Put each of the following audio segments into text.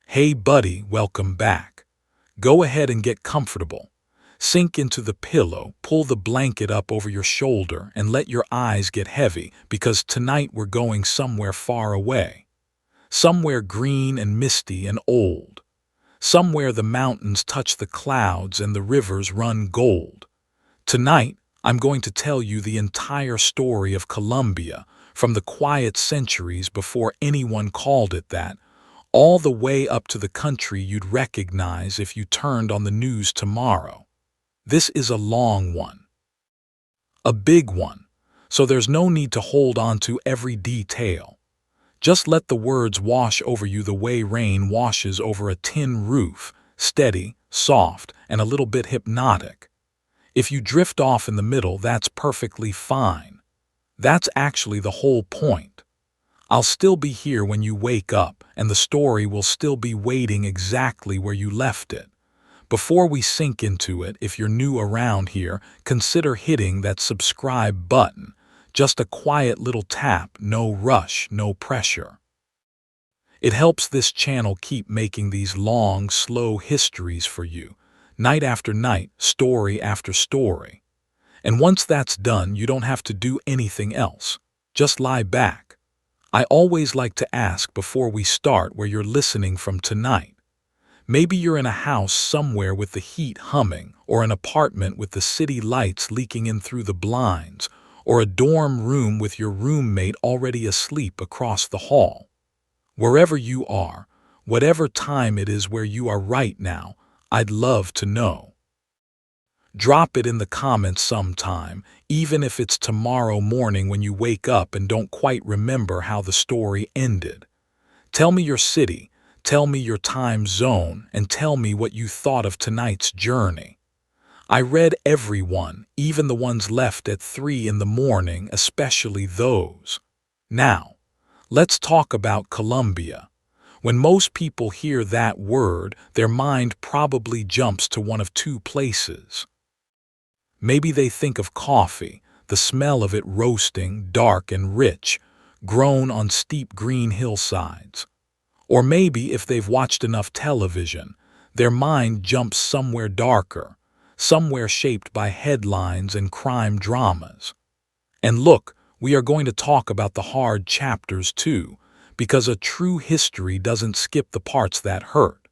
Hey buddy, welcome back. Go ahead and get comfortable. Sink into the pillow, pull the blanket up over your shoulder, and let your eyes get heavy because tonight we're going somewhere far away. Somewhere green and misty and old. Somewhere the mountains touch the clouds and the rivers run gold. Tonight, I'm going to tell you the entire story of Colombia, from the quiet centuries before anyone called it that, all the way up to the country you'd recognize if you turned on the news tomorrow. This is a long one. A big one, so there's no need to hold on to every detail. Just let the words wash over you the way rain washes over a tin roof, steady, soft, and a little bit hypnotic. If you drift off in the middle, that's perfectly fine. That's actually the whole point. I'll still be here when you wake up, and the story will still be waiting exactly where you left it. Before we sink into it, if you're new around here, consider hitting that subscribe button. Just a quiet little tap, no rush, no pressure. It helps this channel keep making these long, slow histories for you, night after night, story after story. And once that's done, you don't have to do anything else. Just lie back. I always like to ask before we start where you're listening from tonight. Maybe you're in a house somewhere with the heat humming, or an apartment with the city lights leaking in through the blinds, or a dorm room with your roommate already asleep across the hall. Wherever you are, whatever time it is where you are right now, I'd love to know. Drop it in the comments sometime, even if it's tomorrow morning when you wake up and don't quite remember how the story ended. Tell me your city, tell me your time zone, and tell me what you thought of tonight's journey. I read every one, even the ones left at 3 in the morning, especially those. Now, let's talk about Colombia. When most people hear that word, their mind probably jumps to one of two places. Maybe they think of coffee, the smell of it roasting, dark and rich, grown on steep green hillsides. Or maybe if they've watched enough television, their mind jumps somewhere darker, somewhere shaped by headlines and crime dramas. And look, we are going to talk about the hard chapters too, because a true history doesn't skip the parts that hurt.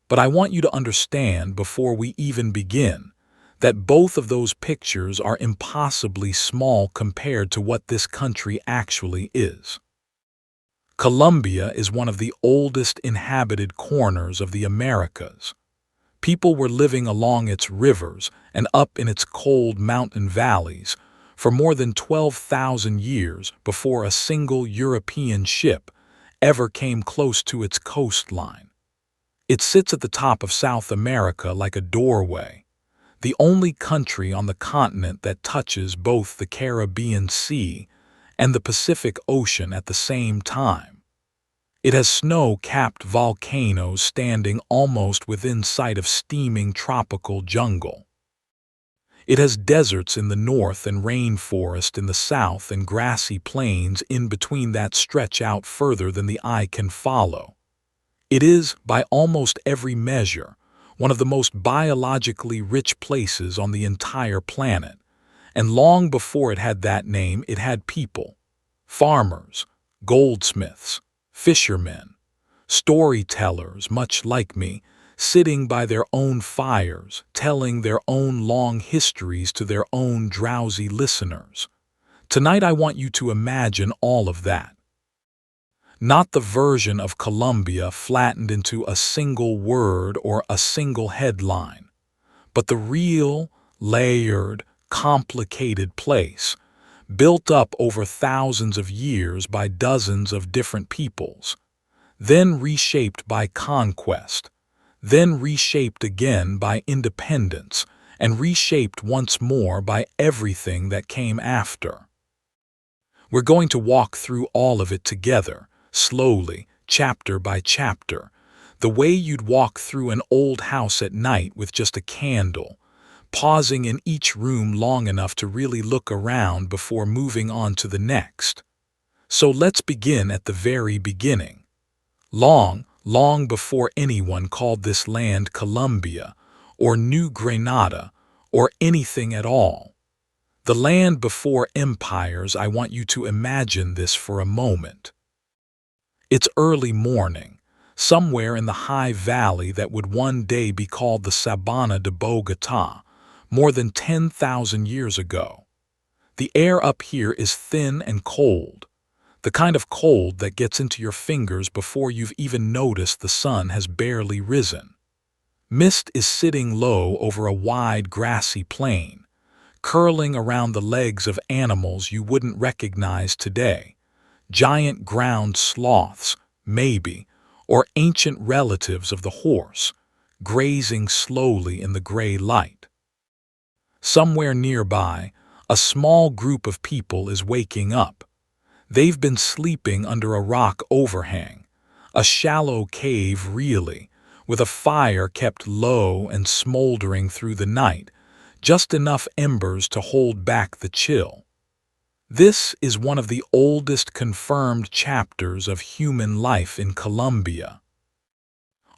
But I want you to understand before we even begin that both of those pictures are impossibly small compared to what this country actually is. Colombia is one of the oldest inhabited corners of the Americas. People were living along its rivers and up in its cold mountain valleys for more than 12,000 years before a single European ship ever came close to its coastline. It sits at the top of South America like a doorway, the only country on the continent that touches both the Caribbean Sea and the Pacific Ocean at the same time. It has snow-capped volcanoes standing almost within sight of steaming tropical jungle. It has deserts in the north and rainforest in the south and grassy plains in between that stretch out further than the eye can follow. It is, by almost every measure, one of the most biologically rich places on the entire planet, and long before it had that name, it had people, farmers, goldsmiths, fishermen, storytellers much like me, sitting by their own fires, telling their own long histories to their own drowsy listeners. Tonight I want you to imagine all of that. Not the version of Colombia flattened into a single word or a single headline, but the real, layered, complicated place, built up over thousands of years by dozens of different peoples, then reshaped by conquest, then reshaped again by independence, and reshaped once more by everything that came after. We're going to walk through all of it together, slowly, chapter by chapter, the way you'd walk through an old house at night with just a candle, pausing in each room long enough to really look around before moving on to the next. So let's begin at the very beginning. Long, long before anyone called this land Colombia or New Granada or anything at all. The land before empires. I want you to imagine this for a moment. It's early morning, somewhere in the high valley that would one day be called the Sabana de Bogotá, more than 10,000 years ago. The air up here is thin and cold, the kind of cold that gets into your fingers before you've even noticed the sun has barely risen. Mist is sitting low over a wide grassy plain, curling around the legs of animals you wouldn't recognize today. Giant ground sloths, maybe, or ancient relatives of the horse, grazing slowly in the gray light. Somewhere nearby, a small group of people is waking up. They've been sleeping under a rock overhang, a shallow cave really, with a fire kept low and smoldering through the night, just enough embers to hold back the chill. This is one of the oldest confirmed chapters of human life in Colombia.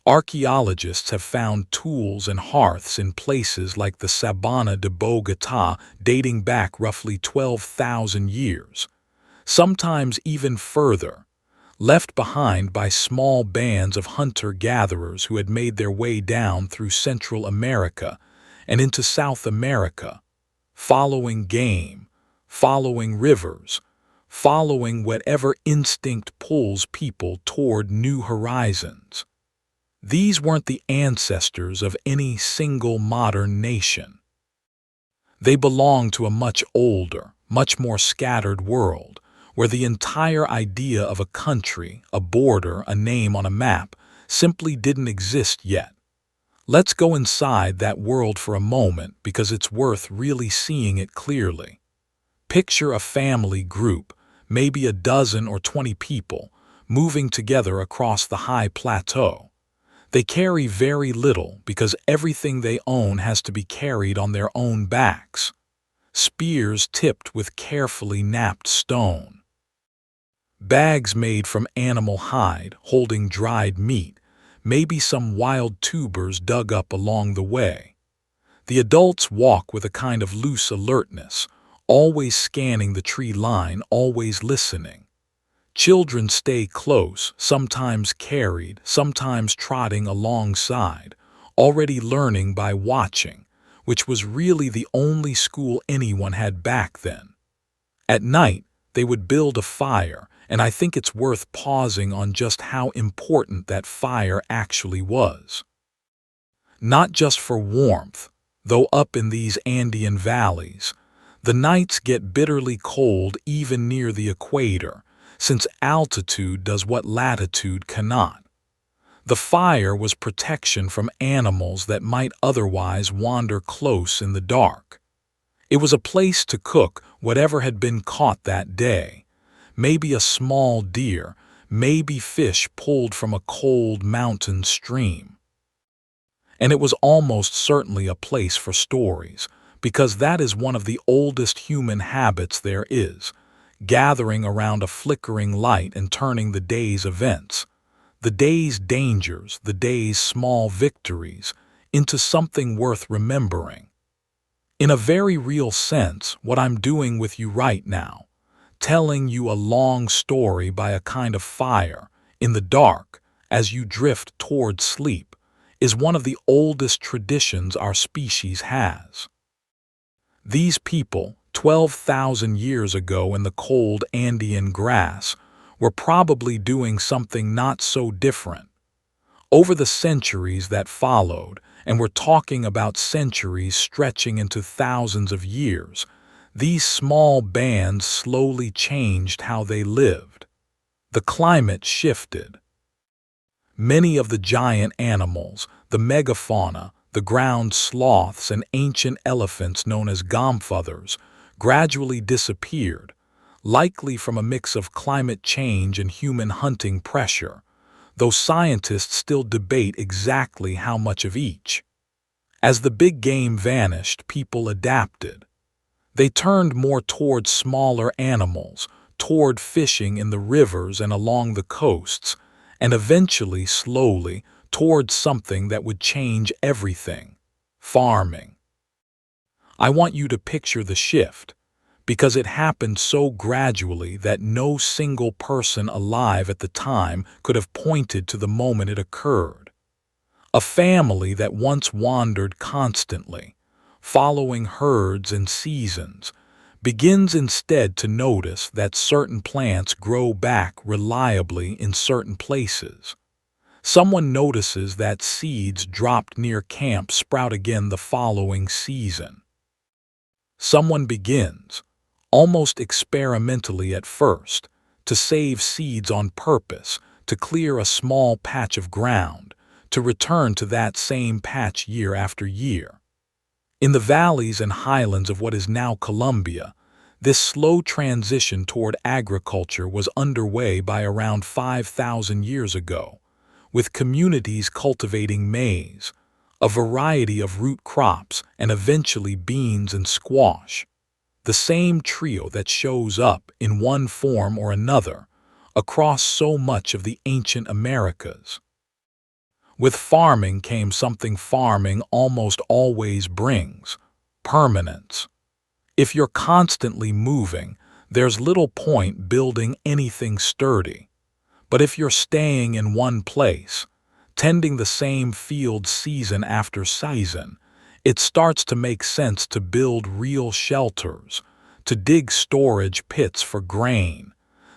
Archaeologists have found tools and hearths in places like the Sabana de Bogotá dating back roughly 12,000 years, sometimes even further, left behind by small bands of hunter-gatherers who had made their way down through Central America and into South America, following game, following rivers, following whatever instinct pulls people toward new horizons. These weren't the ancestors of any single modern nation. They belonged to a much older, much more scattered world, where the entire idea of a country, a border, a name on a map, simply didn't exist yet. Let's go inside that world for a moment because it's worth really seeing it clearly. Picture a family group, maybe a dozen or 20 people, moving together across the high plateau. They carry very little because everything they own has to be carried on their own backs. Spears tipped with carefully knapped stone. Bags made from animal hide holding dried meat, maybe some wild tubers dug up along the way. The adults walk with a kind of loose alertness, always scanning the tree line, always listening. Children stay close, sometimes carried, sometimes trotting alongside, already learning by watching, which was really the only school anyone had back then. At night, they would build a fire, and I think it's worth pausing on just how important that fire actually was. Not just for warmth, though up in these Andean valleys, the nights get bitterly cold even near the equator, since altitude does what latitude cannot. The fire was protection from animals that might otherwise wander close in the dark. It was a place to cook whatever had been caught that day, maybe a small deer, maybe fish pulled from a cold mountain stream. And it was almost certainly a place for stories, because that is one of the oldest human habits there is, gathering around a flickering light and turning the day's events, the day's dangers, the day's small victories, into something worth remembering. In a very real sense, what I'm doing with you right now, telling you a long story by a kind of fire, in the dark, as you drift toward sleep, is one of the oldest traditions our species has. These people, 12,000 years ago in the cold Andean grass, were probably doing something not so different. Over the centuries that followed, and we're talking about centuries stretching into thousands of years, these small bands slowly changed how they lived. The climate shifted. Many of the giant animals, the megafauna, the ground sloths and ancient elephants known as gomfathers, gradually disappeared, likely from a mix of climate change and human hunting pressure, though scientists still debate exactly how much of each. As the big game vanished, people adapted. They turned more toward smaller animals, toward fishing in the rivers and along the coasts, and eventually, slowly, towards something that would change everything: farming. I want you to picture the shift, because it happened so gradually that no single person alive at the time could have pointed to the moment it occurred. A family that once wandered constantly, following herds and seasons, begins instead to notice that certain plants grow back reliably in certain places. Someone notices that seeds dropped near camp sprout again the following season. Someone begins, almost experimentally at first, to save seeds on purpose, to clear a small patch of ground, to return to that same patch year after year. In the valleys and highlands of what is now Colombia, this slow transition toward agriculture was underway by around 5,000 years ago, with communities cultivating maize, a variety of root crops, and eventually beans and squash, the same trio that shows up in one form or another across so much of the ancient Americas. With farming came something farming almost always brings: permanence. If you're constantly moving, there's little point building anything sturdy. But if you're staying in one place, tending the same field season after season, it starts to make sense to build real shelters, to dig storage pits for grain,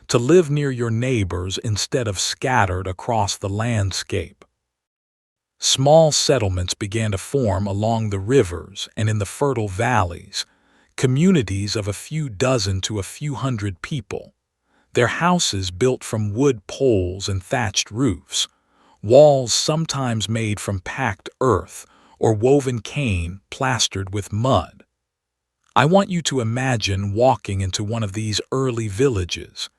to live near your neighbors instead of scattered across the landscape. Small settlements began to form along the rivers and in the fertile valleys, communities of a few dozen to a few hundred people, their houses built from wood poles and thatched roofs, walls sometimes made from packed earth or woven cane plastered with mud. I want you to imagine walking into one of these early villages,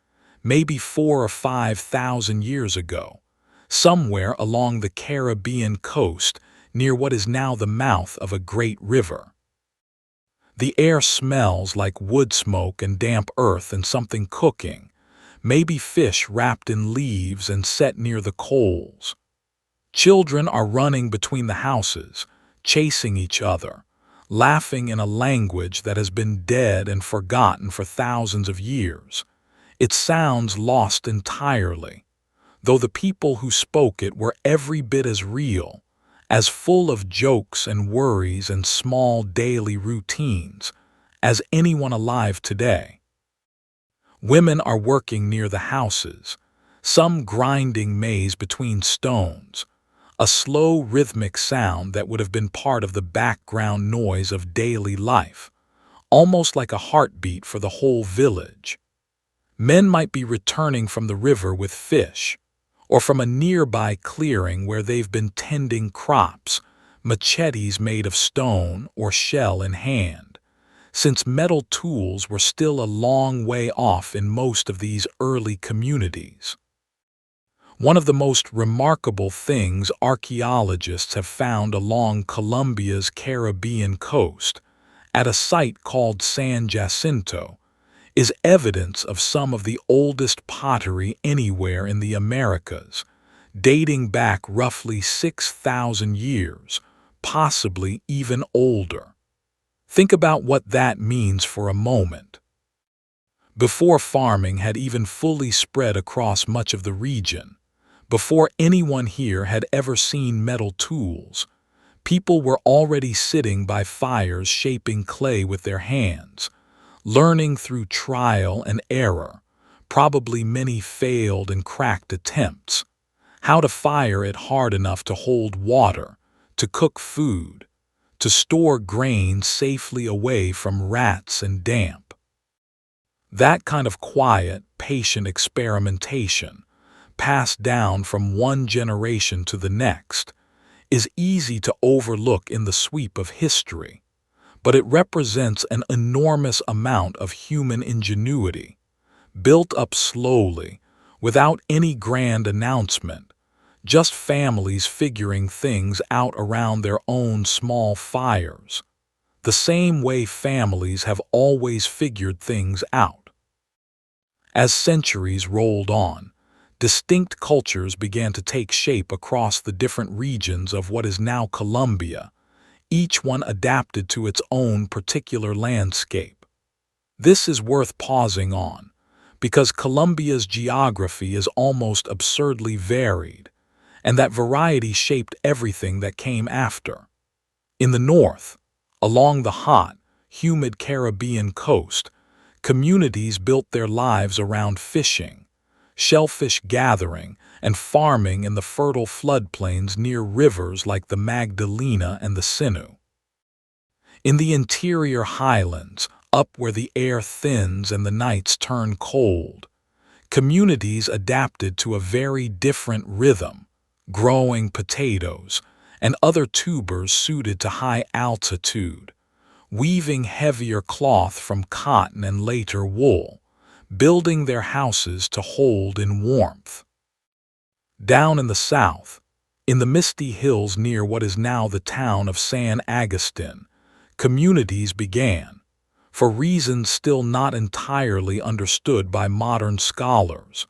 maybe 4,000 or 5,000 years ago, somewhere along the Caribbean coast near what is now the mouth of a great river. The air smells like wood smoke and damp earth and something cooking, maybe fish wrapped in leaves and set near the coals. Children are running between the houses, chasing each other, laughing in a language that has been dead and forgotten for thousands of years. Its sounds lost entirely, though the people who spoke it were every bit as real, as full of jokes and worries and small daily routines as anyone alive today. Women are working near the houses, some grinding maize between stones, a slow rhythmic sound that would have been part of the background noise of daily life, almost like a heartbeat for the whole village. Men might be returning from the river with fish, or from a nearby clearing where they've been tending crops, machetes made of stone or shell in hand, since metal tools were still a long way off in most of these early communities. One of the most remarkable things archaeologists have found along Colombia's Caribbean coast, at a site called San Jacinto, is evidence of some of the oldest pottery anywhere in the Americas, dating back roughly 6,000 years, possibly even older. Think about what that means for a moment. Before farming had even fully spread across much of the region, before anyone here had ever seen metal tools, people were already sitting by fires shaping clay with their hands, learning through trial and error, probably many failed and cracked attempts, how to fire it hard enough to hold water, to cook food, to store grain safely away from rats and damp. That kind of quiet, patient experimentation, passed down from one generation to the next, is easy to overlook in the sweep of history, but it represents an enormous amount of human ingenuity, built up slowly, without any grand announcement, just families figuring things out around their own small fires, the same way families have always figured things out. As centuries rolled on, distinct cultures began to take shape across the different regions of what is now Colombia, each one adapted to its own particular landscape. This is worth pausing on, because Colombia's geography is almost absurdly varied, and that variety shaped everything that came after. In the north, along the hot, humid Caribbean coast, communities built their lives around fishing, shellfish gathering, and farming in the fertile floodplains near rivers like the Magdalena and the Sinu. In the interior highlands, up where the air thins and the nights turn cold, communities adapted to a very different rhythm, growing potatoes and other tubers suited to high altitude, weaving heavier cloth from cotton and later wool, building their houses to hold in warmth. Down in the south, in the misty hills near what is now the town of San Agustin, communities began, for reasons still not entirely understood by modern scholars,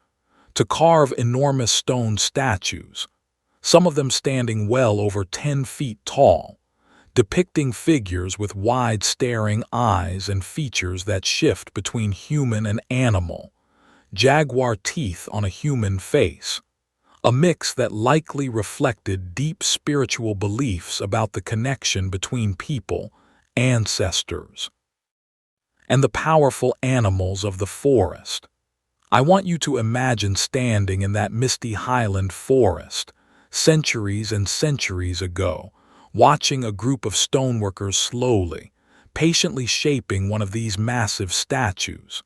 to carve enormous stone statues, some of them standing well over 10 feet tall, depicting figures with wide staring eyes and features that shift between human and animal, jaguar teeth on a human face, a mix that likely reflected deep spiritual beliefs about the connection between people, ancestors, and the powerful animals of the forest. I want you to imagine standing in that misty highland forest, centuries and centuries ago, watching a group of stoneworkers slowly, patiently shaping one of these massive statues.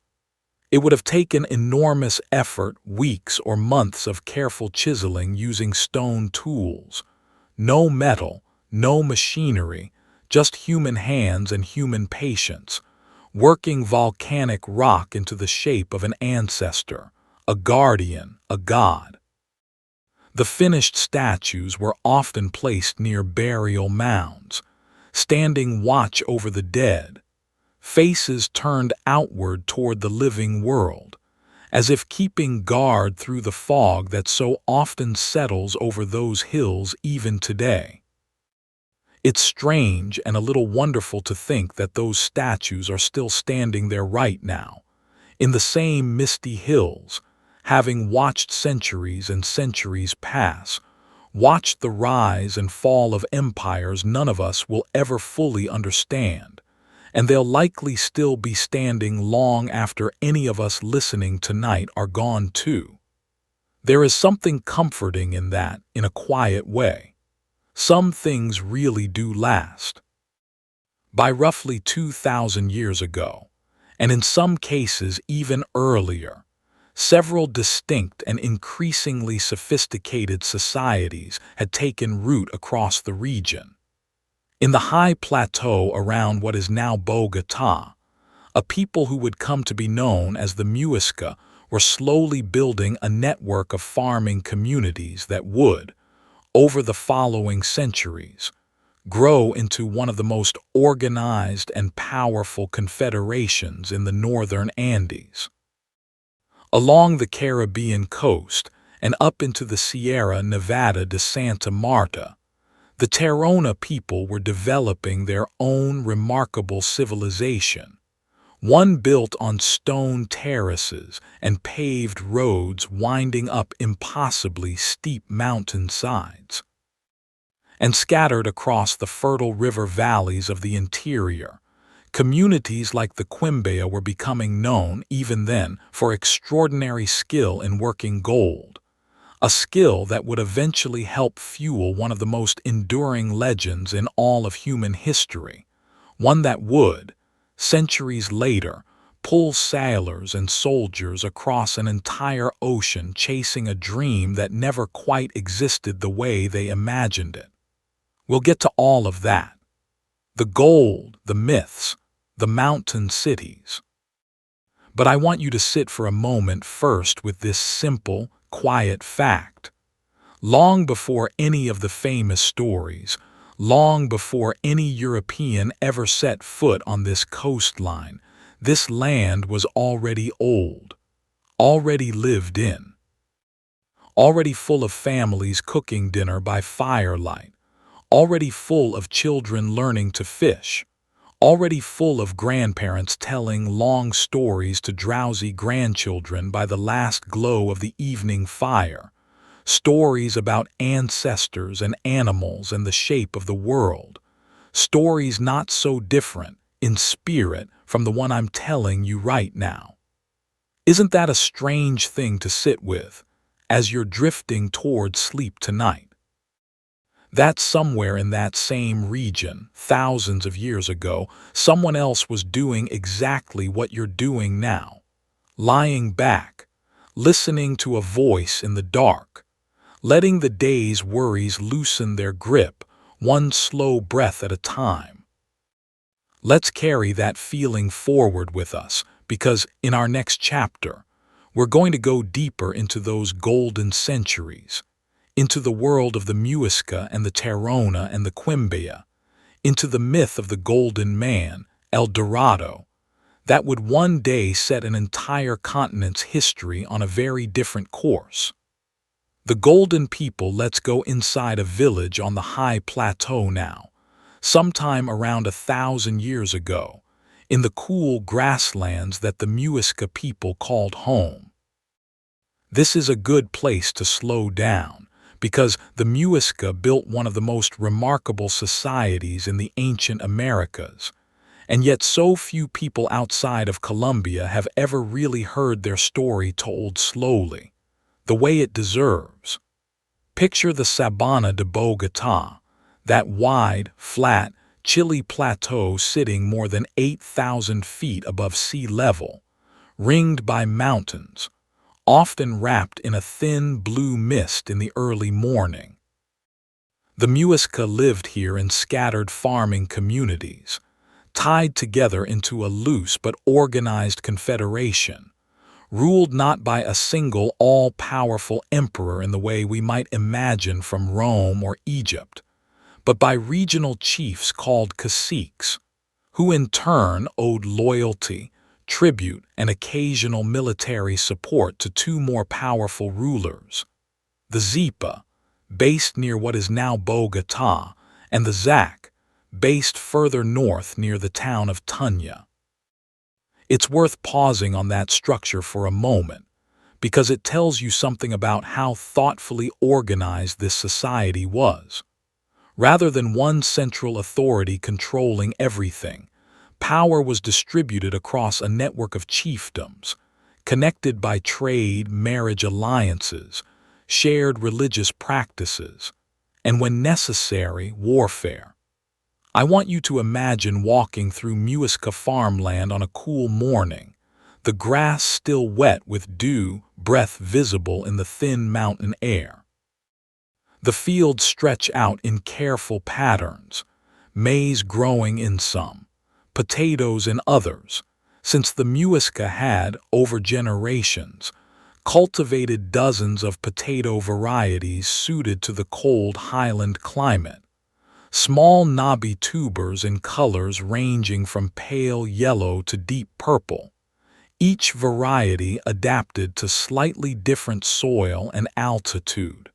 It would have taken enormous effort, weeks or months of careful chiseling using stone tools. No metal, no machinery, just human hands and human patience, working volcanic rock into the shape of an ancestor, a guardian, a god. The finished statues were often placed near burial mounds, standing watch over the dead, faces turned outward toward the living world, as if keeping guard through the fog that so often settles over those hills even today. It's strange and a little wonderful to think that those statues are still standing there right now, in the same misty hills, having watched centuries and centuries pass, watched the rise and fall of empires none of us will ever fully understand, and they'll likely still be standing long after any of us listening tonight are gone too. There is something comforting in that, in a quiet way. Some things really do last. By roughly 2,000 years ago, and in some cases even earlier, several distinct and increasingly sophisticated societies had taken root across the region. In the high plateau around what is now Bogotá, a people who would come to be known as the Muisca were slowly building a network of farming communities that would, over the following centuries, grow into one of the most organized and powerful confederations in the northern Andes. Along the Caribbean coast and up into the Sierra Nevada de Santa Marta, the Tairona people were developing their own remarkable civilization, one built on stone terraces and paved roads winding up impossibly steep mountain sides. And scattered across the fertile river valleys of the interior, communities like the Quimbaya were becoming known even then for extraordinary skill in working gold, a skill that would eventually help fuel one of the most enduring legends in all of human history, one that would, centuries later, pull sailors and soldiers across an entire ocean chasing a dream that never quite existed the way they imagined it. We'll get to all of that. The gold, the myths, the mountain cities. But I want you to sit for a moment first with this simple, quiet fact. Long before any of the famous stories, long before any European ever set foot on this coastline, this land was already old, already lived in. already full of families cooking dinner by firelight, already full of children learning to fish, already full of grandparents telling long stories to drowsy grandchildren by the last glow of the evening fire, stories about ancestors and animals and the shape of the world, stories not so different in spirit from the one I'm telling you right now. Isn't that a strange thing to sit with as you're drifting towards sleep tonight? That somewhere in that same region, thousands of years ago, someone else was doing exactly what you're doing now. Lying back, listening to a voice in the dark, letting the day's worries loosen their grip, one slow breath at a time. Let's carry that feeling forward with us, because in our next chapter, we're going to go deeper into those golden centuries, into the world of the Muisca and the Tairona and the Quimbaya, into the myth of the Golden Man, El Dorado, that would one day set an entire continent's history on a very different course. The Golden People let's go inside a village on the high plateau now, sometime around 1,000 years ago, in the cool grasslands that the Muisca people called home. This is a good place to slow down, because the Muisca built one of the most remarkable societies in the ancient Americas, and yet so few people outside of Colombia have ever really heard their story told slowly, the way it deserves. Picture the Sabana de Bogotá, that wide, flat, chilly plateau sitting more than 8,000 feet above sea level, ringed by mountains, often wrapped in a thin blue mist in the early morning. The Muisca lived here in scattered farming communities, tied together into a loose but organized confederation, ruled not by a single all-powerful emperor in the way we might imagine from Rome or Egypt, but by regional chiefs called caciques, who in turn owed loyalty, tribute, and occasional military support to two more powerful rulers, the Zipa, based near what is now Bogotá, and the Zac, based further north near the town of Tunya. It's worth pausing on that structure for a moment, because it tells you something about how thoughtfully organized this society was. Rather than one central authority controlling everything, power was distributed across a network of chiefdoms, connected by trade, marriage alliances, shared religious practices, and when necessary, warfare. I want you to imagine walking through Muisca farmland on a cool morning, the grass still wet with dew, breath visible in the thin mountain air. The fields stretch out in careful patterns, maize growing in some, potatoes in others, since the Muisca had, over generations, cultivated dozens of potato varieties suited to the cold highland climate. Small knobby tubers in colors ranging from pale yellow to deep purple, each variety adapted to slightly different soil and altitude.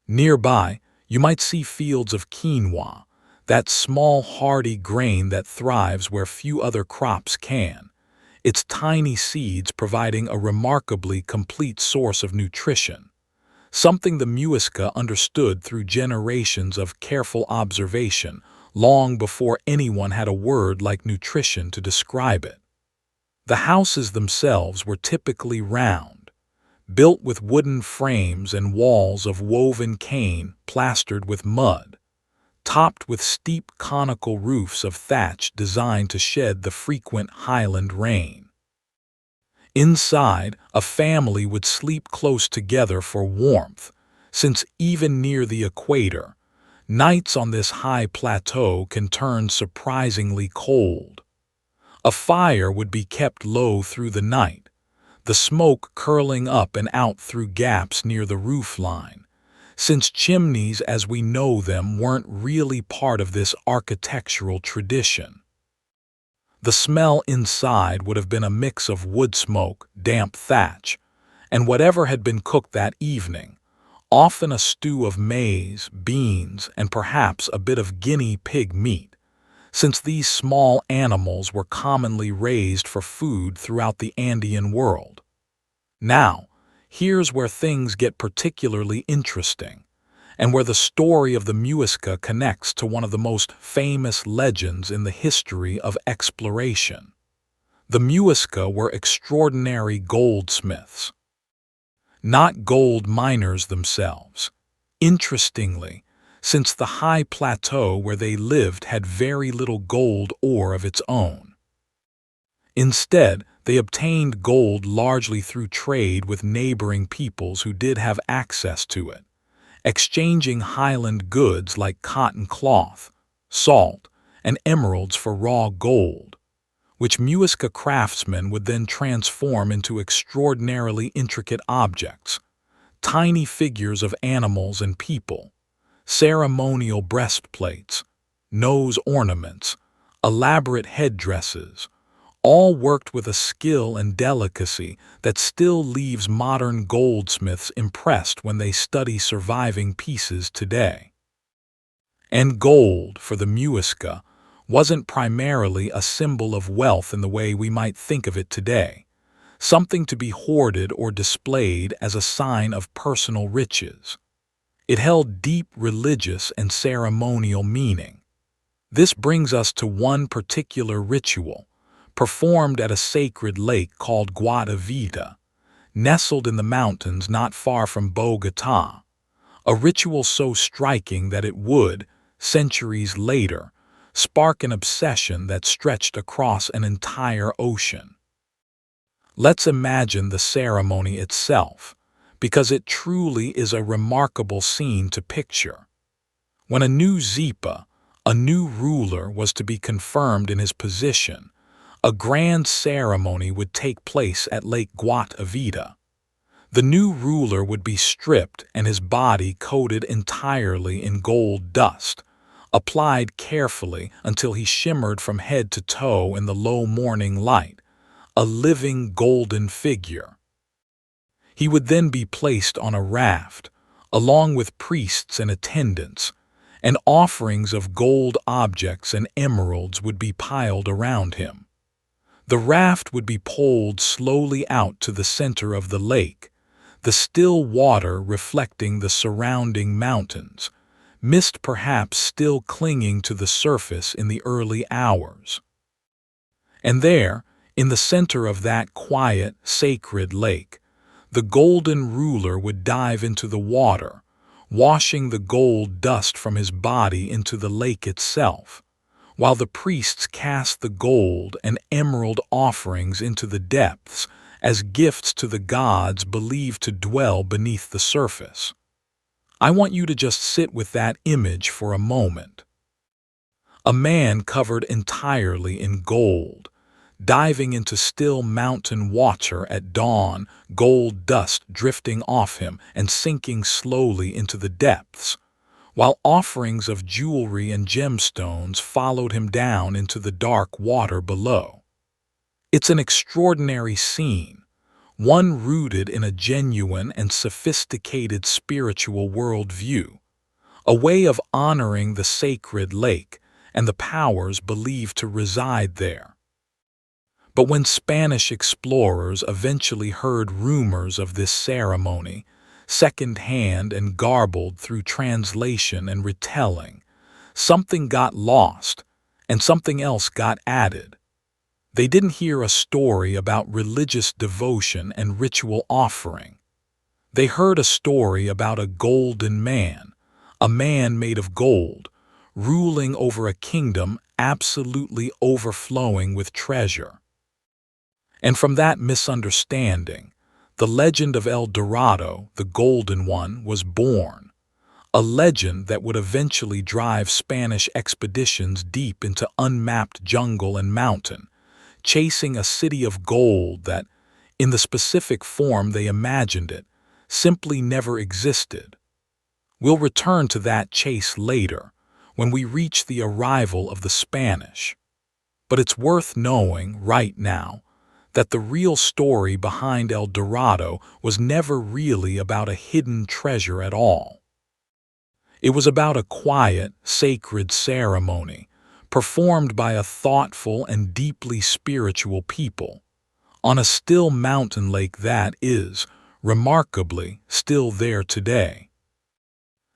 Nearby, you might see fields of quinoa, that small hardy grain that thrives where few other crops can, its tiny seeds providing a remarkably complete source of nutrition, something the Muisca understood through generations of careful observation, long before anyone had a word like nutrition to describe it. The houses themselves were typically round, built with wooden frames and walls of woven cane plastered with mud, topped with steep conical roofs of thatch designed to shed the frequent highland rain. Inside, a family would sleep close together for warmth, since even near the equator, nights on this high plateau can turn surprisingly cold. A fire would be kept low through the night, the smoke curling up and out through gaps near the roofline, since chimneys as we know them weren't really part of this architectural tradition. The smell inside would have been a mix of wood smoke, damp thatch, and whatever had been cooked that evening, often a stew of maize, beans, and perhaps a bit of guinea pig meat, since these small animals were commonly raised for food throughout the Andean world. Now, here's where things get particularly interesting, and where the story of the Muisca connects to one of the most famous legends in the history of exploration. The Muisca were extraordinary goldsmiths, not gold miners themselves. Interestingly, since the high plateau where they lived had very little gold ore of its own. Instead, they obtained gold largely through trade with neighboring peoples who did have access to it, exchanging highland goods like cotton cloth, salt, and emeralds for raw gold, which Muisca craftsmen would then transform into extraordinarily intricate objects, tiny figures of animals and people, ceremonial breastplates, nose ornaments, elaborate headdresses, all worked with a skill and delicacy that still leaves modern goldsmiths impressed when they study surviving pieces today. And gold, for the Muisca, wasn't primarily a symbol of wealth in the way we might think of it today, something to be hoarded or displayed as a sign of personal riches. It held deep religious and ceremonial meaning. This brings us to one particular ritual, performed at a sacred lake called Guatavita, nestled in the mountains not far from Bogotá, a ritual so striking that it would, centuries later, spark an obsession that stretched across an entire ocean. Let's imagine the ceremony itself, because it truly is a remarkable scene to picture. When a new Zipa, a new ruler, was to be confirmed in his position, a grand ceremony would take place at Lake Guatavita. The new ruler would be stripped and his body coated entirely in gold dust, applied carefully until he shimmered from head to toe in the low morning light, a living golden figure. He would then be placed on a raft, along with priests and attendants, and offerings of gold objects and emeralds would be piled around him. The raft would be poled slowly out to the center of the lake, the still water reflecting the surrounding mountains, mist perhaps still clinging to the surface in the early hours. And there, in the center of that quiet, sacred lake, the golden ruler would dive into the water, washing the gold dust from his body into the lake itself, while the priests cast the gold and emerald offerings into the depths as gifts to the gods believed to dwell beneath the surface. I want you to just sit with that image for a moment. A man covered entirely in gold, diving into still mountain water at dawn, gold dust drifting off him and sinking slowly into the depths, while offerings of jewelry and gemstones followed him down into the dark water below. It's an extraordinary scene, one rooted in a genuine and sophisticated spiritual worldview, a way of honoring the sacred lake and the powers believed to reside there. But when Spanish explorers eventually heard rumors of this ceremony, second-hand and garbled through translation and retelling, something got lost and something else got added. They didn't hear a story about religious devotion and ritual offering. They heard a story about a golden man, a man made of gold, ruling over a kingdom absolutely overflowing with treasure. And from that misunderstanding, the legend of El Dorado, the Golden One, was born, a legend that would eventually drive Spanish expeditions deep into unmapped jungle and mountain, chasing a city of gold that, in the specific form they imagined it, simply never existed. We'll return to that chase later, when we reach the arrival of the Spanish. But it's worth knowing right now that the real story behind El Dorado was never really about a hidden treasure at all. It was about a quiet, sacred ceremony performed by a thoughtful and deeply spiritual people on a still mountain lake that is, remarkably, still there today.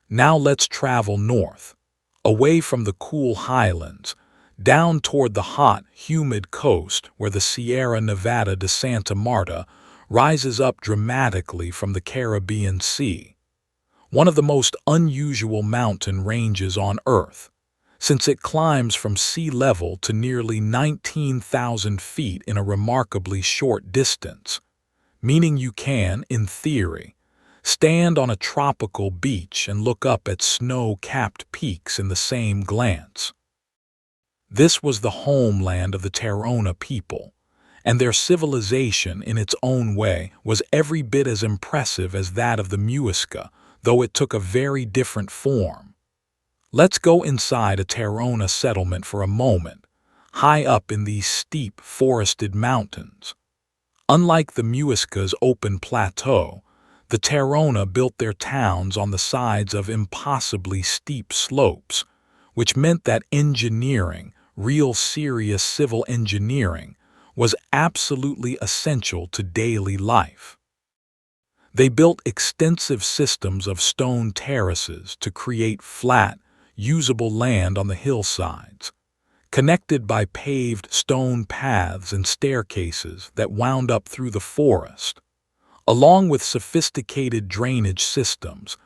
Now let's travel north, away from the cool highlands, down toward the hot, humid coast where the Sierra Nevada de Santa Marta rises up dramatically from the Caribbean Sea, one of the most unusual mountain ranges on Earth, since it climbs from sea level to nearly 19,000 feet in a remarkably short distance, meaning you can, in theory, stand on a tropical beach and look up at snow-capped peaks in the same glance. This was the homeland of the Tairona people, and their civilization in its own way was every bit as impressive as that of the Muisca, though it took a very different form. Let's go inside a Tairona settlement for a moment, high up in these steep, forested mountains. Unlike the Muisca's open plateau, the Tairona built their towns on the sides of impossibly steep slopes, which meant that engineering, real serious civil engineering, was absolutely essential to daily life. They built extensive systems of stone terraces to create flat, usable land on the hillsides, connected by paved stone paths and staircases that wound up through the forest, along with sophisticated drainage systems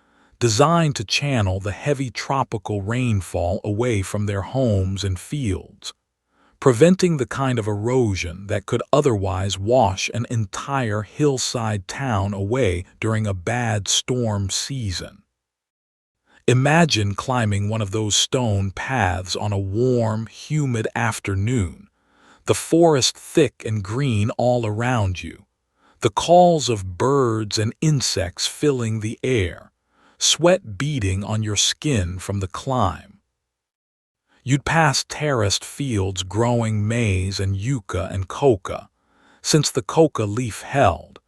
designed to channel the heavy tropical rainfall away from their homes and fields, preventing the kind of erosion that could otherwise wash an entire hillside town away during a bad storm season. Imagine climbing one of those stone paths on a warm, humid afternoon, the forest thick and green all around you, the calls of birds and insects filling the air, sweat beading on your skin from the climb. You'd pass terraced fields growing maize and yucca and coca, since the coca leaf held,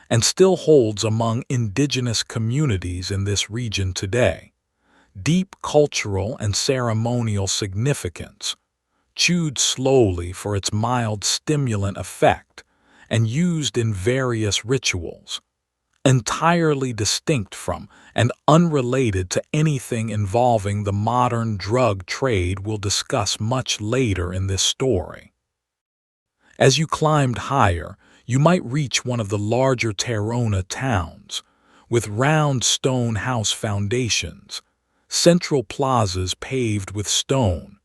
and still holds among indigenous communities in this region today, deep cultural and ceremonial significance, chewed slowly for its mild stimulant effect and used in various rituals, entirely distinct from and unrelated to anything involving the modern drug trade we'll discuss much later in this story. As you climbed higher, you might reach one of the larger Tairona towns, with round stone house foundations, central plazas paved with stone,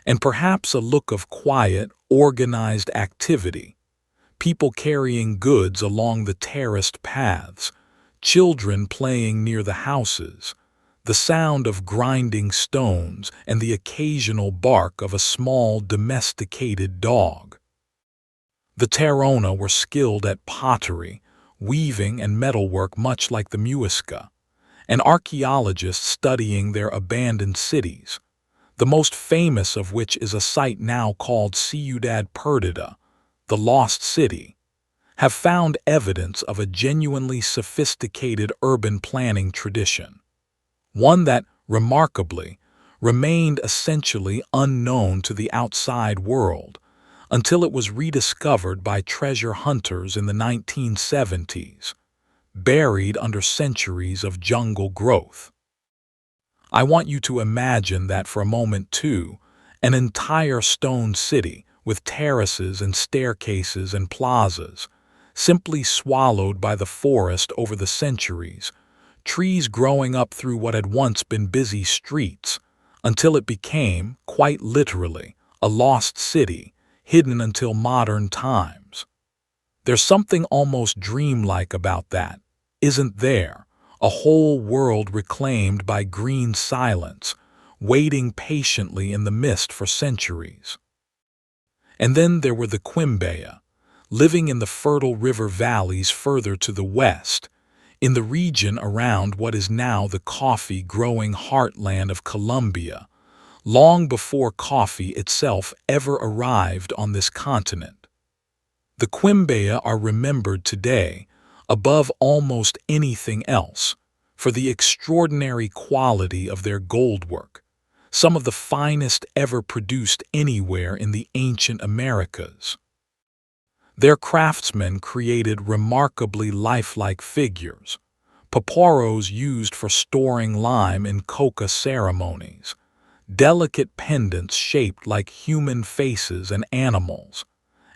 and perhaps a look of quiet, organized activity, people carrying goods along the terraced paths, children playing near the houses, the sound of grinding stones, and the occasional bark of a small domesticated dog. The Tairona were skilled at pottery, weaving, and metalwork much like the Muisca, and archaeologists studying their abandoned cities, the most famous of which is a site now called Ciudad Perdida, the Lost City, have found evidence of a genuinely sophisticated urban planning tradition, one that, remarkably, remained essentially unknown to the outside world until it was rediscovered by treasure hunters in the 1970s, buried under centuries of jungle growth. I want you to imagine that for a moment too, an entire stone city with terraces and staircases and plazas, simply swallowed by the forest over the centuries, trees growing up through what had once been busy streets, until it became, quite literally, a lost city, hidden until modern times. There's something almost dreamlike about that, isn't there? A whole world reclaimed by green silence, waiting patiently in the mist for centuries. And then there were the Quimbaya, living in the fertile river valleys further to the west, in the region around what is now the coffee-growing heartland of Colombia, long before coffee itself ever arrived on this continent. The Quimbaya are remembered today, above almost anything else, for the extraordinary quality of their goldwork, some of the finest ever produced anywhere in the ancient Americas. Their craftsmen created remarkably lifelike figures, paporos used for storing lime in coca ceremonies, delicate pendants shaped like human faces and animals,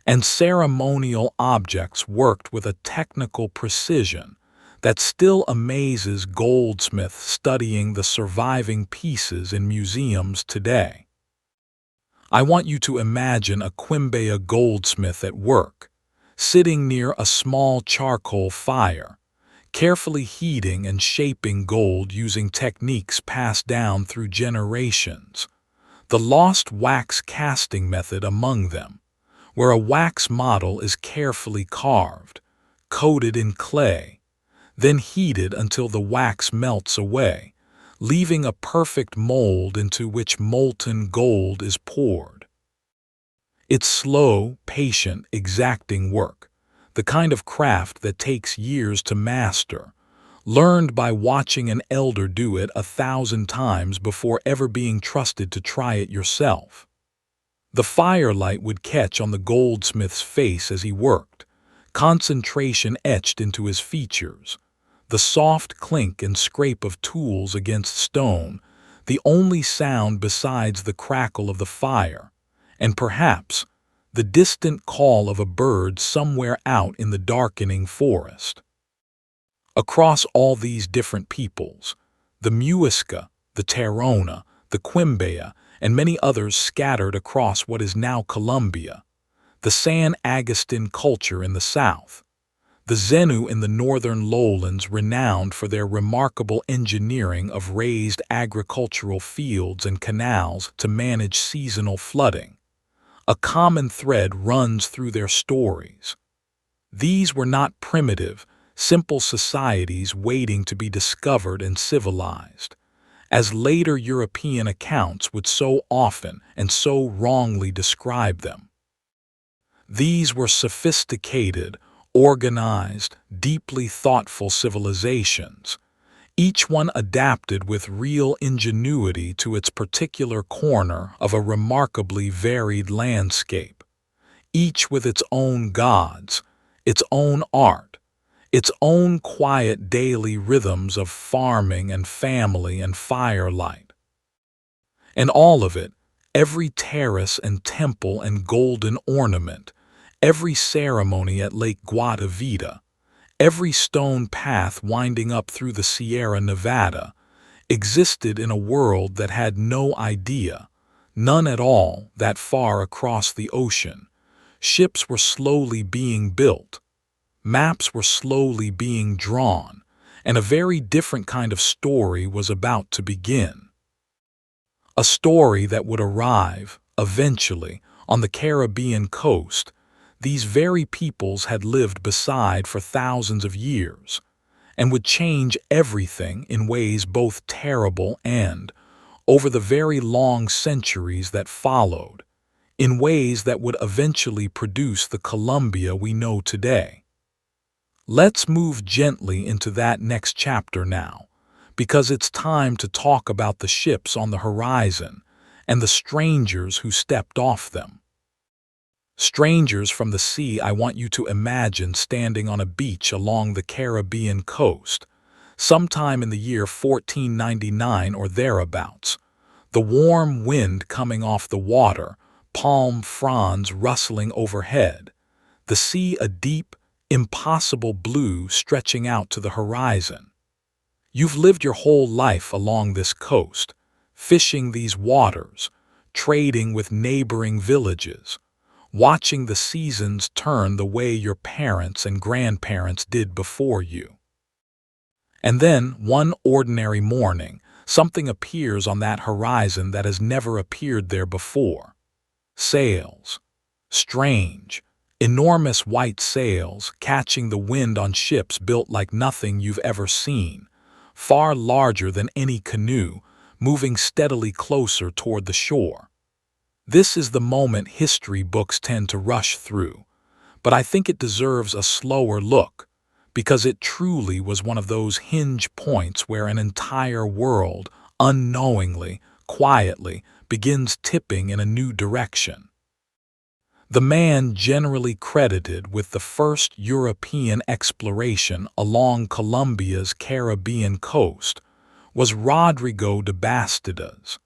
and ceremonial objects worked with a technical precision that still amazes goldsmiths studying the surviving pieces in museums today. I want you to imagine a Quimbaya goldsmith at work, sitting near a small charcoal fire, carefully heating and shaping gold using techniques passed down through generations, the lost wax casting method among them, where a wax model is carefully carved, coated in clay, then heated until the wax melts away, leaving a perfect mold into which molten gold is poured. It's slow, patient, exacting work, the kind of craft that takes years to master, learned by watching an elder do it 1,000 times before ever being trusted to try it yourself. The firelight would catch on the goldsmith's face as he worked, concentration etched into his features, the soft clink and scrape of tools against stone, the only sound besides the crackle of the fire, and perhaps the distant call of a bird somewhere out in the darkening forest. Across all these different peoples, the Muisca, the Tairona, the Quimbaya, and many others scattered across what is now Colombia, the San Agustin culture in the south, the Zenu in the northern lowlands renowned for their remarkable engineering of raised agricultural fields and canals to manage seasonal flooding. A common thread runs through their stories. These were not primitive, simple societies waiting to be discovered and civilized, as later European accounts would so often and so wrongly describe them. These were sophisticated, organized, deeply thoughtful civilizations, each one adapted with real ingenuity to its particular corner of a remarkably varied landscape, each with its own gods, its own art, its own quiet daily rhythms of farming and family and firelight. And all of it, every terrace and temple and golden ornament, every ceremony at Lake Guatavita, every stone path winding up through the Sierra Nevada, existed in a world that had no idea, none at all, that far across the ocean, ships were slowly being built, maps were slowly being drawn, and a very different kind of story was about to begin. A story that would arrive, eventually, on the Caribbean coast. These very peoples had lived beside for thousands of years, and would change everything in ways both terrible and, over the very long centuries that followed, in ways that would eventually produce the Colombia we know today. Let's move gently into that next chapter now, because it's time to talk about the ships on the horizon and the strangers who stepped off them. Strangers from the sea. I want you to imagine standing on a beach along the Caribbean coast, sometime in the year 1499 or thereabouts, the warm wind coming off the water, palm fronds rustling overhead, the sea a deep, impossible blue stretching out to the horizon. You've lived your whole life along this coast, fishing these waters, trading with neighboring villages, watching the seasons turn the way your parents and grandparents did before you. And then, one ordinary morning, something appears on that horizon that has never appeared there before. Sails. Strange, enormous white sails catching the wind on ships built like nothing you've ever seen, far larger than any canoe, moving steadily closer toward the shore. This is the moment history books tend to rush through, but I think it deserves a slower look, because it truly was one of those hinge points where an entire world, unknowingly, quietly, begins tipping in a new direction. The man generally credited with the first European exploration along Colombia's Caribbean coast was Rodrigo de Bastidas,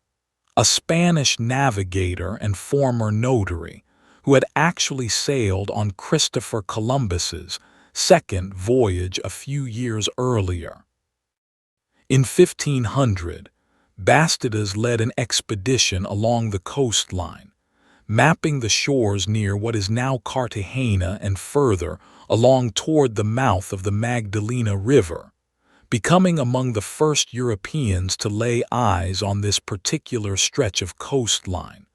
a Spanish navigator and former notary who had actually sailed on Christopher Columbus's second voyage a few years earlier. In 1500, Bastidas led an expedition along the coastline, mapping the shores near what is now Cartagena and further along toward the mouth of the Magdalena River, becoming among the first Europeans to lay eyes on this particular stretch of coastline,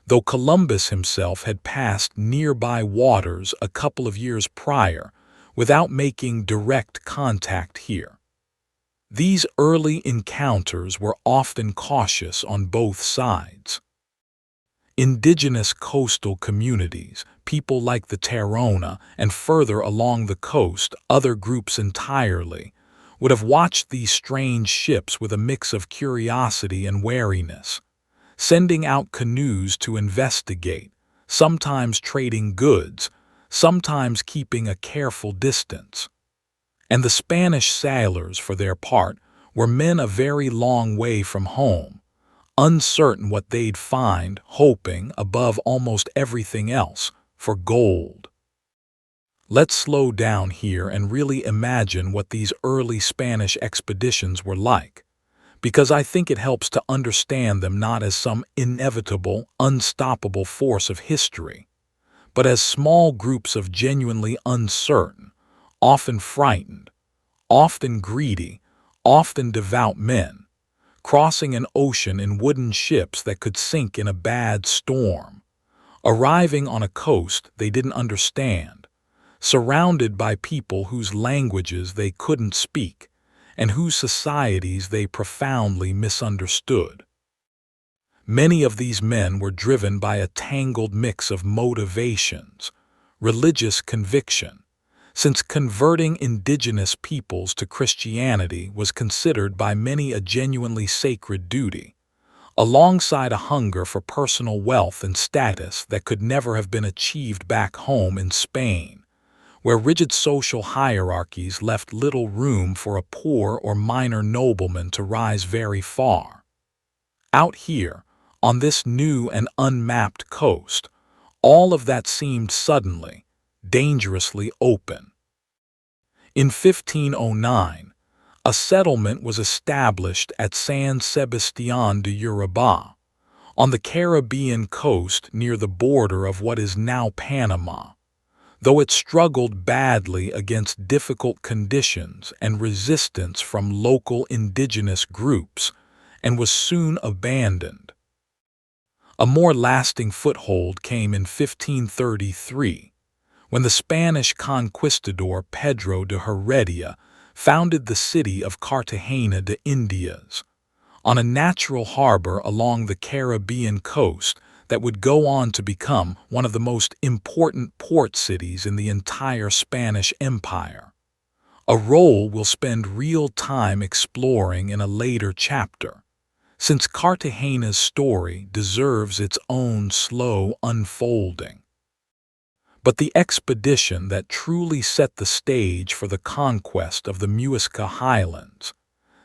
though Columbus himself had passed nearby waters a couple of years prior without making direct contact here. These early encounters were often cautious on both sides. Indigenous coastal communities, people like the Tairona, and further along the coast, other groups entirely, would have watched these strange ships with a mix of curiosity and wariness, sending out canoes to investigate, sometimes trading goods, sometimes keeping a careful distance. And the Spanish sailors, for their part, were men a very long way from home, uncertain what they'd find, hoping, above almost everything else, for gold. Let's slow down here and really imagine what these early Spanish expeditions were like, because I think it helps to understand them not as some inevitable, unstoppable force of history, but as small groups of genuinely uncertain, often frightened, often greedy, often devout men, crossing an ocean in wooden ships that could sink in a bad storm, arriving on a coast they didn't understand, surrounded by people whose languages they couldn't speak and whose societies they profoundly misunderstood. Many of these men were driven by a tangled mix of motivations, religious conviction, since converting indigenous peoples to Christianity was considered by many a genuinely sacred duty, alongside a hunger for personal wealth and status that could never have been achieved back home in Spain, where rigid social hierarchies left little room for a poor or minor nobleman to rise very far. Out here, on this new and unmapped coast, all of that seemed suddenly, dangerously open. In 1509, a settlement was established at San Sebastián de Urabá, on the Caribbean coast near the border of what is now Panama, though it struggled badly against difficult conditions and resistance from local indigenous groups and was soon abandoned. A more lasting foothold came in 1533, when the Spanish conquistador Pedro de Heredia founded the city of Cartagena de Indias, on a natural harbor along the Caribbean coast that would go on to become one of the most important port cities in the entire Spanish Empire, a role we'll spend real time exploring in a later chapter, since Cartagena's story deserves its own slow unfolding. But the expedition that truly set the stage for the conquest of the Muisca highlands,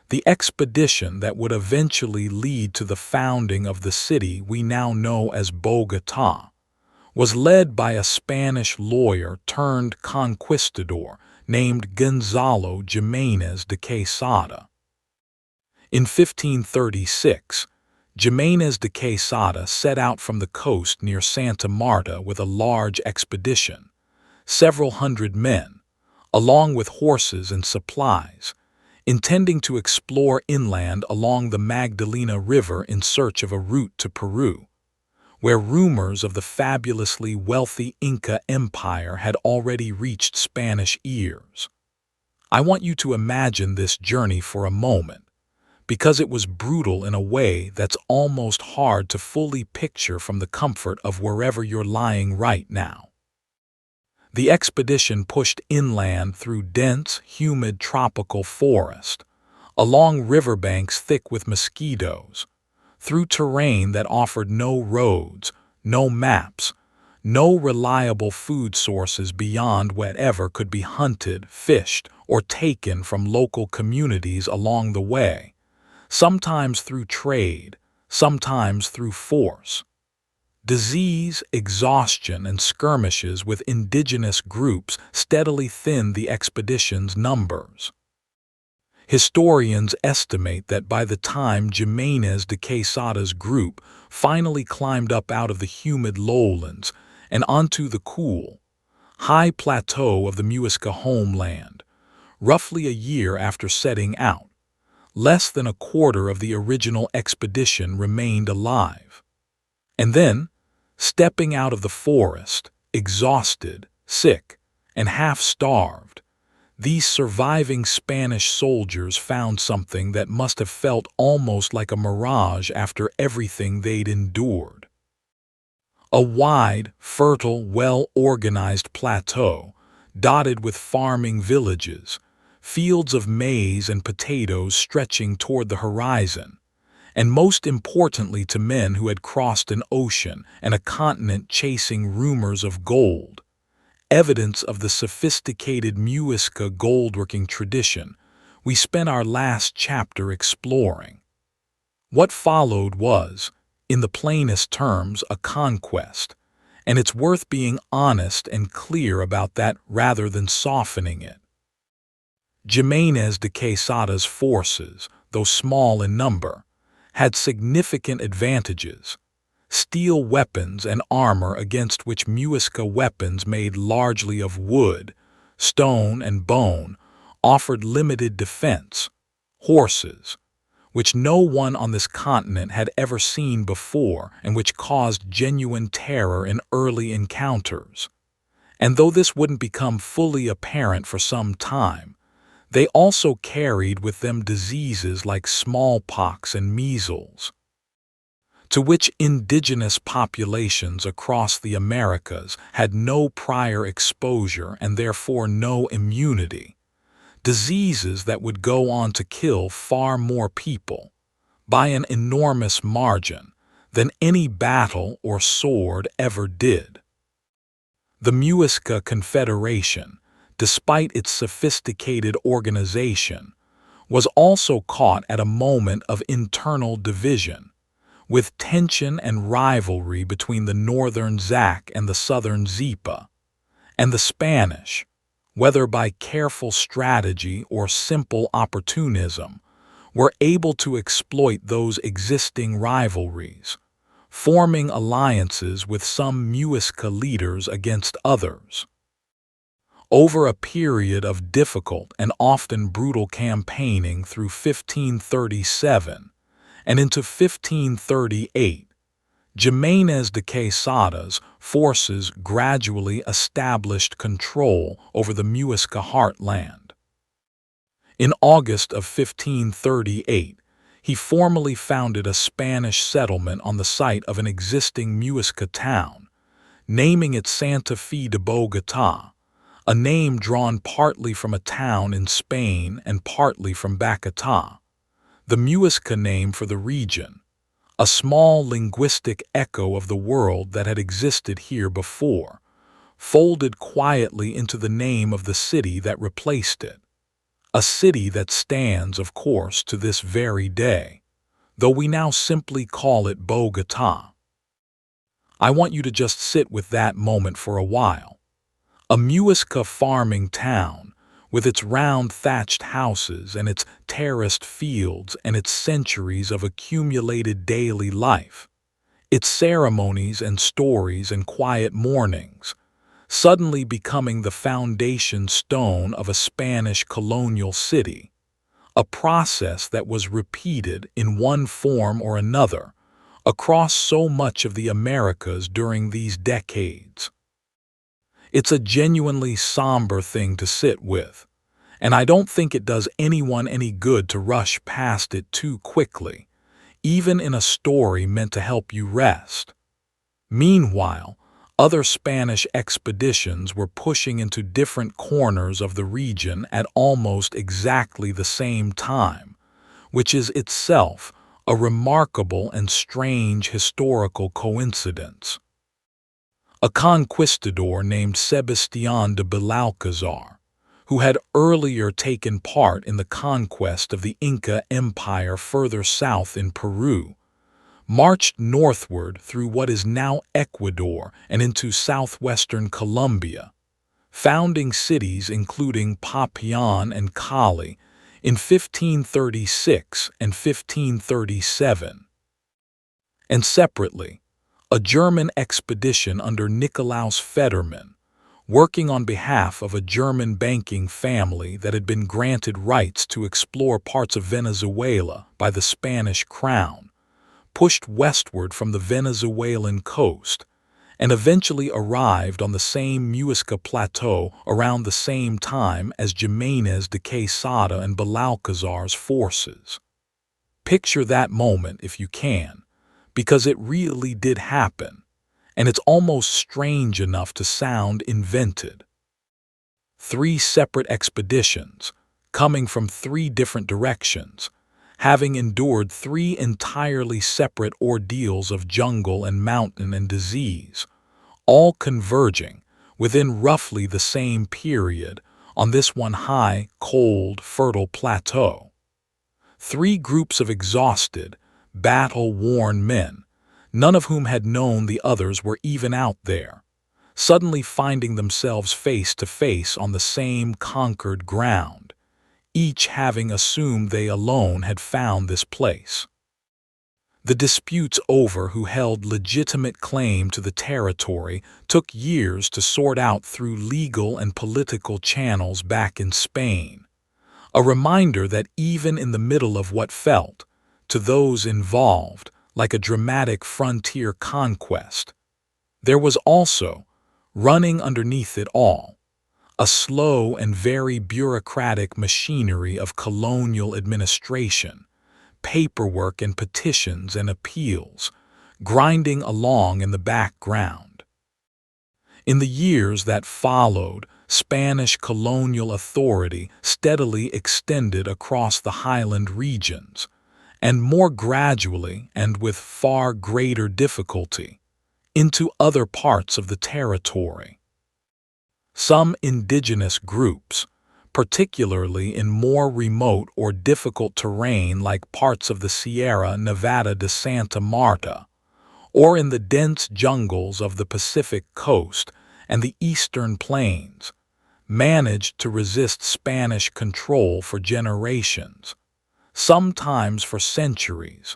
the expedition that would eventually lead to the founding of the city we now know as Bogotá, was led by a Spanish lawyer turned conquistador named Gonzalo Jiménez de Quesada. In 1536, Jiménez de Quesada set out from the coast near Santa Marta with a large expedition, several hundred men, along with horses and supplies, intending to explore inland along the Magdalena River in search of a route to Peru, where rumors of the fabulously wealthy Inca Empire had already reached Spanish ears. I want you to imagine this journey for a moment, because it was brutal in a way that's almost hard to fully picture from the comfort of wherever you're lying right now. The expedition pushed inland through dense, humid tropical forest, along riverbanks thick with mosquitoes, through terrain that offered no roads, no maps, no reliable food sources beyond whatever could be hunted, fished, or taken from local communities along the way, sometimes through trade, sometimes through force. Disease, exhaustion, and skirmishes with indigenous groups steadily thinned the expedition's numbers. Historians estimate that by the time Jimenez de Quesada's group finally climbed up out of the humid lowlands and onto the cool, high plateau of the Muisca homeland, roughly a year after setting out, less than a quarter of the original expedition remained alive. And then, stepping out of the forest, exhausted, sick, and half-starved, these surviving Spanish soldiers found something that must have felt almost like a mirage after everything they'd endured. A wide, fertile, well-organized plateau, dotted with farming villages, fields of maize and potatoes stretching toward the horizon, and most importantly to men who had crossed an ocean and a continent chasing rumors of gold, evidence of the sophisticated Muisca goldworking tradition we spent our last chapter exploring. What followed was, in the plainest terms, a conquest, and it's worth being honest and clear about that rather than softening it. Jimenez de Quesada's forces, though small in number, had significant advantages: steel weapons and armor against which Muisca weapons made largely of wood, stone, and bone offered limited defense; horses, which no one on this continent had ever seen before and which caused genuine terror in early encounters. And though this wouldn't become fully apparent for some time, they also carried with them diseases like smallpox and measles, to which indigenous populations across the Americas had no prior exposure and therefore no immunity, diseases that would go on to kill far more people, by an enormous margin, than any battle or sword ever did. The Muisca Confederation, despite its sophisticated organization, was also caught at a moment of internal division, with tension and rivalry between the northern Zac and the southern Zipa, and the Spanish, whether by careful strategy or simple opportunism, were able to exploit those existing rivalries, forming alliances with some Muisca leaders against others. Over a period of difficult and often brutal campaigning through 1537 and into 1538, Jimenez de Quesada's forces gradually established control over the Muisca heartland. In August of 1538, he formally founded a Spanish settlement on the site of an existing Muisca town, naming it Santa Fe de Bogotá, a name drawn partly from a town in Spain and partly from Bogotá, the Muisca name for the region, a small linguistic echo of the world that had existed here before, folded quietly into the name of the city that replaced it. A city that stands, of course, to this very day, though we now simply call it Bogotá. I want you to just sit with that moment for a while. A Muisca farming town, with its round thatched houses and its terraced fields and its centuries of accumulated daily life, its ceremonies and stories and quiet mornings, suddenly becoming the foundation stone of a Spanish colonial city, a process that was repeated in one form or another across so much of the Americas during these decades. It's a genuinely somber thing to sit with, and I don't think it does anyone any good to rush past it too quickly, even in a story meant to help you rest. Meanwhile, Other Spanish expeditions were pushing into different corners of the region at almost exactly the same time, which is itself a remarkable and strange historical coincidence. A conquistador named Sebastián de Belalcázar, who had earlier taken part in the conquest of the Inca Empire further south in Peru, marched northward through what is now Ecuador and into southwestern Colombia, founding cities including Popayan and Cali in 1536 and 1537. And separately, a German expedition under Nikolaus Federmann, working on behalf of a German banking family that had been granted rights to explore parts of Venezuela by the Spanish crown, pushed westward from the Venezuelan coast and eventually arrived on the same Muisca plateau around the same time as Jiménez de Quesada and Belalcázar's forces. Picture that moment if you can, because it really did happen, and it's almost strange enough to sound invented. 3 separate expeditions, coming from 3 different directions, having endured 3 entirely separate ordeals of jungle and mountain and disease, all converging within roughly the same period on this one high, cold, fertile plateau. 3 groups of exhausted, battle-worn men, none of whom had known the others were even out there, suddenly finding themselves face to face on the same conquered ground, each having assumed they alone had found this place. The disputes over who held legitimate claim to the territory took years to sort out through legal and political channels back in Spain, a reminder that even in the middle of what felt, to those involved, like a dramatic frontier conquest, there was also, running underneath it all, a slow and very bureaucratic machinery of colonial administration, paperwork and petitions and appeals, grinding along in the background. In the years that followed, Spanish colonial authority steadily extended across the highland regions, and more gradually and with far greater difficulty, into other parts of the territory. Some indigenous groups, particularly in more remote or difficult terrain like parts of the Sierra Nevada de Santa Marta, or in the dense jungles of the Pacific coast and the eastern plains, managed to resist Spanish control for generations, sometimes for centuries,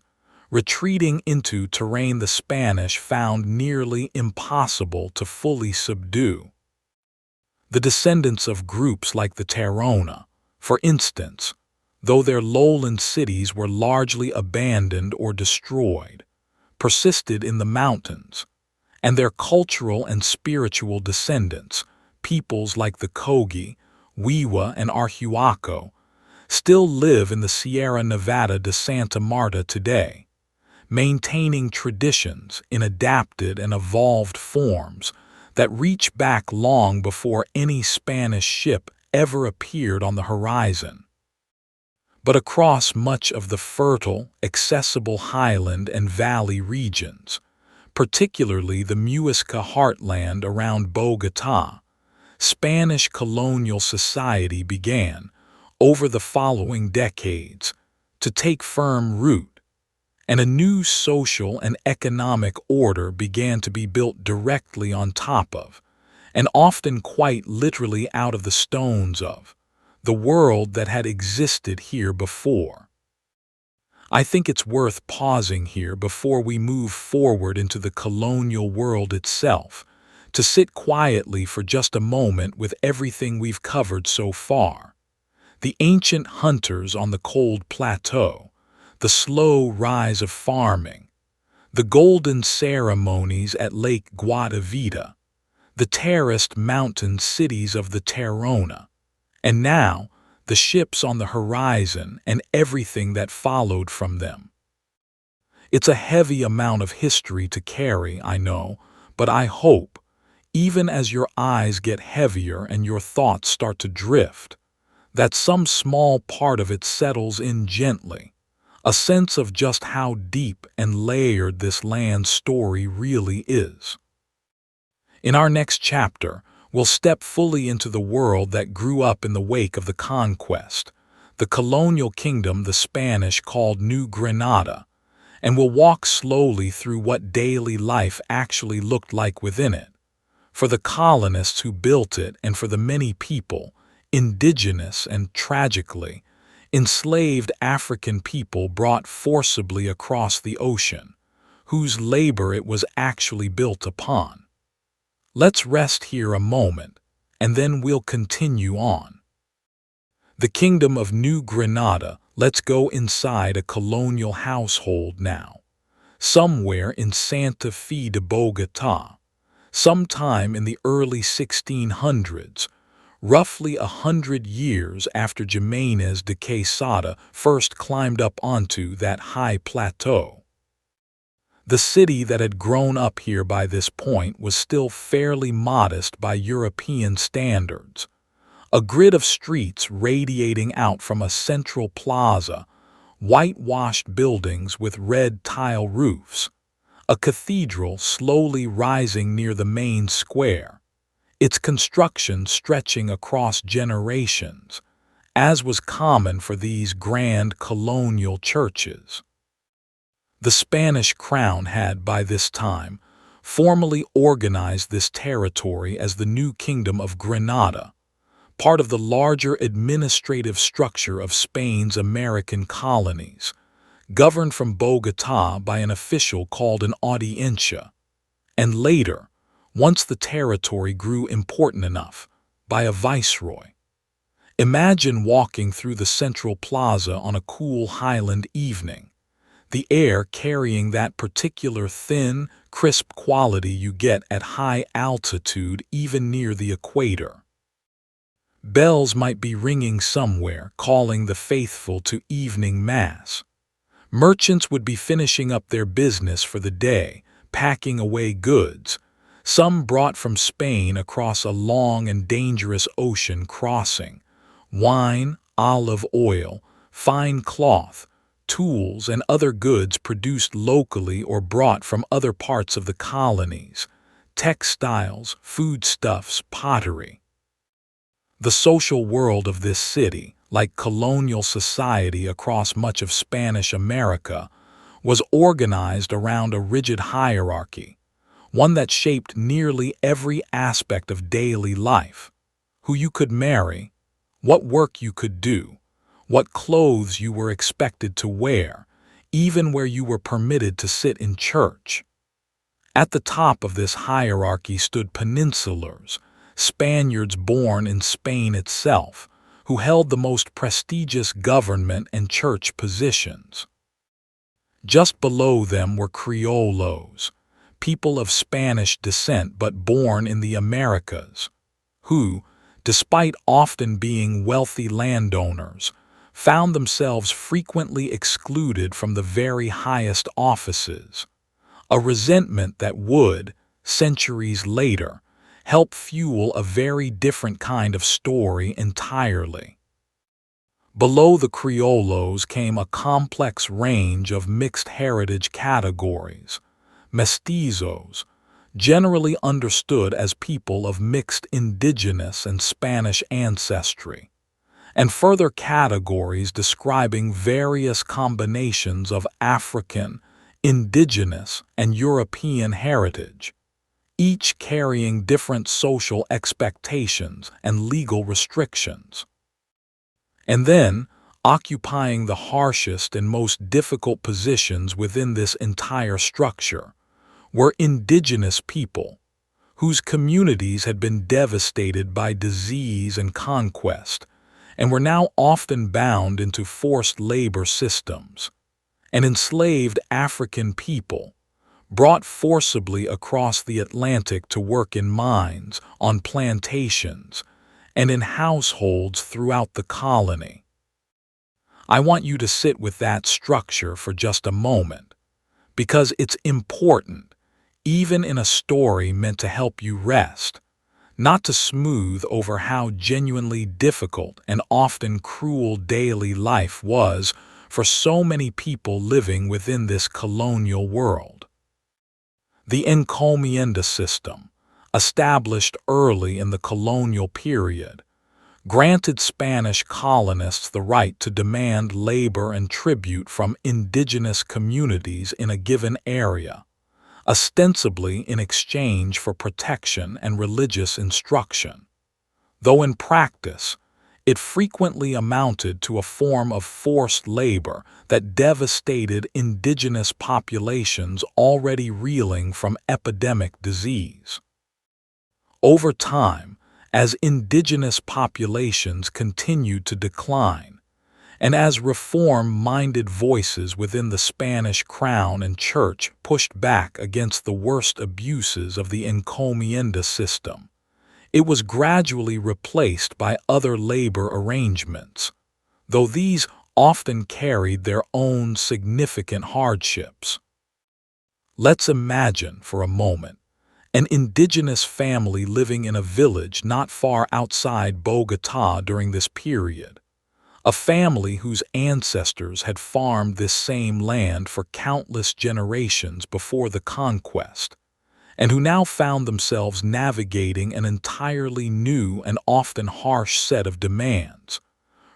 retreating into terrain the Spanish found nearly impossible to fully subdue. The descendants of groups like the Tairona, for instance, though their lowland cities were largely abandoned or destroyed, persisted in the mountains, and their cultural and spiritual descendants, peoples like the Kogi, Wiwa, and Arhuaco, still live in the Sierra Nevada de Santa Marta today, maintaining traditions in adapted and evolved forms that reach back long before any Spanish ship ever appeared on the horizon. But across much of the fertile, accessible highland and valley regions, particularly the Muisca heartland around Bogotá, Spanish colonial society began, over the following decades, to take firm root, and a new social and economic order began to be built directly on top of, and often quite literally out of the stones of, the world that had existed here before. I think it's worth pausing here before we move forward into the colonial world itself, to sit quietly for just a moment with everything we've covered so far. The ancient hunters on the cold plateau, the slow rise of farming, the golden ceremonies at Lake Guatavita, the terraced mountain cities of the Tairona, and now the ships on the horizon and everything that followed from them. It's a heavy amount of history to carry, I know, but I hope, even as your eyes get heavier and your thoughts start to drift, that some small part of it settles in gently, a sense of just how deep and layered this land's story really is. In our next chapter, we'll step fully into the world that grew up in the wake of the conquest, the colonial kingdom the Spanish called New Granada, and we'll walk slowly through what daily life actually looked like within it, for the colonists who built it and for the many people, indigenous and tragically, enslaved African people brought forcibly across the ocean, whose labor it was actually built upon. Let's rest here a moment, and then we'll continue on. The Kingdom of New Granada. Let's go inside a colonial household now, somewhere in Santa Fe de Bogota, sometime in the early 1600s, roughly 100 years after Jimenez de Quesada first climbed up onto that high plateau. The city that had grown up here by this point was still fairly modest by European standards. A grid of streets radiating out from a central plaza, whitewashed buildings with red tile roofs, a cathedral slowly rising near the main square, its construction stretching across generations, as was common for these grand colonial churches. The Spanish crown had, by this time, formally organized this territory as the new Kingdom of Granada, part of the larger administrative structure of Spain's American colonies, governed from Bogotá by an official called an audiencia, and later, once the territory grew important enough, by a viceroy. Imagine walking through the central plaza on a cool highland evening, the air carrying that particular thin, crisp quality you get at high altitude even near the equator. Bells might be ringing somewhere, calling the faithful to evening mass. Merchants would be finishing up their business for the day, packing away goods, some brought from Spain across a long and dangerous ocean crossing, wine, olive oil, fine cloth, tools, and other goods produced locally or brought from other parts of the colonies, textiles, foodstuffs, pottery. The social world of this city, like colonial society across much of Spanish America, was organized around a rigid hierarchy, one that shaped nearly every aspect of daily life: who you could marry, what work you could do, what clothes you were expected to wear, even where you were permitted to sit in church. At the top of this hierarchy stood peninsulars, Spaniards born in Spain itself, who held the most prestigious government and church positions. Just below them were criollos, people of Spanish descent but born in the Americas, who, despite often being wealthy landowners, found themselves frequently excluded from the very highest offices, a resentment that would, centuries later, help fuel a very different kind of story entirely. Below the criollos came a complex range of mixed heritage categories, mestizos, generally understood as people of mixed indigenous and Spanish ancestry, and further categories describing various combinations of African, indigenous, and European heritage, each carrying different social expectations and legal restrictions. And then, occupying the harshest and most difficult positions within this entire structure, were indigenous people, whose communities had been devastated by disease and conquest, and were now often bound into forced labor systems, and enslaved African people, brought forcibly across the Atlantic to work in mines, on plantations, and in households throughout the colony. I want you to sit with that structure for just a moment, because it's important, even in a story meant to help you rest, not to smooth over how genuinely difficult and often cruel daily life was for so many people living within this colonial world. The encomienda system, established early in the colonial period, granted Spanish colonists the right to demand labor and tribute from indigenous communities in a given area, ostensibly in exchange for protection and religious instruction, though in practice, it frequently amounted to a form of forced labor that devastated indigenous populations already reeling from epidemic disease. Over time, as indigenous populations continued to decline, and as reform-minded voices within the Spanish crown and church pushed back against the worst abuses of the encomienda system, it was gradually replaced by other labor arrangements, though these often carried their own significant hardships. Let's imagine for a moment an indigenous family living in a village not far outside Bogotá during this period, a family whose ancestors had farmed this same land for countless generations before the conquest, and who now found themselves navigating an entirely new and often harsh set of demands,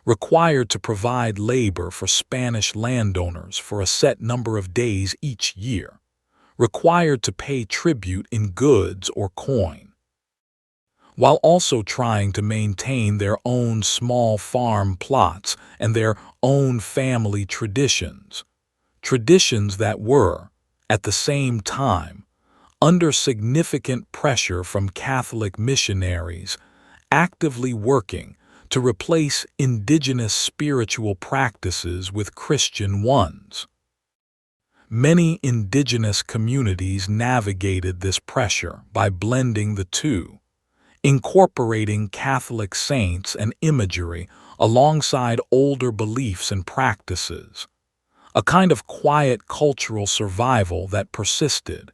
required to provide labor for Spanish landowners for a set number of days each year, required to pay tribute in goods or coin, while also trying to maintain their own small farm plots and their own family traditions, traditions that were, at the same time, under significant pressure from Catholic missionaries actively working to replace indigenous spiritual practices with Christian ones. Many indigenous communities navigated this pressure by blending the two, incorporating Catholic saints and imagery alongside older beliefs and practices, a kind of quiet cultural survival that persisted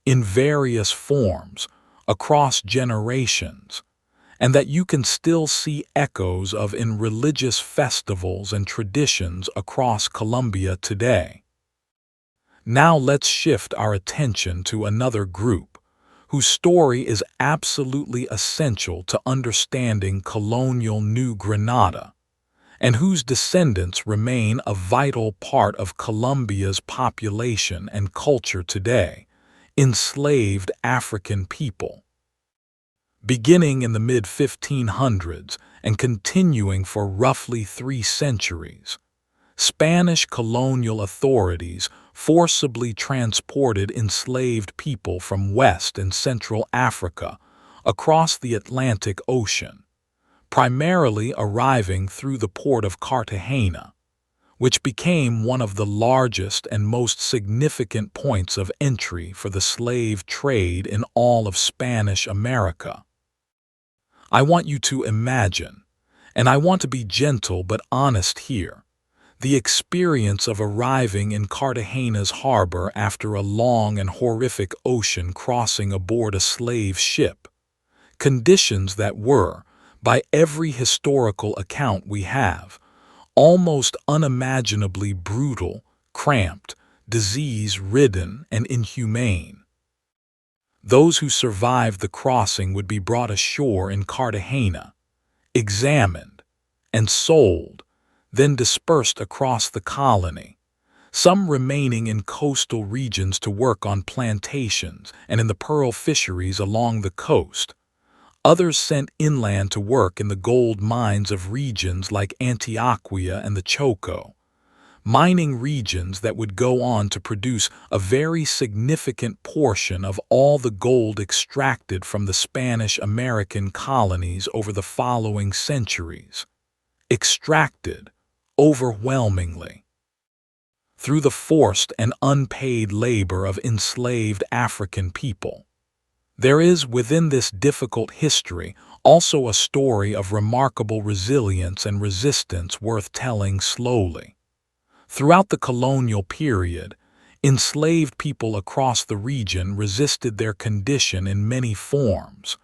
in various forms across generations, and that you can still see echoes of in religious festivals and traditions across Colombia today. Now let's shift our attention to another group, whose story is absolutely essential to understanding colonial New Granada, and whose descendants remain a vital part of Colombia's population and culture today: enslaved African people. Beginning in the mid-1500s and continuing for roughly 3 centuries, Spanish colonial authorities forcibly transported enslaved people from West and Central Africa across the Atlantic Ocean, primarily arriving through the port of Cartagena, which became one of the largest and most significant points of entry for the slave trade in all of Spanish America. I want you to imagine, and I want to be gentle but honest here, the experience of arriving in Cartagena's harbor after a long and horrific ocean crossing aboard a slave ship, conditions that were, by every historical account we have, almost unimaginably brutal, cramped, disease-ridden, and inhumane. Those who survived the crossing would be brought ashore in Cartagena, examined, and sold, then dispersed across the colony, some remaining in coastal regions to work on plantations and in the pearl fisheries along the coast, others sent inland to work in the gold mines of regions like Antioquia and the Choco, mining regions that would go on to produce a very significant portion of all the gold extracted from the Spanish-American colonies over the following centuries, extracted, overwhelmingly, through the forced and unpaid labor of enslaved African people. There is within this difficult history also a story of remarkable resilience and resistance worth telling slowly. Throughout the colonial period, Enslaved people across the region resisted their condition in many forms,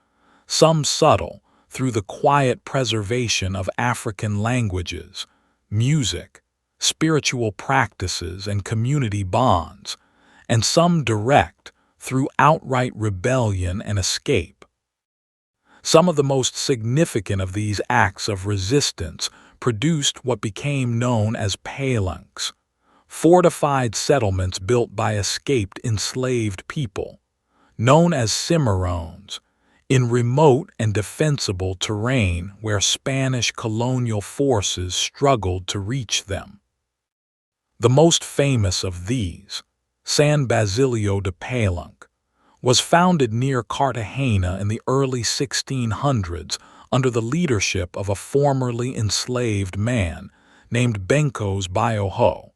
some subtle, through the quiet preservation of African languages, music, spiritual practices, and community bonds, and some direct, through outright rebellion and escape. Some of the most significant of these acts of resistance produced what became known as phalanx, fortified settlements built by escaped enslaved people, known as cimarrones, in remote and defensible terrain where Spanish colonial forces struggled to reach them. The most famous of these, San Basilio de Palenque, was founded near Cartagena in the early 1600s under the leadership of a formerly enslaved man named Bencos Bioho,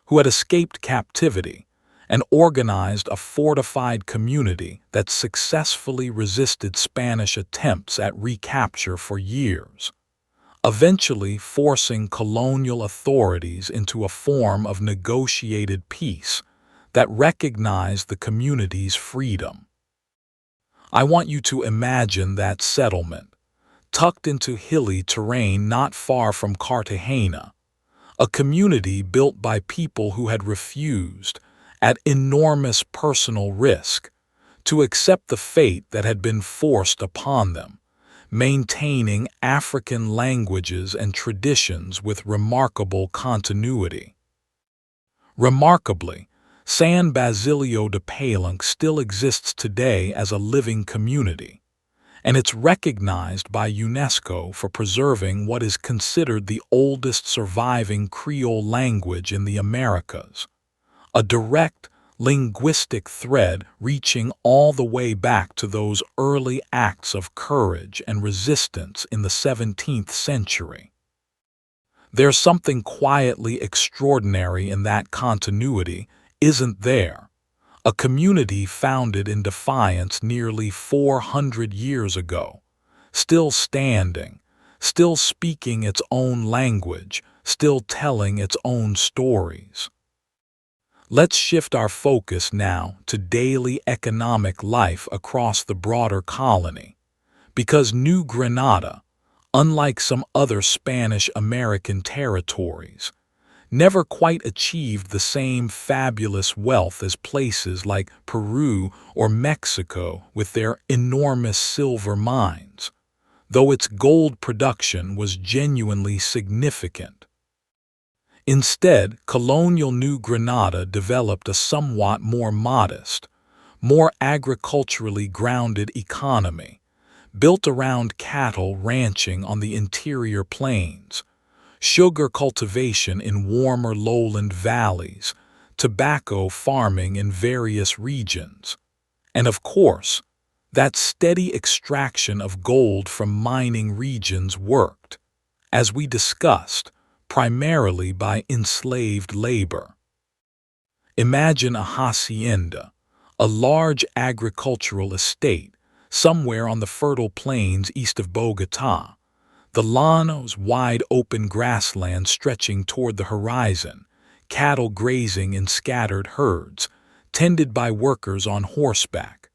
who had escaped captivity and organized a fortified community that successfully resisted Spanish attempts at recapture for years, eventually forcing colonial authorities into a form of negotiated peace that recognized the community's freedom. I want you to imagine that settlement, tucked into hilly terrain not far from Cartagena, a community built by people who had refused, at enormous personal risk, to accept the fate that had been forced upon them, maintaining African languages and traditions with remarkable continuity. Remarkably, San Basilio de Palenque still exists today as a living community, and it's recognized by UNESCO for preserving what is considered the oldest surviving Creole language in the Americas, a direct linguistic thread reaching all the way back to those early acts of courage and resistance in the 17th century. There's something quietly extraordinary in that continuity, isn't there? A community founded in defiance nearly 400 years ago, still standing, still speaking its own language, still telling its own stories. Let's shift our focus now to daily economic life across the broader colony, because New Granada, unlike some other Spanish-American territories, never quite achieved the same fabulous wealth as places like Peru or Mexico with their enormous silver mines, though its gold production was genuinely significant. Instead, colonial New Granada developed a somewhat more modest, more agriculturally grounded economy, built around cattle ranching on the interior plains, sugar cultivation in warmer lowland valleys, tobacco farming in various regions, and of course, that steady extraction of gold from mining regions worked, as we discussed, primarily by enslaved labor. Imagine a hacienda, a large agricultural estate, somewhere on the fertile plains east of Bogotá, the llanos, wide open grassland stretching toward the horizon, cattle grazing in scattered herds, tended by workers on horseback,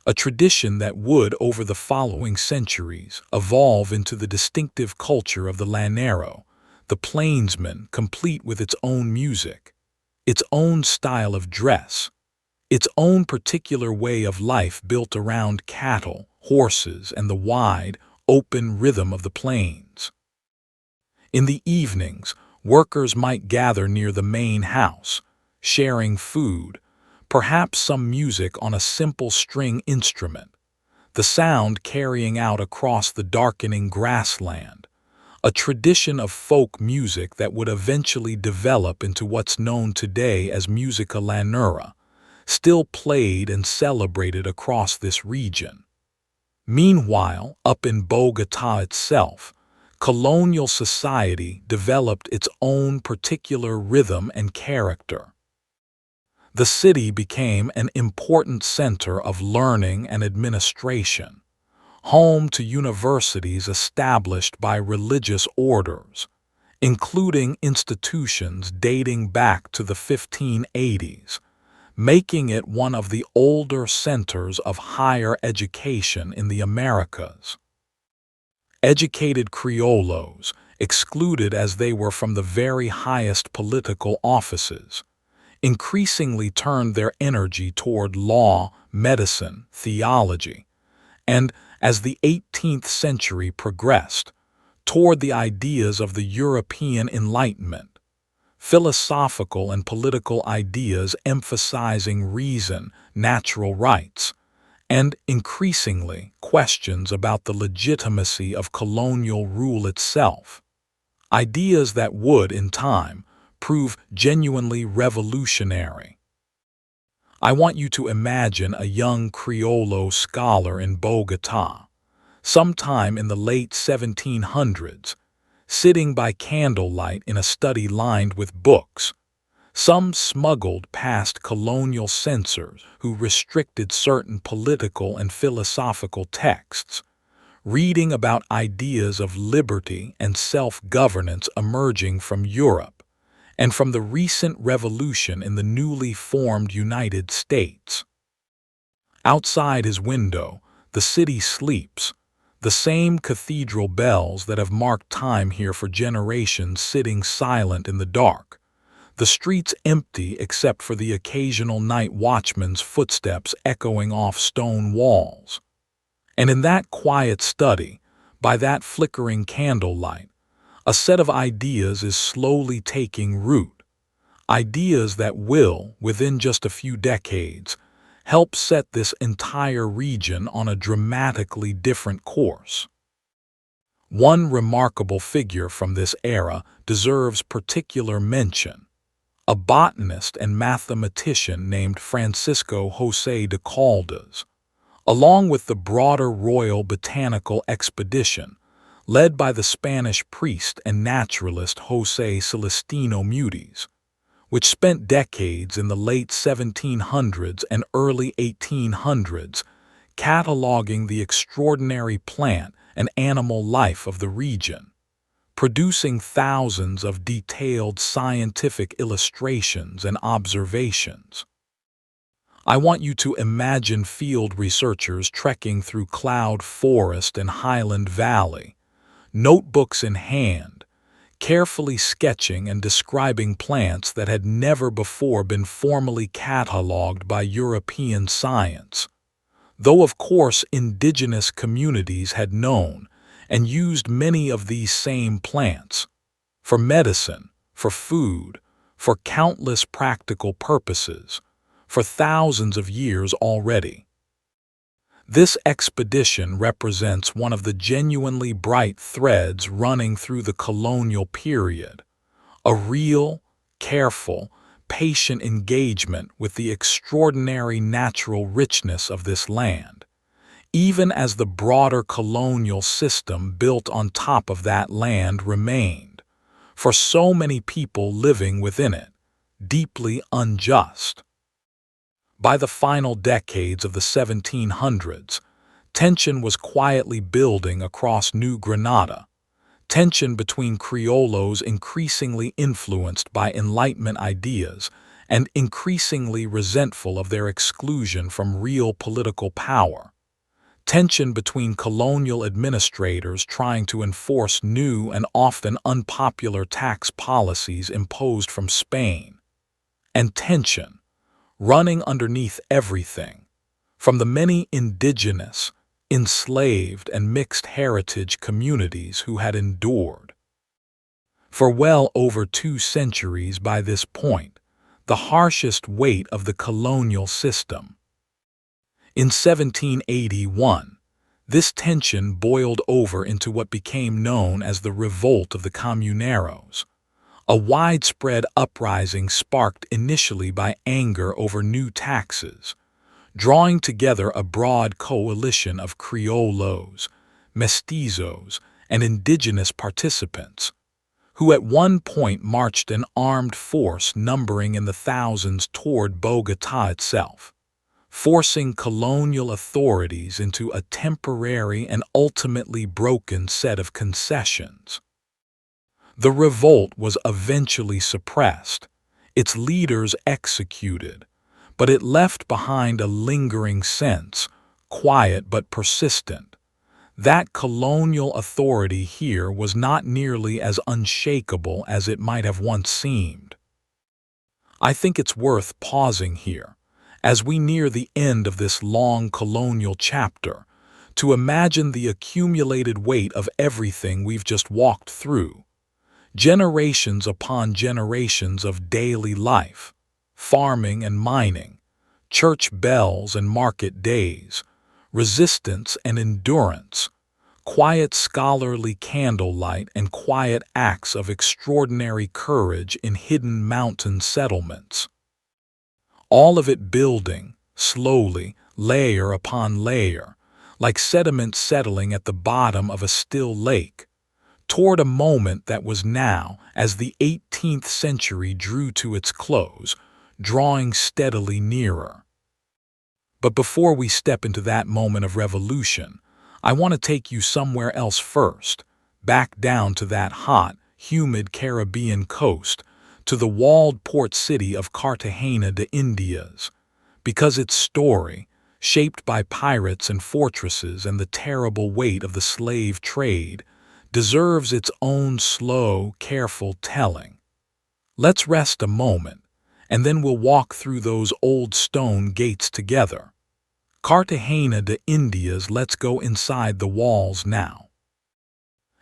a tradition that would, over the following centuries, evolve into the distinctive culture of the llanero, the plainsman, complete with its own music, its own style of dress, its own particular way of life built around cattle, horses, and the wide, open rhythm of the plains. In the evenings, workers might gather near the main house, sharing food, perhaps some music on a simple string instrument, the sound carrying out across the darkening grassland, a tradition of folk music that would eventually develop into what's known today as musica llanera, still played and celebrated across this region. Meanwhile, up in Bogotá itself, colonial society developed its own particular rhythm and character. The city became an important center of learning and administration, home to universities established by religious orders, including institutions dating back to the 1580s, making it one of the older centers of higher education in the Americas. Educated Criollos, excluded as they were from the very highest political offices, increasingly turned their energy toward law, medicine, theology, and, as the 18th century progressed, toward the ideas of the European Enlightenment, philosophical and political ideas emphasizing reason, natural rights, and, increasingly, questions about the legitimacy of colonial rule itself, ideas that would, in time, prove genuinely revolutionary. I want you to imagine a young Criollo scholar in Bogotá, sometime in the late 1700s, sitting by candlelight in a study lined with books, some smuggled past colonial censors who restricted certain political and philosophical texts, reading about ideas of liberty and self-governance emerging from Europe and from the recent revolution in the newly formed United States. Outside his window, the city sleeps, the same cathedral bells that have marked time here for generations sitting silent in the dark, the streets empty except for the occasional night watchman's footsteps echoing off stone walls. And in that quiet study, by that flickering candlelight, a set of ideas is slowly taking root, ideas that will, within just a few decades, help set this entire region on a dramatically different course. One remarkable figure from this era deserves particular mention: a botanist and mathematician named Francisco José de Caldas, along with the broader Royal Botanical Expedition, led by the Spanish priest and naturalist José Celestino Mutis, which spent decades in the late 1700s and early 1800s cataloging the extraordinary plant and animal life of the region, producing thousands of detailed scientific illustrations and observations. I want you to imagine field researchers trekking through cloud forest and highland valley, notebooks in hand, carefully sketching and describing plants that had never before been formally catalogued by European science, though of course indigenous communities had known and used many of these same plants for medicine, for food, for countless practical purposes, for thousands of years already. This expedition represents one of the genuinely bright threads running through the colonial period, a real, careful, patient engagement with the extraordinary natural richness of this land, even as the broader colonial system built on top of that land remained, for so many people living within it, deeply unjust. By the final decades of the 1700s, tension was quietly building across New Granada, tension between Criollos increasingly influenced by Enlightenment ideas and increasingly resentful of their exclusion from real political power, tension between colonial administrators trying to enforce new and often unpopular tax policies imposed from Spain, and tension running underneath everything, from the many indigenous, enslaved, and mixed heritage communities who had endured, for well over 2 centuries by this point, the harshest weight of the colonial system. In 1781, this tension boiled over into what became known as the Revolt of the Comuneros, a widespread uprising sparked initially by anger over new taxes, drawing together a broad coalition of Criollos, mestizos, and indigenous participants, who at one point marched an armed force numbering in the thousands toward Bogotá itself, forcing colonial authorities into a temporary and ultimately broken set of concessions. The revolt was eventually suppressed, its leaders executed, but it left behind a lingering sense, quiet but persistent. That colonial authority here was not nearly as unshakable as it might have once seemed. I think it's worth pausing here, as we near the end of this long colonial chapter, to imagine the accumulated weight of everything we've just walked through. Generations upon generations of daily life, farming and mining, church bells and market days, resistance and endurance, quiet scholarly candlelight and quiet acts of extraordinary courage in hidden mountain settlements. All of it building, slowly, layer upon layer, like sediment settling at the bottom of a still lake, toward a moment that was now, as the 18th century drew to its close, drawing steadily nearer. But before we step into that moment of revolution, I want to take you somewhere else first, back down to that hot, humid Caribbean coast, to the walled port city of Cartagena de Indias, because its story, shaped by pirates and fortresses and the terrible weight of the slave trade, deserves its own slow, careful telling. Let's rest a moment, and then we'll walk through those old stone gates together. Cartagena de Indias, let's go inside the walls now.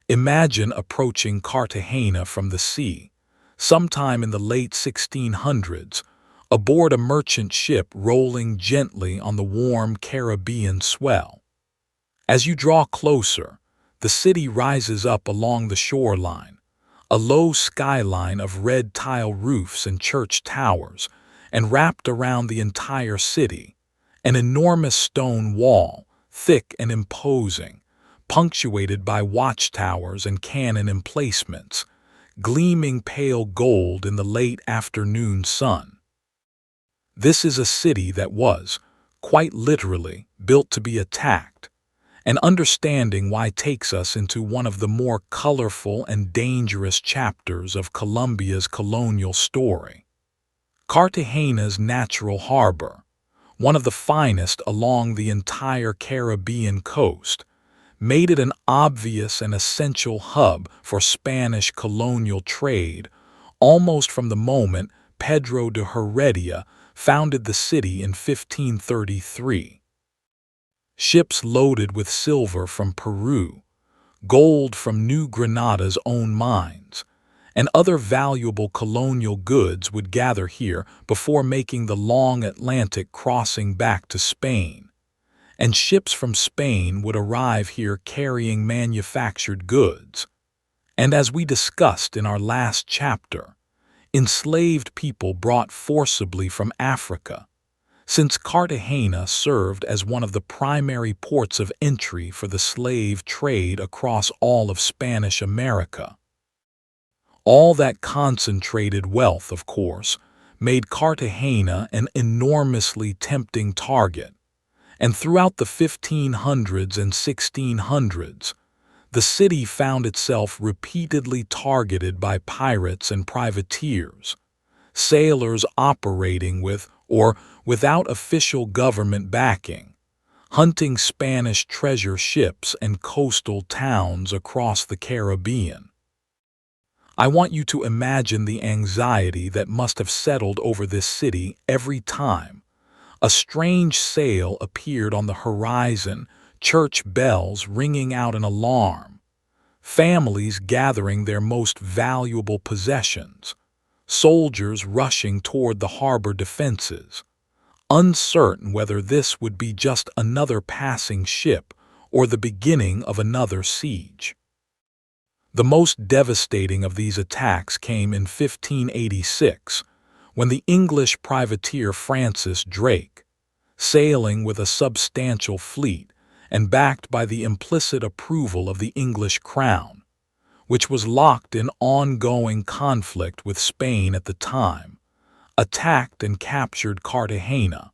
Imagine approaching Cartagena from the sea, sometime in the late 1600s, aboard a merchant ship rolling gently on the warm Caribbean swell. As you draw closer, the city rises up along the shoreline, a low skyline of red tile roofs and church towers, and wrapped around the entire city, an enormous stone wall, thick and imposing, punctuated by watchtowers and cannon emplacements, gleaming pale gold in the late afternoon sun. This is a city that was, quite literally, built to be attacked, and understanding why takes us into one of the more colorful and dangerous chapters of Colombia's colonial story. Cartagena's natural harbor, one of the finest along the entire Caribbean coast, made it an obvious and essential hub for Spanish colonial trade almost from the moment Pedro de Heredia founded the city in 1533. Ships loaded with silver from Peru, gold from New Granada's own mines, and other valuable colonial goods would gather here before making the long Atlantic crossing back to Spain. And ships from Spain would arrive here carrying manufactured goods. And as we discussed in our last chapter, enslaved people brought forcibly from Africa, since Cartagena served as one of the primary ports of entry for the slave trade across all of Spanish America. All that concentrated wealth, of course, made Cartagena an enormously tempting target, and throughout the 1500s and 1600s, the city found itself repeatedly targeted by pirates and privateers, sailors operating with or without official government backing, hunting Spanish treasure ships and coastal towns across the Caribbean. I want you to imagine the anxiety that must have settled over this city every time a strange sail appeared on the horizon, church bells ringing out an alarm, families gathering their most valuable possessions, soldiers rushing toward the harbor defenses, uncertain whether this would be just another passing ship or the beginning of another siege. The most devastating of these attacks came in 1586, when the English privateer Francis Drake, sailing with a substantial fleet and backed by the implicit approval of the English crown, which was locked in ongoing conflict with Spain at the time, attacked and captured Cartagena,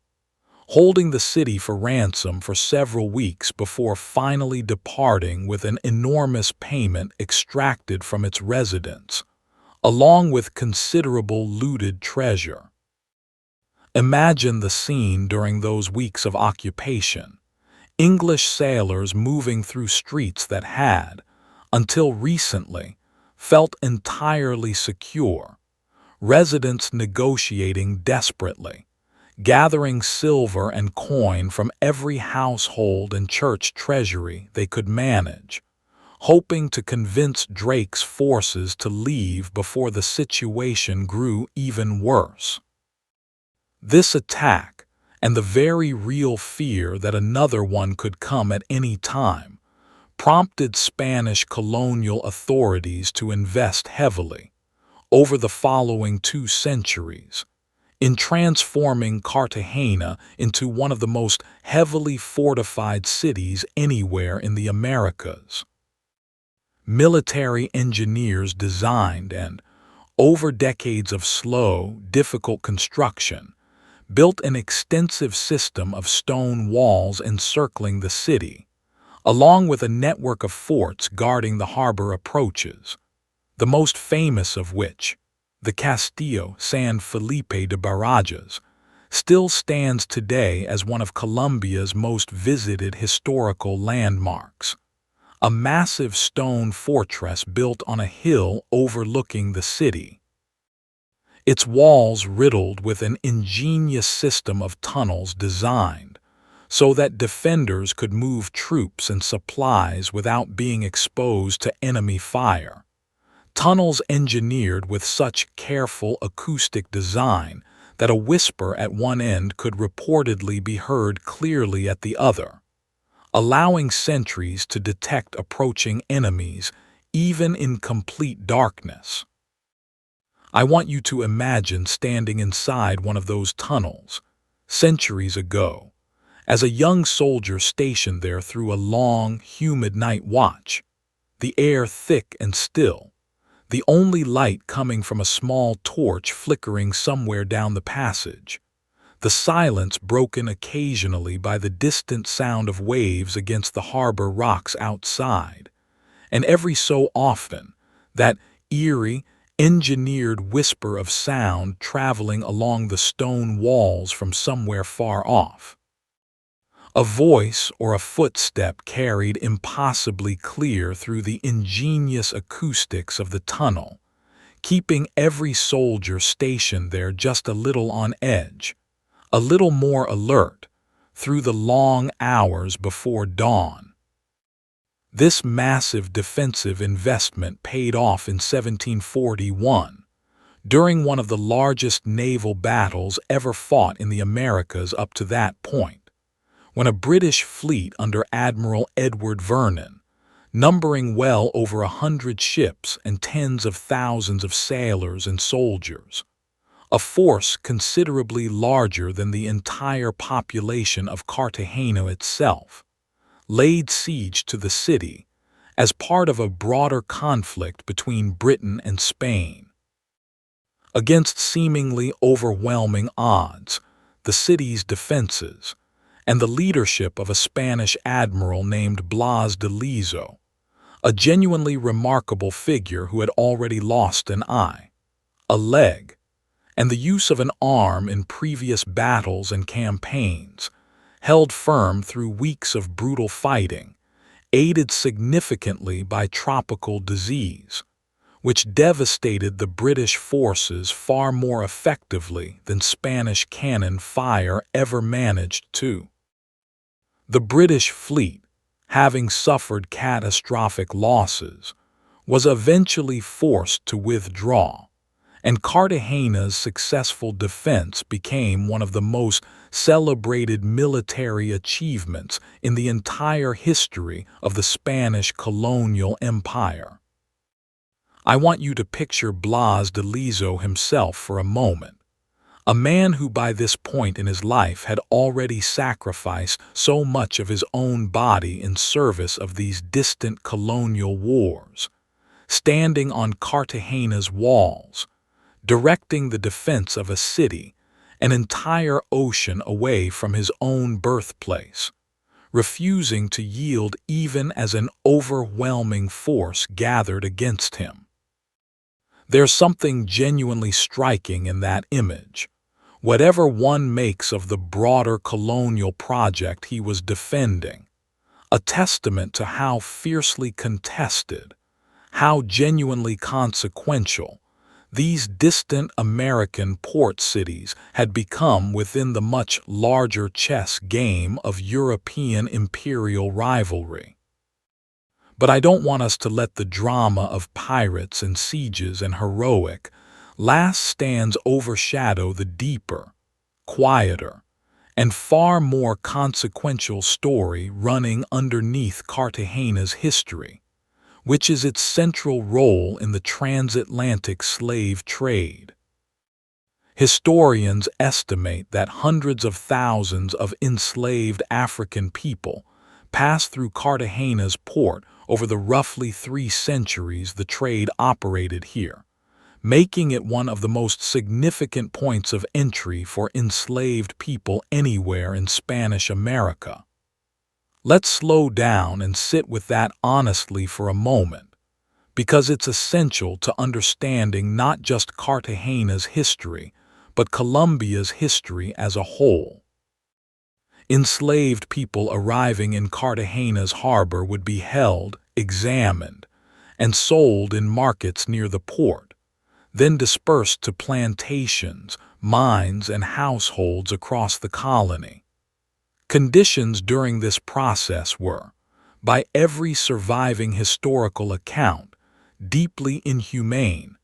holding the city for ransom for several weeks before finally departing with an enormous payment extracted from its residents, along with considerable looted treasure. Imagine the scene during those weeks of occupation. English sailors moving through streets that had, until recently, felt entirely secure. Residents negotiating desperately, gathering silver and coin from every household and church treasury they could manage, hoping to convince Drake's forces to leave before the situation grew even worse. This attack, and the very real fear that another one could come at any time, prompted Spanish colonial authorities to invest heavily, over the following 2 centuries, in transforming Cartagena into one of the most heavily fortified cities anywhere in the Americas. Military engineers designed and, over decades of slow, difficult construction, built an extensive system of stone walls encircling the city, along with a network of forts guarding the harbor approaches, the most famous of which, the Castillo San Felipe de Barajas, still stands today as one of Colombia's most visited historical landmarks. A massive stone fortress built on a hill overlooking the city. Its walls riddled with an ingenious system of tunnels designed so that defenders could move troops and supplies without being exposed to enemy fire. Tunnels engineered with such careful acoustic design that a whisper at one end could reportedly be heard clearly at the other, allowing sentries to detect approaching enemies even in complete darkness. I want you to imagine standing inside one of those tunnels, centuries ago, as a young soldier stationed there through a long, humid night watch, the air thick and still, the only light coming from a small torch flickering somewhere down the passage, the silence broken occasionally by the distant sound of waves against the harbor rocks outside, and every so often that eerie, engineered whisper of sound traveling along the stone walls from somewhere far off. A voice or a footstep carried impossibly clear through the ingenious acoustics of the tunnel, keeping every soldier stationed there just a little on edge, a little more alert, through the long hours before dawn. This massive defensive investment paid off in 1741, during one of the largest naval battles ever fought in the Americas up to that point, when a British fleet under Admiral Edward Vernon, numbering well over 100 ships and tens of thousands of sailors and soldiers, a force considerably larger than the entire population of Cartagena itself, laid siege to the city as part of a broader conflict between Britain and Spain. Against seemingly overwhelming odds, the city's defenses, and the leadership of a Spanish admiral named Blas de Lezo, a genuinely remarkable figure who had already lost an eye, a leg, and the use of an arm in previous battles and campaigns, held firm through weeks of brutal fighting, aided significantly by tropical disease, which devastated the British forces far more effectively than Spanish cannon fire ever managed to. The British fleet, having suffered catastrophic losses, was eventually forced to withdraw, and Cartagena's successful defense became one of the most celebrated military achievements in the entire history of the Spanish colonial empire. I want you to picture Blas de Lezo himself for a moment, a man who by this point in his life had already sacrificed so much of his own body in service of these distant colonial wars, standing on Cartagena's walls, directing the defense of a city, an entire ocean away from his own birthplace, refusing to yield even as an overwhelming force gathered against him. There's something genuinely striking in that image, whatever one makes of the broader colonial project he was defending, a testament to how fiercely contested, how genuinely consequential these distant American port cities had become within the much larger chess game of European imperial rivalry. But I don't want us to let the drama of pirates and sieges and heroic last stands overshadow the deeper, quieter, and far more consequential story running underneath Cartagena's history, which is its central role in the transatlantic slave trade. Historians estimate that hundreds of thousands of enslaved African people passed through Cartagena's port over the roughly 3 centuries the trade operated here, making it one of the most significant points of entry for enslaved people anywhere in Spanish America. Let's slow down and sit with that honestly for a moment, because it's essential to understanding not just Cartagena's history, but Colombia's history as a whole. Enslaved people arriving in Cartagena's harbor would be held, examined, and sold in markets near the port, then dispersed to plantations, mines, and households across the colony. Conditions during this process were, by every surviving historical account, deeply inhumane,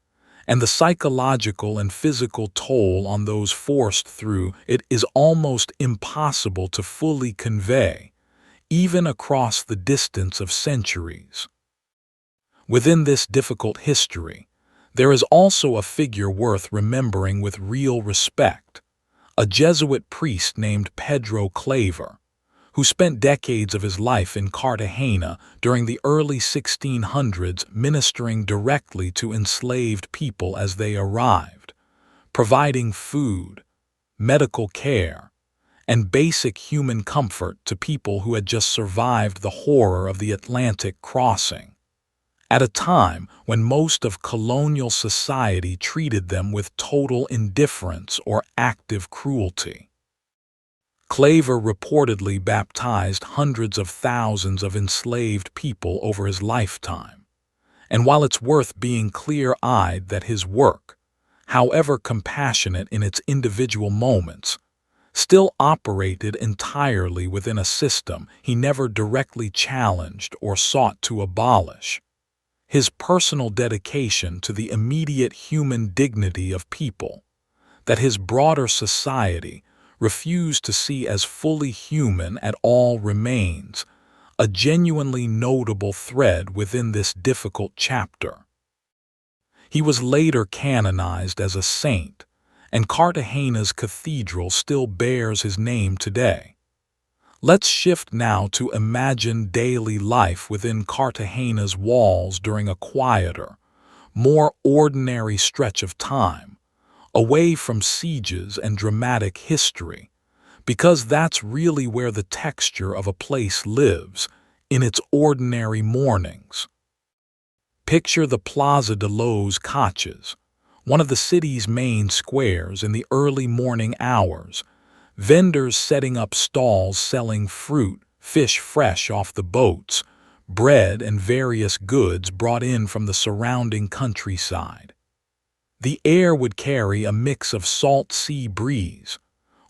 and the psychological and physical toll on those forced through it is almost impossible to fully convey, even across the distance of centuries. Within this difficult history, there is also a figure worth remembering with real respect, a Jesuit priest named Pedro Claver, who spent decades of his life in Cartagena during the early 1600s ministering directly to enslaved people as they arrived, providing food, medical care, and basic human comfort to people who had just survived the horror of the Atlantic crossing, at a time when most of colonial society treated them with total indifference or active cruelty. Claver reportedly baptized hundreds of thousands of enslaved people over his lifetime, and while it's worth being clear-eyed that his work, however compassionate in its individual moments, still operated entirely within a system he never directly challenged or sought to abolish, his personal dedication to the immediate human dignity of people, that his broader society refused to see as fully human at all remains, a genuinely notable thread within this difficult chapter. He was later canonized as a saint, and Cartagena's cathedral still bears his name today. Let's shift now to imagine daily life within Cartagena's walls during a quieter, more ordinary stretch of time, away from sieges and dramatic history, because that's really where the texture of a place lives, in its ordinary mornings. Picture the Plaza de los Coches, one of the city's main squares in the early morning hours, vendors setting up stalls selling fruit, fish fresh off the boats, bread and various goods brought in from the surrounding countryside. The air would carry a mix of salt sea breeze,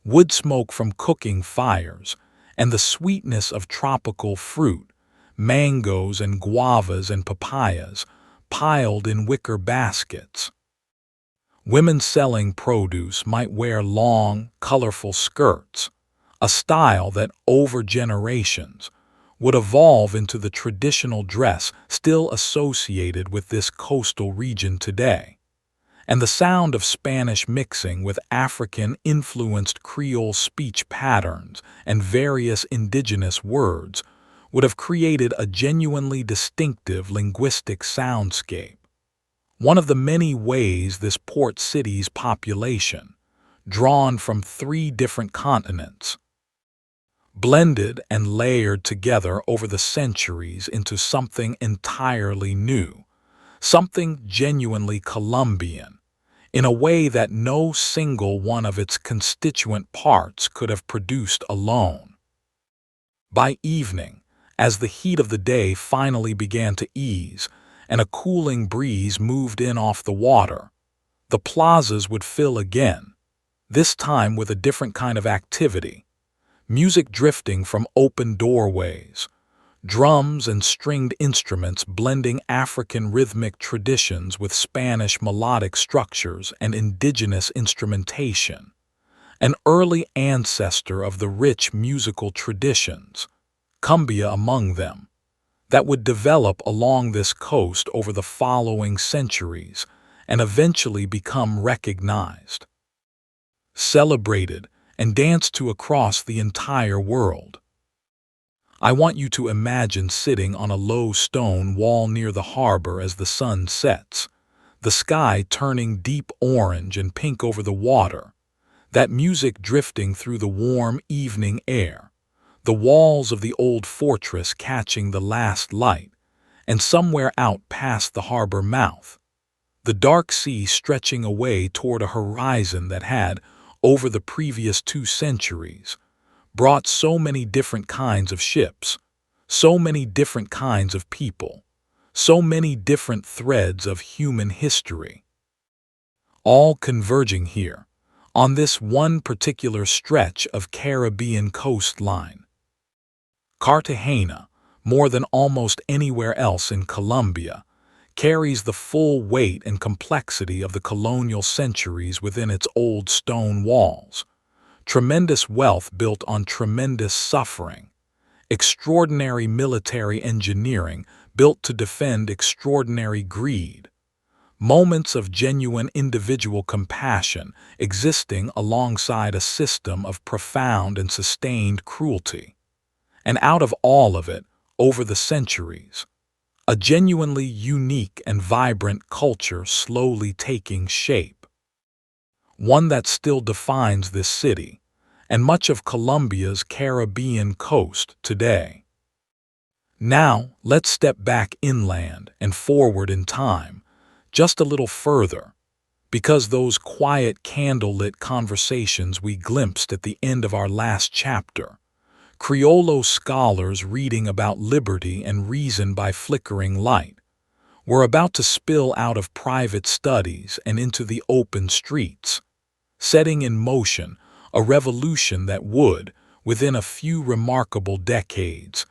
wood smoke from cooking fires, and the sweetness of tropical fruit, mangoes and guavas and papayas, piled in wicker baskets. Women selling produce might wear long, colorful skirts, a style that, over generations, would evolve into the traditional dress still associated with this coastal region today. And the sound of Spanish mixing with African-influenced Creole speech patterns and various indigenous words would have created a genuinely distinctive linguistic soundscape. One of the many ways this port city's population, drawn from 3 different continents, blended and layered together over the centuries into something entirely new, something genuinely Colombian, in a way that no single one of its constituent parts could have produced alone. By evening, as the heat of the day finally began to ease and a cooling breeze moved in off the water, the plazas would fill again, this time with a different kind of activity, music drifting from open doorways, drums and stringed instruments blending African rhythmic traditions with Spanish melodic structures and indigenous instrumentation, an early ancestor of the rich musical traditions, cumbia among them, that would develop along this coast over the following centuries and eventually become recognized, celebrated, and danced to across the entire world. I want you to imagine sitting on a low stone wall near the harbor as the sun sets, the sky turning deep orange and pink over the water, that music drifting through the warm evening air, the walls of the old fortress catching the last light, and somewhere out past the harbor mouth, the dark sea stretching away toward a horizon that had, over the previous 2 centuries, brought so many different kinds of ships, so many different kinds of people, so many different threads of human history, all converging here, on this one particular stretch of Caribbean coastline. Cartagena, more than almost anywhere else in Colombia, carries the full weight and complexity of the colonial centuries within its old stone walls. Tremendous wealth built on tremendous suffering, extraordinary military engineering built to defend extraordinary greed, moments of genuine individual compassion existing alongside a system of profound and sustained cruelty. And out of all of it, over the centuries, a genuinely unique and vibrant culture slowly taking shape. One that still defines this city and much of Colombia's Caribbean coast today. Now, let's step back inland and forward in time, just a little further, because those quiet candlelit conversations we glimpsed at the end of our last chapter, Criollo scholars reading about liberty and reason by flickering light, were about to spill out of private studies and into the open streets, setting in motion a revolution that would, within a few remarkable decades,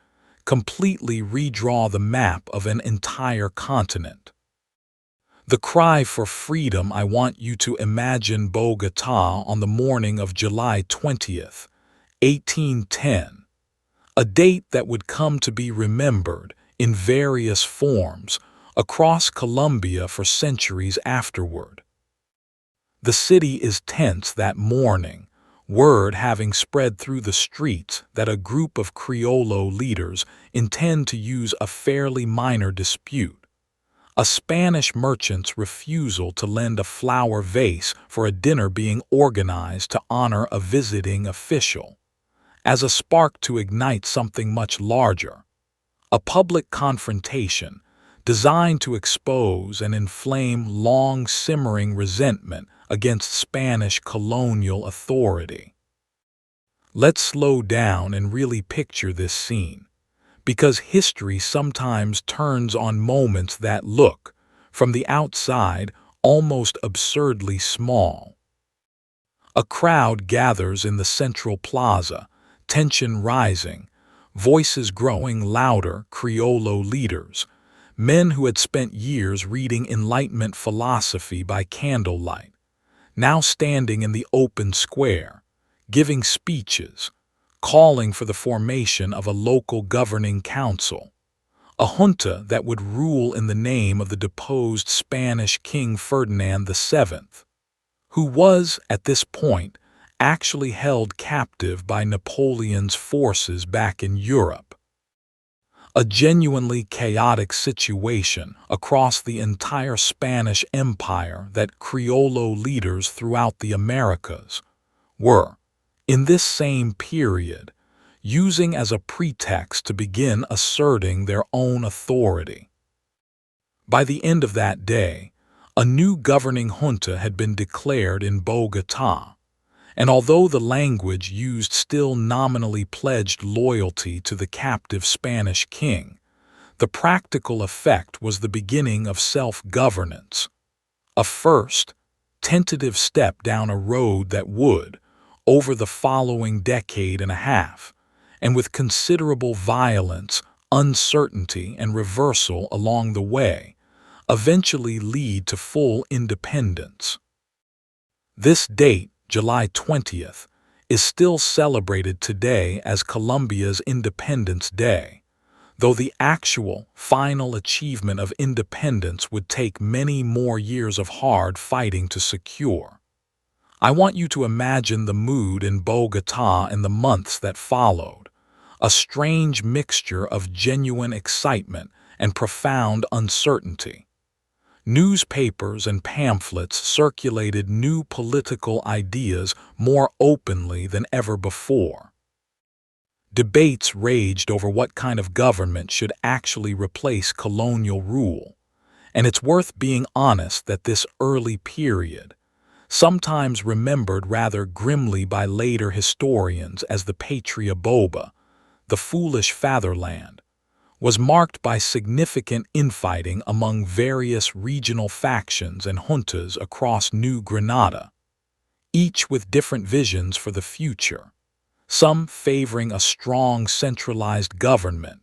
completely redraw the map of an entire continent. The cry for freedom. I want you to imagine Bogotá on the morning of July 20th, 1810, a date that would come to be remembered in various forms across Colombia for centuries afterward. The city is tense that morning, word having spread through the streets that a group of Criollo leaders intend to use a fairly minor dispute, a Spanish merchant's refusal to lend a flower vase for a dinner being organized to honor a visiting official, as a spark to ignite something much larger, a public confrontation designed to expose and inflame long-simmering resentment against Spanish colonial authority. Let's slow down and really picture this scene, because history sometimes turns on moments that look, from the outside, almost absurdly small. A crowd gathers in the central plaza, tension rising, voices growing louder. Criollo leaders, men who had spent years reading Enlightenment philosophy by candlelight, now standing in the open square, giving speeches, calling for the formation of a local governing council, a junta that would rule in the name of the deposed Spanish King Ferdinand VII, who was, at this point, actually held captive by Napoleon's forces back in Europe. A genuinely chaotic situation across the entire Spanish Empire that Criollo leaders throughout the Americas were, in this same period, using as a pretext to begin asserting their own authority. By the end of that day, A new governing junta had been declared in Bogotá, and although the language used still nominally pledged loyalty to the captive Spanish king, the practical effect was the beginning of self-governance, a first, tentative step down a road that would, over the following decade and a half, and with considerable violence, uncertainty, and reversal along the way, eventually lead to full independence. This date, July 20th, is still celebrated today as Colombia's Independence Day, though the actual, final achievement of independence would take many more years of hard fighting to secure. I want you to imagine the mood in Bogotá in the months that followed, a strange mixture of genuine excitement and profound uncertainty. Newspapers and pamphlets circulated new political ideas more openly than ever before. Debates raged over what kind of government should actually replace colonial rule, and it's worth being honest that this early period, sometimes remembered rather grimly by later historians as the Patria Boba, the foolish fatherland, was marked by significant infighting among various regional factions and juntas across New Granada, each with different visions for the future, some favoring a strong centralized government,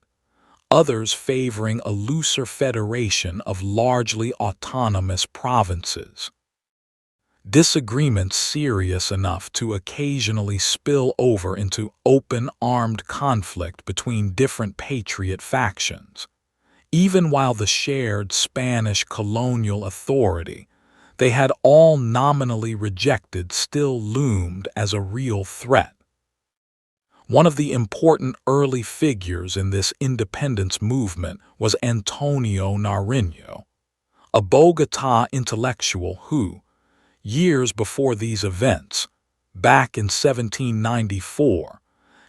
others favoring a looser federation of largely autonomous provinces. Disagreements serious enough to occasionally spill over into open armed conflict between different patriot factions. Even while the shared Spanish colonial authority they had all nominally rejected still loomed as a real threat. One of the important early figures in this independence movement was Antonio Nariño, a Bogotá intellectual who, years before these events, back in 1794,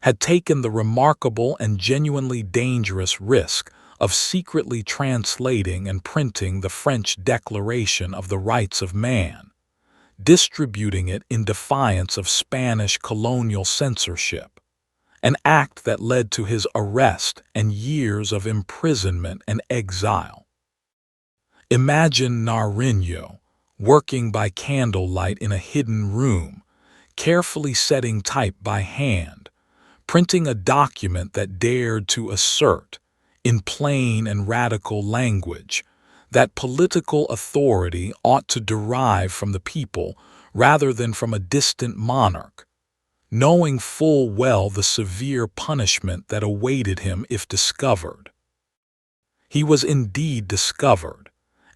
had taken the remarkable and genuinely dangerous risk of secretly translating and printing the French Declaration of the Rights of Man, distributing it in defiance of Spanish colonial censorship, an act that led to his arrest and years of imprisonment and exile. Imagine Nariño, working by candlelight in a hidden room, carefully setting type by hand, printing a document that dared to assert, in plain and radical language, that political authority ought to derive from the people rather than from a distant monarch, knowing full well the severe punishment that awaited him if discovered. He was indeed discovered,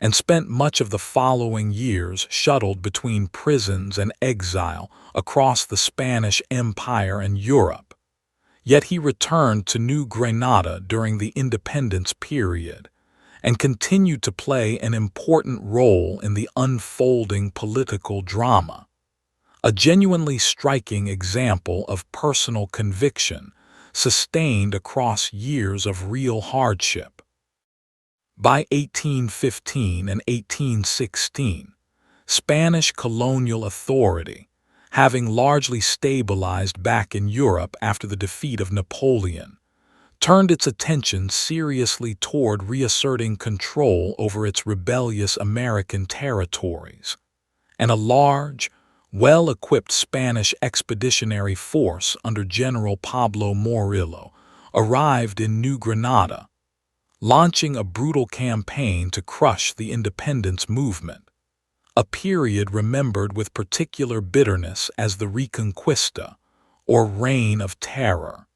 and spent much of the following years shuttled between prisons and exile across the Spanish Empire and Europe. Yet he returned to New Granada during the independence period and continued to play an important role in the unfolding political drama, a genuinely striking example of personal conviction sustained across years of real hardship. By 1815 and 1816, Spanish colonial authority, having largely stabilized back in Europe after the defeat of Napoleon, turned its attention seriously toward reasserting control over its rebellious American territories, and a large, well-equipped Spanish expeditionary force under General Pablo Morillo arrived in New Granada, launching a brutal campaign to crush the independence movement, a period remembered with particular bitterness as the Reconquista, or Reign of Terror,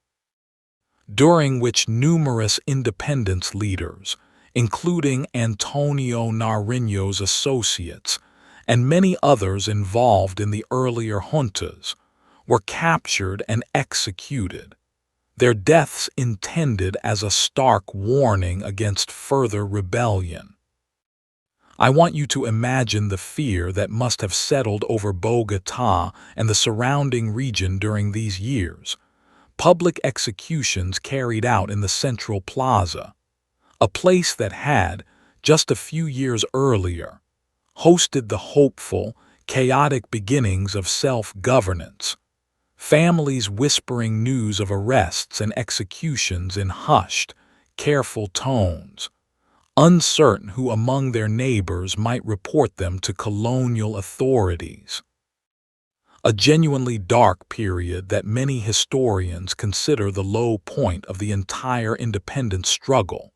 during which numerous independence leaders, including Antonio Nariño's associates and many others involved in the earlier juntas, were captured and executed, their deaths intended as a stark warning against further rebellion. I want you to imagine the fear that must have settled over Bogotá and the surrounding region during these years. Public executions carried out in the Central Plaza, a place that had, just a few years earlier, hosted the hopeful, chaotic beginnings of self-governance, families whispering news of arrests and executions in hushed, careful tones, uncertain who among their neighbors might report them to colonial authorities. A genuinely dark period that many historians consider the low point of the entire independence struggle,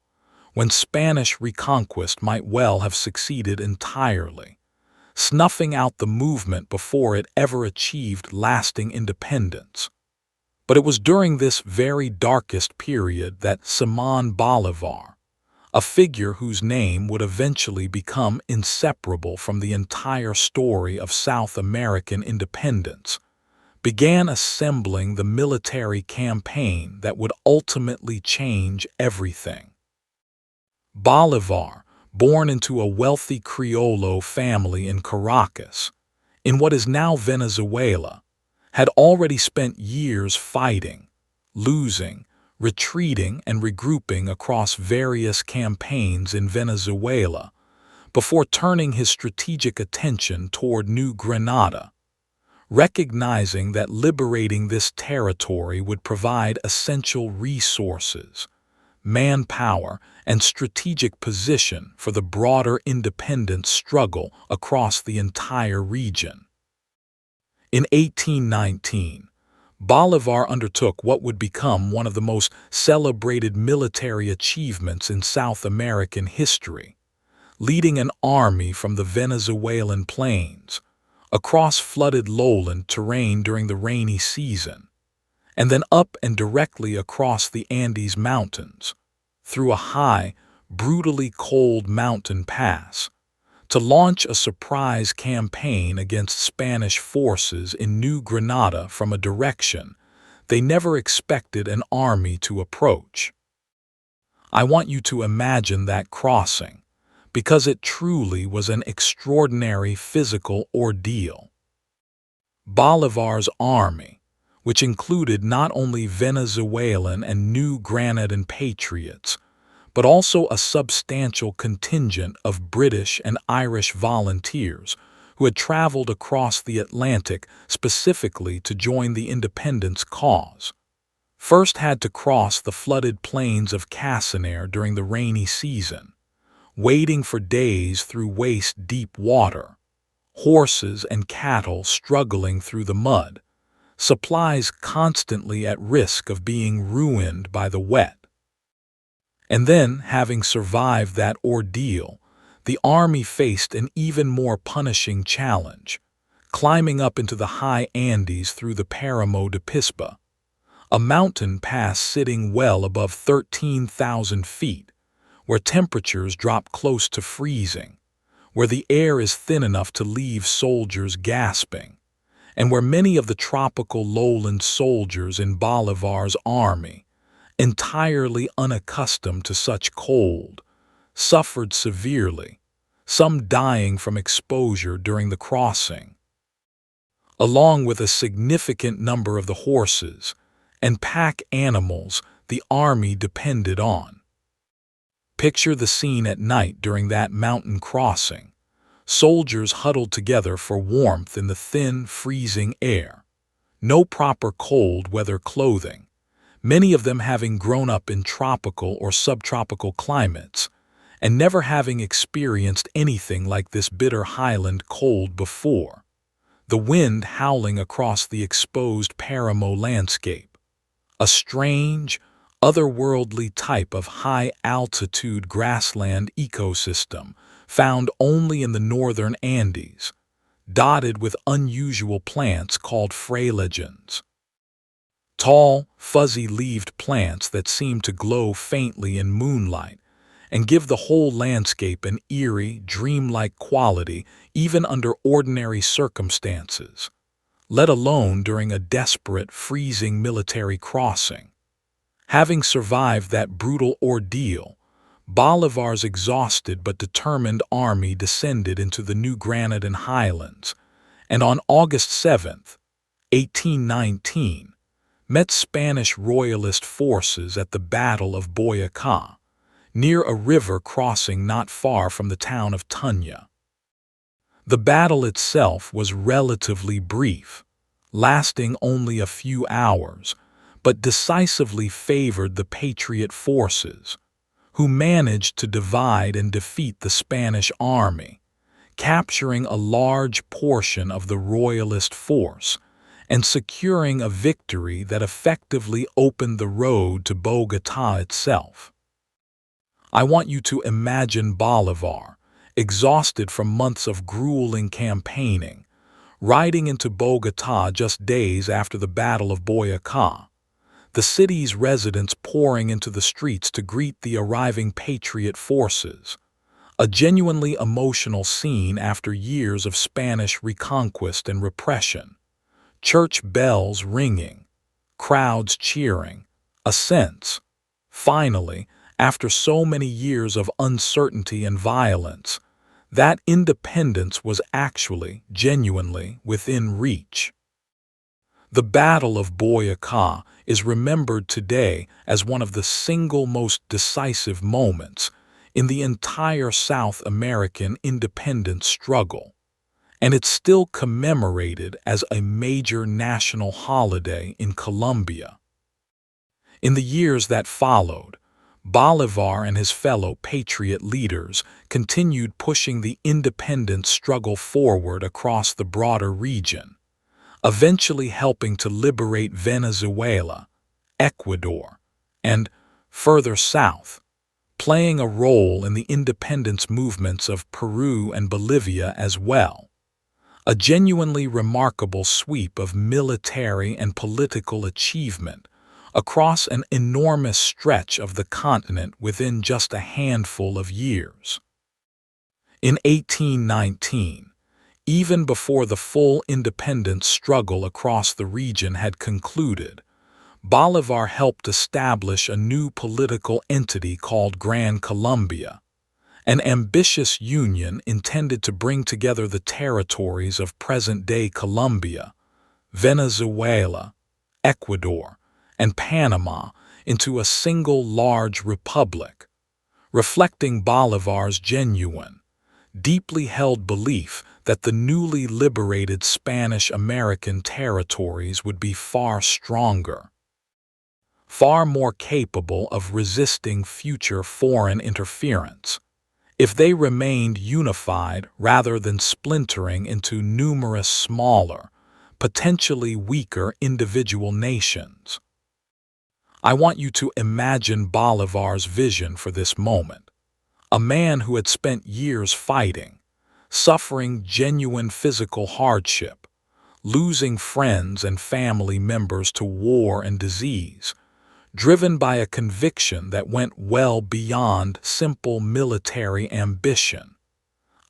when Spanish reconquest might well have succeeded entirely, snuffing out the movement before it ever achieved lasting independence. But it was during this very darkest period that Simón Bolívar, a figure whose name would eventually become inseparable from the entire story of South American independence, began assembling the military campaign that would ultimately change everything. Bolívar, born into a wealthy Criollo family in Caracas, in what is now Venezuela, had already spent years fighting, losing, retreating and regrouping across various campaigns in Venezuela before turning his strategic attention toward New Granada, recognizing that liberating this territory would provide essential resources, manpower, and strategic position for the broader independence struggle across the entire region. In 1819, Bolívar undertook what would become one of the most celebrated military achievements in South American history, leading an army from the Venezuelan plains, across flooded lowland terrain during the rainy season, and then up and directly across the Andes Mountains, through a high, brutally cold mountain pass, to launch a surprise campaign against Spanish forces in New Granada from a direction they never expected an army to approach. I want you to imagine that crossing, because it truly was an extraordinary physical ordeal. Bolívar's army, which included not only Venezuelan and New Granadan patriots, but also a substantial contingent of British and Irish volunteers who had traveled across the Atlantic specifically to join the independence cause, first had to cross the flooded plains of Casanare during the rainy season, wading for days through waist-deep water, horses and cattle struggling through the mud, supplies constantly at risk of being ruined by the wet. And then, having survived that ordeal, the army faced an even more punishing challenge, climbing up into the high Andes through the Páramo de Pispa, a mountain pass sitting well above 13,000 feet, where temperatures drop close to freezing, where the air is thin enough to leave soldiers gasping, and where many of the tropical lowland soldiers in Bolívar's army, entirely unaccustomed to such cold, suffered severely, some dying from exposure during the crossing, along with a significant number of the horses and pack animals the army depended on. Picture the scene at night during that mountain crossing, soldiers huddled together for warmth in the thin, freezing air, no proper cold weather clothing, many of them having grown up in tropical or subtropical climates, and never having experienced anything like this bitter highland cold before, the wind howling across the exposed Páramo landscape, a strange, otherworldly type of high-altitude grassland ecosystem found only in the northern Andes, dotted with unusual plants called frailegens. Tall, fuzzy-leaved plants that seem to glow faintly in moonlight and give the whole landscape an eerie, dreamlike quality even under ordinary circumstances, let alone during a desperate, freezing military crossing. Having survived that brutal ordeal, Bolívar's exhausted but determined army descended into the New Granadan highlands, and on August 7, 1819, met Spanish royalist forces at the Battle of Boyacá, near a river crossing not far from the town of Tunja. The battle itself was relatively brief, lasting only a few hours, but decisively favored the Patriot forces, who managed to divide and defeat the Spanish army, capturing a large portion of the Royalist force and securing a victory that effectively opened the road to Bogotá itself. I want you to imagine Bolívar, exhausted from months of grueling campaigning, riding into Bogotá just days after the Battle of Boyacá, the city's residents pouring into the streets to greet the arriving Patriot forces, a genuinely emotional scene after years of Spanish reconquest and repression. Church bells ringing, crowds cheering, a sense, finally, after so many years of uncertainty and violence, that independence was actually, genuinely, within reach. The Battle of Boyacá is remembered today as one of the single most decisive moments in the entire South American independence struggle, and it's still commemorated as a major national holiday in Colombia. In the years that followed, Bolívar and his fellow patriot leaders continued pushing the independence struggle forward across the broader region, eventually helping to liberate Venezuela, Ecuador, and, further south, playing a role in the independence movements of Peru and Bolivia as well. A genuinely remarkable sweep of military and political achievement across an enormous stretch of the continent within just a handful of years. In 1819, even before the full independence struggle across the region had concluded, Bolívar helped establish a new political entity called Gran Colombia, an ambitious union intended to bring together the territories of present-day Colombia, Venezuela, Ecuador, and Panama into a single large republic, reflecting Bolívar's genuine, deeply held belief that the newly liberated Spanish-American territories would be far stronger, far more capable of resisting future foreign interference, if they remained unified rather than splintering into numerous smaller, potentially weaker individual nations. I want you to imagine Bolívar's vision for this moment, a man who had spent years fighting, suffering genuine physical hardship, losing friends and family members to war and disease, driven by a conviction that went well beyond simple military ambition,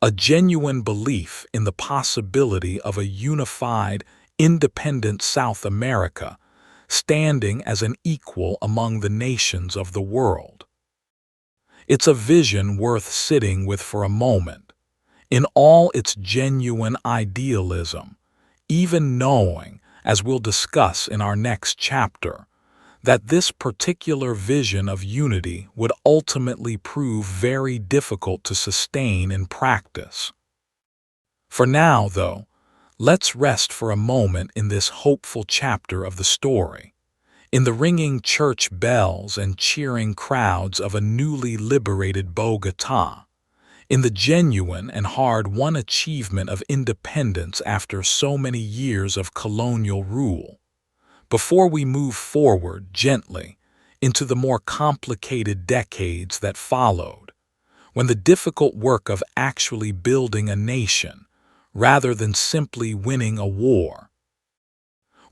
a genuine belief in the possibility of a unified, independent South America standing as an equal among the nations of the world. It's a vision worth sitting with for a moment, in all its genuine idealism, even knowing, as we'll discuss in our next chapter, that this particular vision of unity would ultimately prove very difficult to sustain in practice. For now, though, let's rest for a moment in this hopeful chapter of the story, in the ringing church bells and cheering crowds of a newly liberated Bogotá, in the genuine and hard-won achievement of independence after so many years of colonial rule, before we move forward gently into the more complicated decades that followed, when the difficult work of actually building a nation, rather than simply winning a war,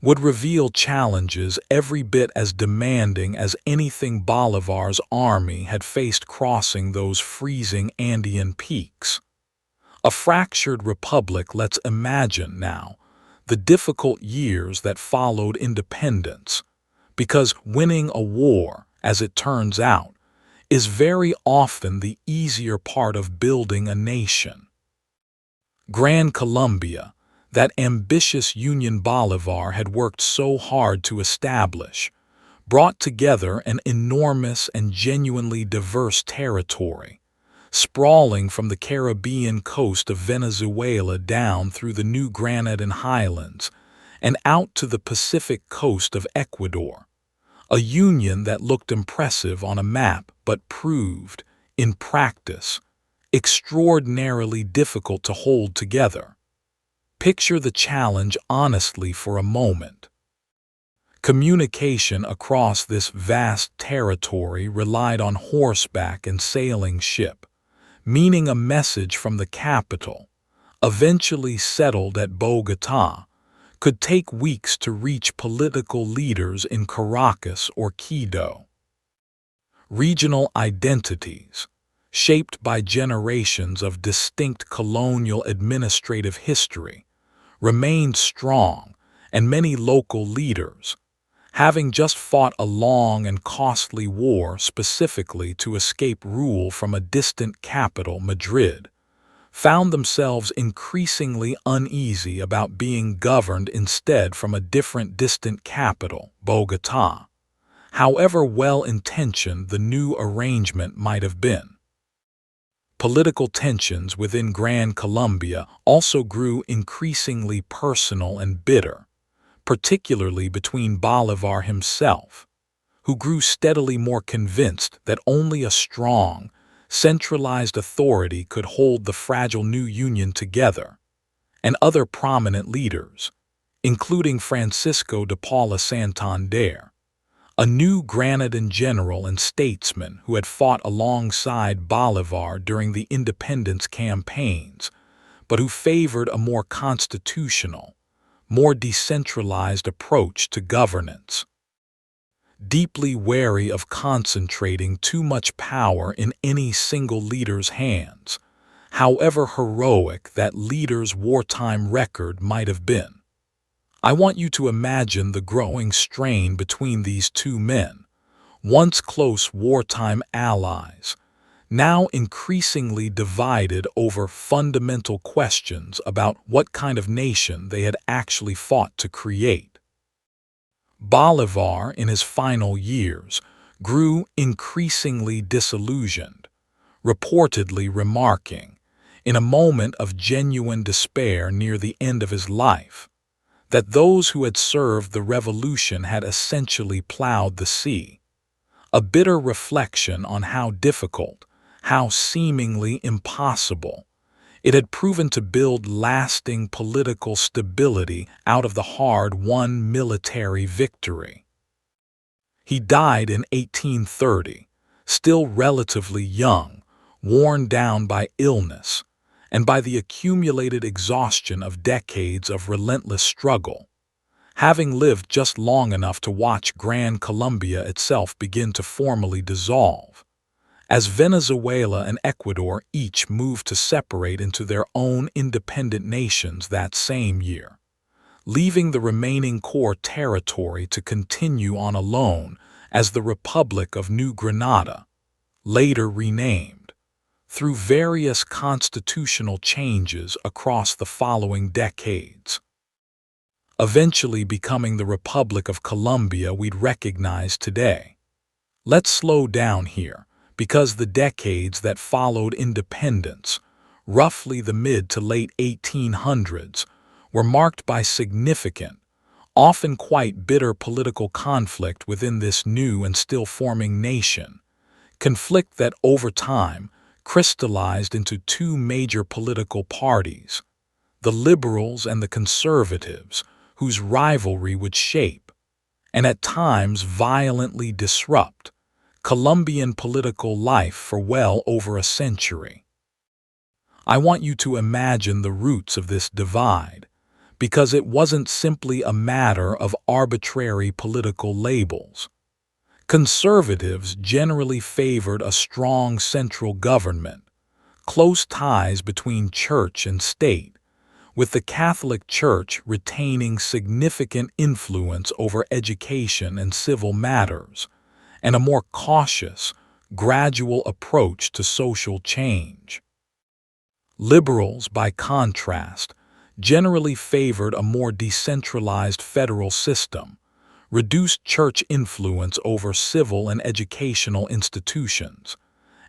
would reveal challenges every bit as demanding as anything Bolívar's army had faced crossing those freezing Andean peaks. A fractured republic, let's imagine now, the difficult years that followed independence, because winning a war, as it turns out, is very often the easier part of building a nation. Gran Colombia, that ambitious Union Bolívar had worked so hard to establish, brought together an enormous and genuinely diverse territory, sprawling from the Caribbean coast of Venezuela down through the New Granadan highlands and out to the Pacific coast of Ecuador, a union that looked impressive on a map but proved, in practice, extraordinarily difficult to hold together. Picture the challenge honestly for a moment. Communication across this vast territory relied on horseback and sailing ship, meaning a message from the capital, eventually settled at Bogotá, could take weeks to reach political leaders in Caracas or Quito. Regional identities, shaped by generations of distinct colonial administrative history, remained strong, and many local leaders, having just fought a long and costly war specifically to escape rule from a distant capital, Madrid, found themselves increasingly uneasy about being governed instead from a different distant capital, Bogotá, however well-intentioned the new arrangement might have been. Political tensions within Gran Colombia also grew increasingly personal and bitter, particularly between Bolívar himself, who grew steadily more convinced that only a strong, centralized authority could hold the fragile new union together, and other prominent leaders, including Francisco de Paula Santander, a new Granadan general and statesman who had fought alongside Bolívar during the independence campaigns, but who favored a more constitutional, more decentralized approach to governance. Deeply wary of concentrating too much power in any single leader's hands, however heroic that leader's wartime record might have been. I want you to imagine the growing strain between these two men, once close wartime allies, now increasingly divided over fundamental questions about what kind of nation they had actually fought to create. Bolívar, in his final years, grew increasingly disillusioned, reportedly remarking, in a moment of genuine despair near the end of his life, that those who had served the revolution had essentially plowed the sea, a bitter reflection on how difficult, how seemingly impossible, it had proven to build lasting political stability out of the hard-won military victory. He died in 1830, still relatively young, worn down by illness, and by the accumulated exhaustion of decades of relentless struggle, having lived just long enough to watch Gran Colombia itself begin to formally dissolve, as Venezuela and Ecuador each moved to separate into their own independent nations that same year, leaving the remaining core territory to continue on alone as the Republic of New Granada, later renamed, through various constitutional changes across the following decades, eventually becoming the Republic of Colombia we'd recognize today. Let's slow down here, because the decades that followed independence, roughly the mid to late 1800s, were marked by significant, often quite bitter political conflict within this new and still forming nation, conflict that over time crystallized into two major political parties, the liberals and the conservatives, whose rivalry would shape, and at times violently disrupt, Colombian political life for well over a century. I want you to imagine the roots of this divide, because it wasn't simply a matter of arbitrary political labels. Conservatives generally favored a strong central government, close ties between church and state, with the Catholic Church retaining significant influence over education and civil matters, and a more cautious, gradual approach to social change. Liberals, by contrast, generally favored a more decentralized federal system, reduced church influence over civil and educational institutions,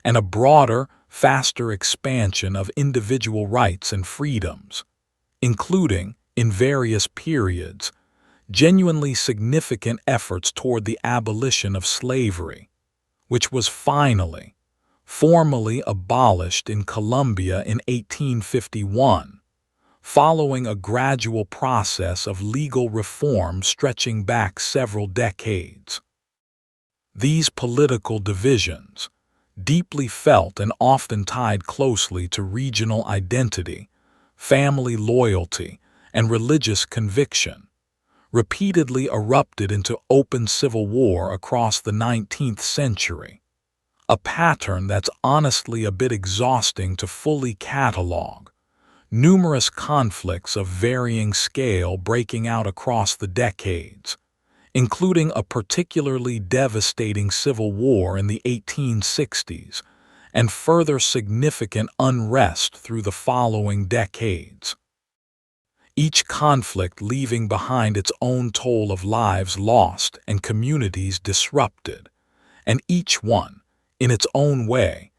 and a broader, faster expansion of individual rights and freedoms, including, in various periods, genuinely significant efforts toward the abolition of slavery, which was finally, formally abolished in Colombia in 1851, following a gradual process of legal reform stretching back several decades. These political divisions, deeply felt and often tied closely to regional identity, family loyalty, and religious conviction, repeatedly erupted into open civil war across the 19th century, a pattern that's honestly a bit exhausting to fully catalog, numerous conflicts of varying scale breaking out across the decades, including a particularly devastating civil war in the 1860s and further significant unrest through the following decades. Each conflict leaving behind its own toll of lives lost and communities disrupted, and each one, in its own way,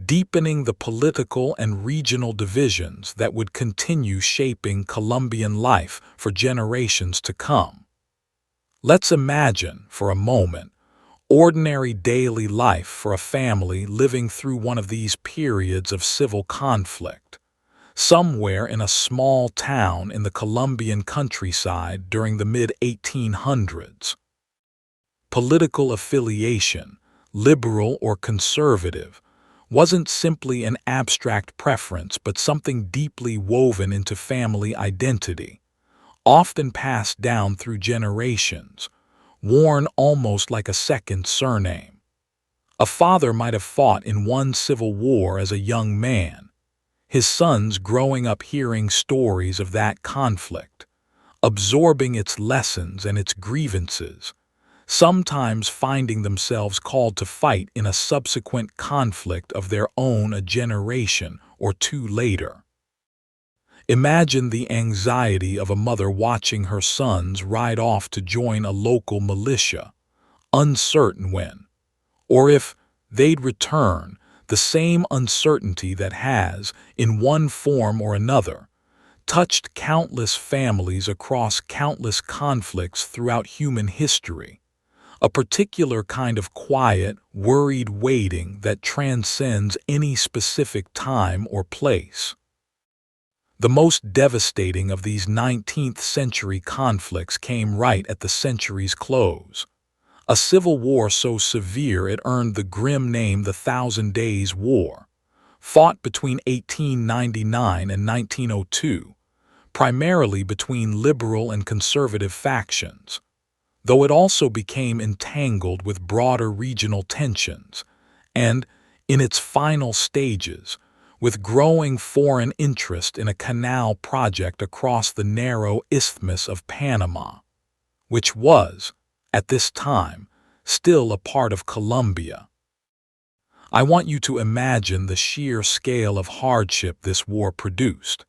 deepening the political and regional divisions that would continue shaping Colombian life for generations to come. Let's imagine, for a moment, ordinary daily life for a family living through one of these periods of civil conflict, somewhere in a small town in the Colombian countryside during the mid-1800s. Political affiliation, liberal or conservative, wasn't simply an abstract preference but something deeply woven into family identity, often passed down through generations, worn almost like a second surname. A father might have fought in one civil war as a young man, his sons growing up hearing stories of that conflict, absorbing its lessons and its grievances, sometimes finding themselves called to fight in a subsequent conflict of their own a generation or two later. Imagine the anxiety of a mother watching her sons ride off to join a local militia, uncertain when, or if, they'd return, the same uncertainty that has, in one form or another, touched countless families across countless conflicts throughout human history, a particular kind of quiet, worried waiting that transcends any specific time or place. The most devastating of these 19th century conflicts came right at the century's close. A civil war so severe it earned the grim name the Thousand Days' War, fought between 1899 and 1902, primarily between liberal and conservative factions, though it also became entangled with broader regional tensions and, in its final stages, with growing foreign interest in a canal project across the narrow Isthmus of Panama, which was, at this time, still a part of Colombia. I want you to imagine the sheer scale of hardship this war produced.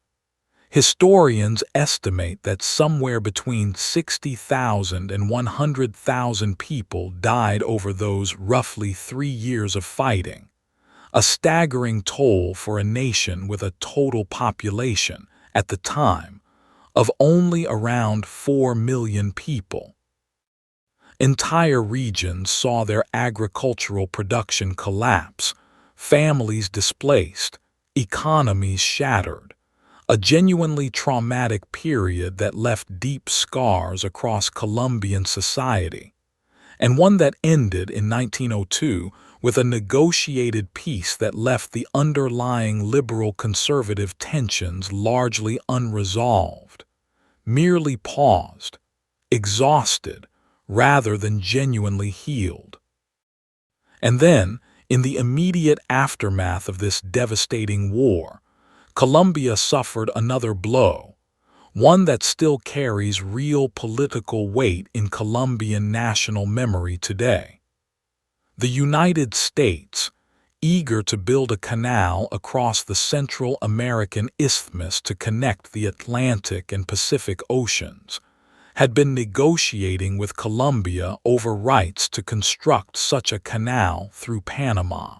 Historians estimate that somewhere between 60,000 and 100,000 people died over those roughly 3 years of fighting, a staggering toll for a nation with a total population, at the time, of only around 4 million people. Entire regions saw their agricultural production collapse, families displaced, economies shattered, a genuinely traumatic period that left deep scars across Colombian society, and one that ended in 1902 with a negotiated peace that left the underlying liberal-conservative tensions largely unresolved, merely paused, exhausted, rather than genuinely healed. And then, in the immediate aftermath of this devastating war, Colombia suffered another blow, one that still carries real political weight in Colombian national memory today. The United States, eager to build a canal across the Central American Isthmus to connect the Atlantic and Pacific Oceans, had been negotiating with Colombia over rights to construct such a canal through Panama.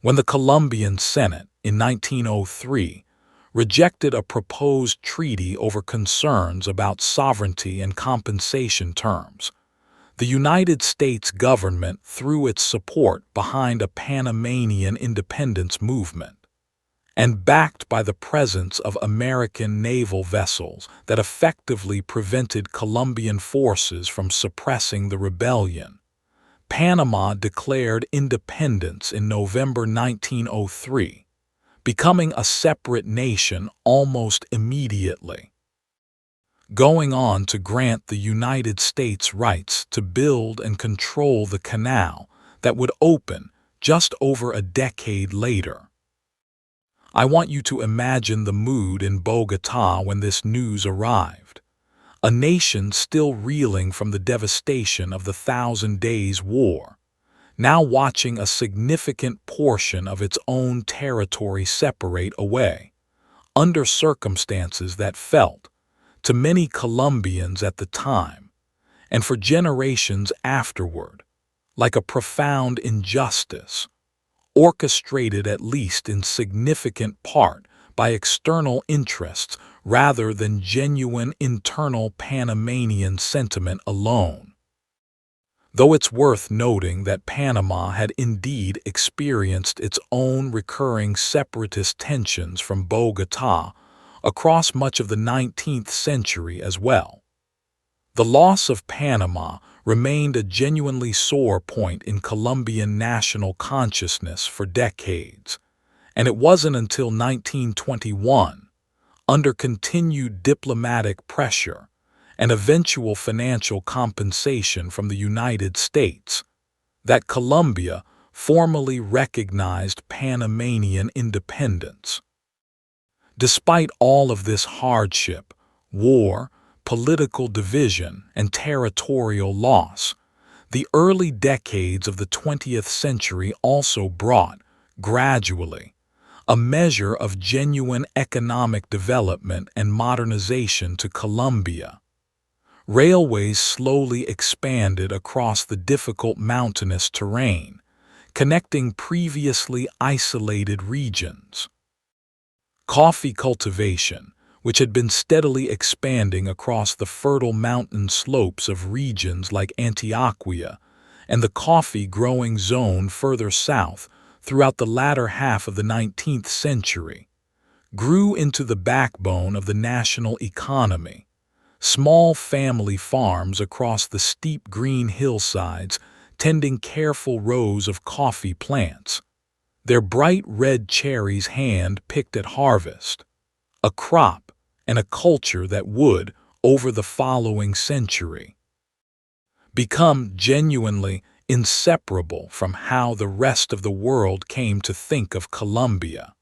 when the Colombian Senate, in 1903, rejected a proposed treaty over concerns about sovereignty and compensation terms. The United States government threw its support behind a Panamanian independence movement, and backed by the presence of American naval vessels that effectively prevented Colombian forces from suppressing the rebellion. Panama declared independence in November 1903, becoming a separate nation almost immediately, going on to grant the United States rights to build and control the canal that would open just over a decade later. I want you to imagine the mood in Bogotá when this news arrived. A nation still reeling from the devastation of the Thousand Days' War, now watching a significant portion of its own territory separate away, under circumstances that felt, to many Colombians at the time, and for generations afterward, like a profound injustice, orchestrated at least in significant part by external interests rather than genuine internal Panamanian sentiment alone. Though it's worth noting that Panama had indeed experienced its own recurring separatist tensions from Bogotá across much of the 19th century as well. The loss of Panama remained a genuinely sore point in Colombian national consciousness for decades, and it wasn't until 1921, under continued diplomatic pressure and eventual financial compensation from the United States, that Colombia formally recognized Panamanian independence. Despite all of this hardship, war, political division, and territorial loss, the early decades of the 20th century also brought, gradually, a measure of genuine economic development and modernization to Colombia. Railways slowly expanded across the difficult mountainous terrain, connecting previously isolated regions. Coffee cultivation, which had been steadily expanding across the fertile mountain slopes of regions like Antioquia and the coffee-growing zone further south throughout the latter half of the 19th century, grew into the backbone of the national economy. Small family farms across the steep green hillsides tending careful rows of coffee plants, their bright red cherries hand-picked at harvest, a crop and a culture that would, over the following century, become genuinely inseparable from how the rest of the world came to think of Colombia.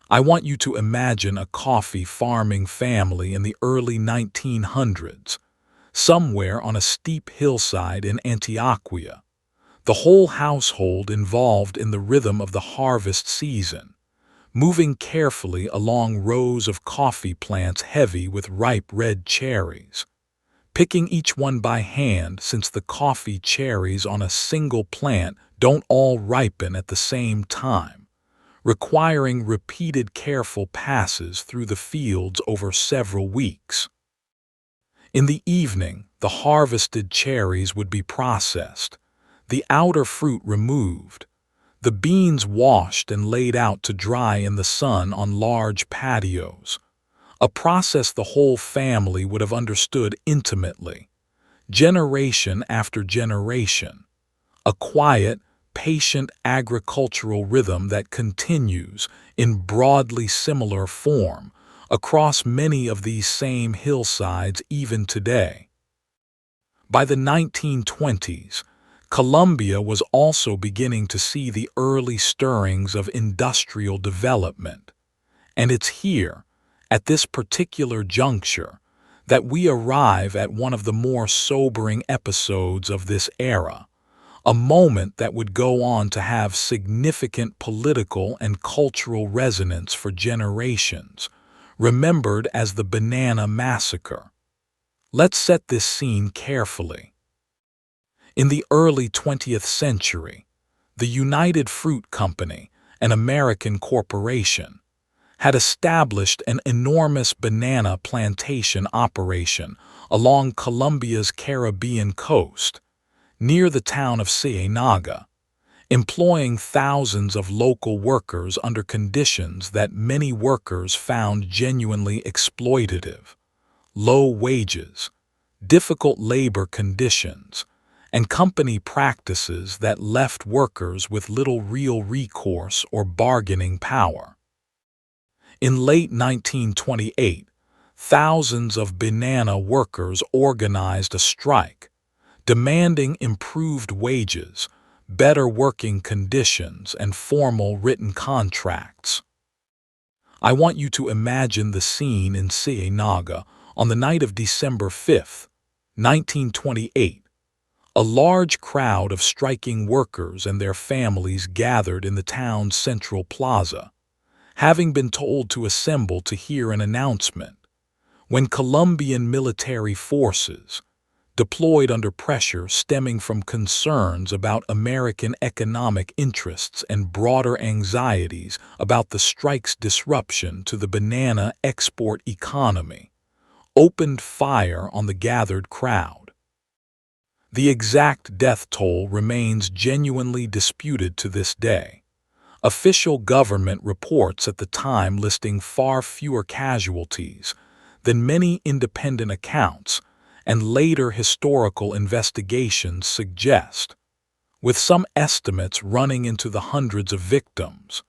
I want you to imagine a coffee farming family in the early 1900s, somewhere on a steep hillside in Antioquia, the whole household involved in the rhythm of the harvest season, moving carefully along rows of coffee plants heavy with ripe red cherries, picking each one by hand since the coffee cherries on a single plant don't all ripen at the same time, requiring repeated careful passes through the fields over several weeks. In the evening, the harvested cherries would be processed, the outer fruit removed, the beans washed and laid out to dry in the sun on large patios, a process the whole family would have understood intimately, generation after generation, a quiet, patient agricultural rhythm that continues in broadly similar form across many of these same hillsides even today. By the 1920s, Colombia was also beginning to see the early stirrings of industrial development, and it's here, at this particular juncture, that we arrive at one of the more sobering episodes of this era, a moment that would go on to have significant political and cultural resonance for generations, remembered as the Banana Massacre. Let's set this scene carefully. In the early 20th century, The United Fruit Company, an American corporation, had established an enormous banana plantation operation along Colombia's Caribbean coast, near the town of Ciénaga, employing thousands of local workers under conditions that many workers found genuinely exploitative: low wages, difficult labor conditions, and company practices that left workers with little real recourse or bargaining power. In late 1928, thousands of banana workers organized a strike, demanding improved wages, better working conditions, and formal written contracts. I want you to imagine the scene in Ciénaga on the night of December 5, 1928. A large crowd of striking workers and their families gathered in the town's central plaza, having been told to assemble to hear an announcement, when Colombian military forces, deployed under pressure stemming from concerns about American economic interests and broader anxieties about the strike's disruption to the banana export economy, opened fire on the gathered crowd. The exact death toll remains genuinely disputed to this day, official government reports at the time listing far fewer casualties than many independent accounts and later historical investigations suggest, with some estimates running into the hundreds of victims.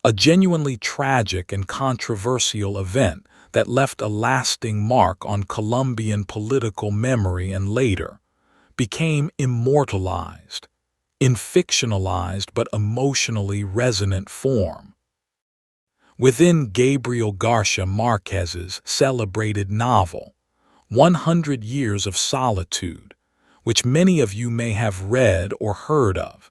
A genuinely tragic and controversial event that left a lasting mark on Colombian political memory and later became immortalized in fictionalized but emotionally resonant form. Within Gabriel Garcia Marquez's celebrated novel, 100 Years of Solitude, which many of you may have read or heard of,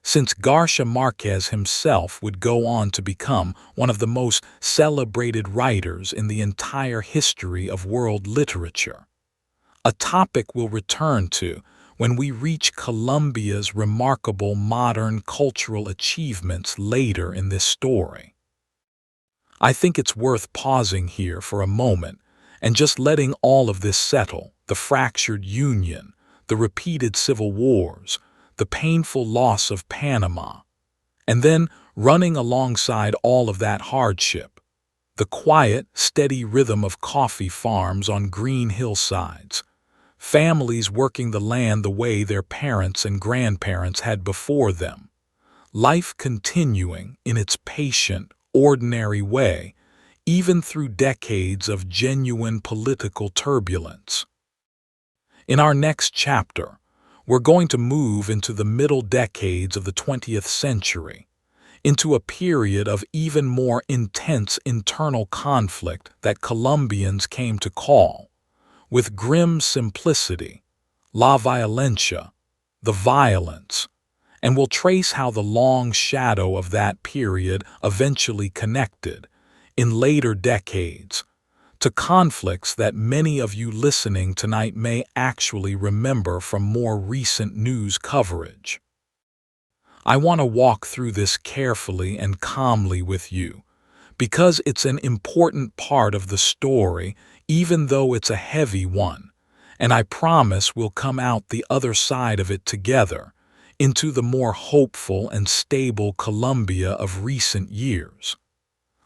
since Garcia Marquez himself would go on to become one of the most celebrated writers in the entire history of world literature. A topic we'll return to when we reach Colombia's remarkable modern cultural achievements later in this story. I think it's worth pausing here for a moment and just letting all of this settle: the fractured union, the repeated civil wars, the painful loss of Panama, and then, running alongside all of that hardship, the quiet, steady rhythm of coffee farms on green hillsides, families working the land the way their parents and grandparents had before them, life continuing in its patient, ordinary way, even through decades of genuine political turbulence. In our next chapter, we're going to move into the middle decades of the 20th century, into a period of even more intense internal conflict that Colombians came to call, with grim simplicity, la violencia, the violence, and we'll trace how the long shadow of that period eventually connected, in later decades, to conflicts that many of you listening tonight may actually remember from more recent news coverage. I want to walk through this carefully and calmly with you, because it's an important part of the story, even though it's a heavy one, and I promise we'll come out the other side of it together, into the more hopeful and stable Colombia of recent years.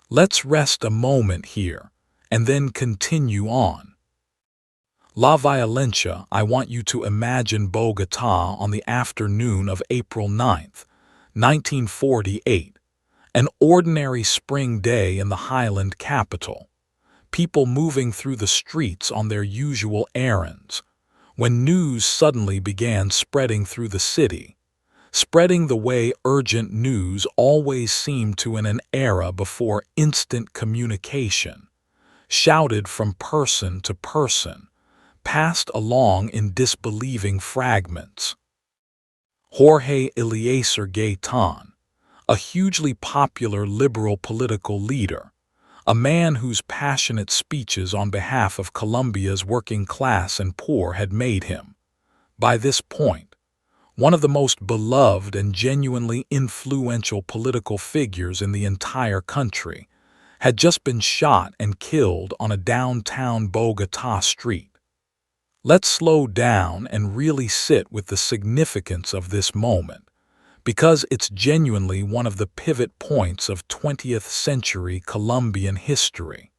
Let's rest a moment here, and then continue on. La Violencia. I want you to imagine Bogotá on the afternoon of April 9th, 1948, an ordinary spring day in the Highland capital, people moving through the streets on their usual errands, when news suddenly began spreading through the city, spreading the way urgent news always seemed to in an era before instant communication, shouted from person to person, passed along in disbelieving fragments. Jorge Eliezer Gaitán, a hugely popular liberal political leader, a man whose passionate speeches on behalf of Colombia's working class and poor had made him, by this point, one of the most beloved and genuinely influential political figures in the entire country, had just been shot and killed on a downtown Bogotá street. Let's slow down and really sit with the significance of this moment, because it's genuinely one of the pivot points of 20th century Colombian history.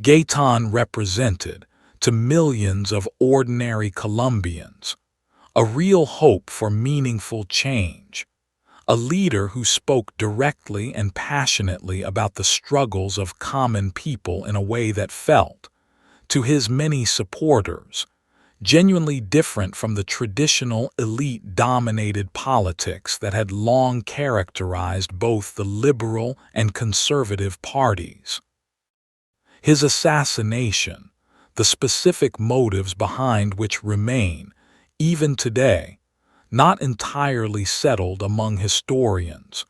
Gaitán represented, to millions of ordinary Colombians, a real hope for meaningful change, a leader who spoke directly and passionately about the struggles of common people in a way that felt, to his many supporters, genuinely different from the traditional elite-dominated politics that had long characterized both the liberal and conservative parties. His assassination, the specific motives behind which remain, even today, not entirely settled among historians,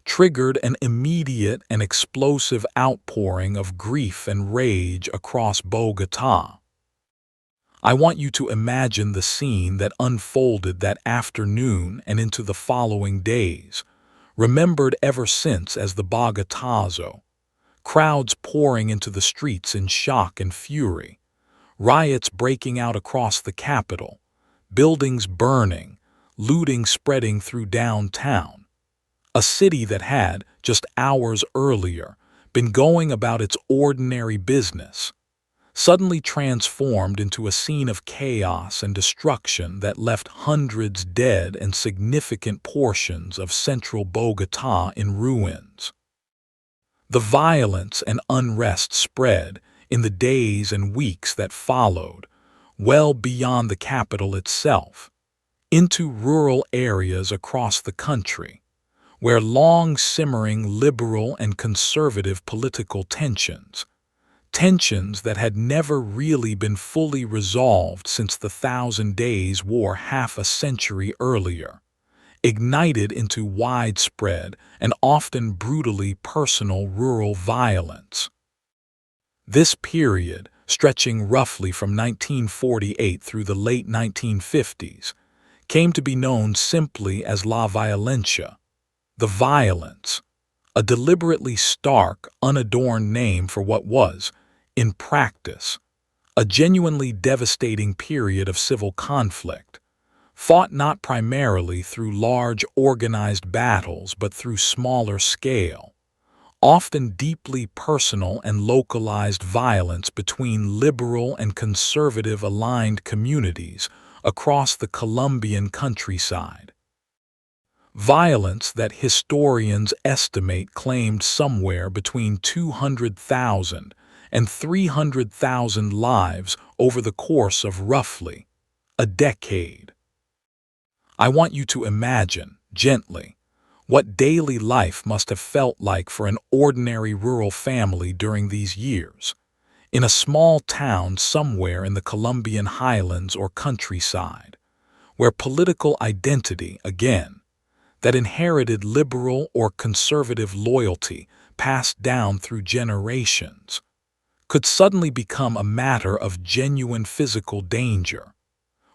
triggered an immediate and explosive outpouring of grief and rage across Bogotá. I want you to imagine the scene that unfolded that afternoon and into the following days, remembered ever since as the Bogotazo, crowds pouring into the streets in shock and fury, riots breaking out across the capital, buildings burning, looting spreading through downtown, a city that had, just hours earlier, been going about its ordinary business, suddenly transformed into a scene of chaos and destruction that left hundreds dead and significant portions of central Bogotá in ruins. The violence and unrest spread, in the days and weeks that followed, well beyond the capital itself, into rural areas across the country, where long-simmering liberal and conservative political tensions that had never really been fully resolved since the Thousand Days War half a century earlier, ignited into widespread and often brutally personal rural violence. This period, stretching roughly from 1948 through the late 1950s, came to be known simply as La Violencia, the violence, a deliberately stark, unadorned name for what was, in practice, a genuinely devastating period of civil conflict, fought not primarily through large organized battles but through smaller scale, often deeply personal and localized violence between liberal and conservative aligned communities across the Colombian countryside. Violence that historians estimate claimed somewhere between 200,000 and 300,000 lives over the course of roughly a decade. I want you to imagine, gently, what daily life must have felt like for an ordinary rural family during these years, in a small town somewhere in the Colombian highlands or countryside, where political identity, again, that inherited liberal or conservative loyalty passed down through generations, could suddenly become a matter of genuine physical danger,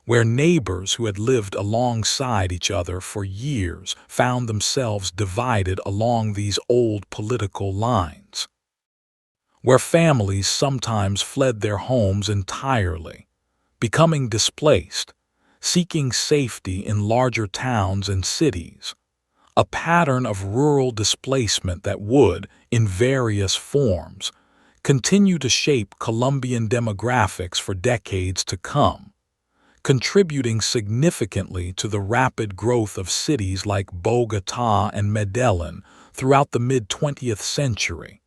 where neighbors who had lived alongside each other for years found themselves divided along these old political lines, where families sometimes fled their homes entirely, becoming displaced, seeking safety in larger towns and cities, a pattern of rural displacement that would, in various forms, continue to shape Colombian demographics for decades to come, contributing significantly to the rapid growth of cities like Bogotá and Medellin throughout the mid-20th century,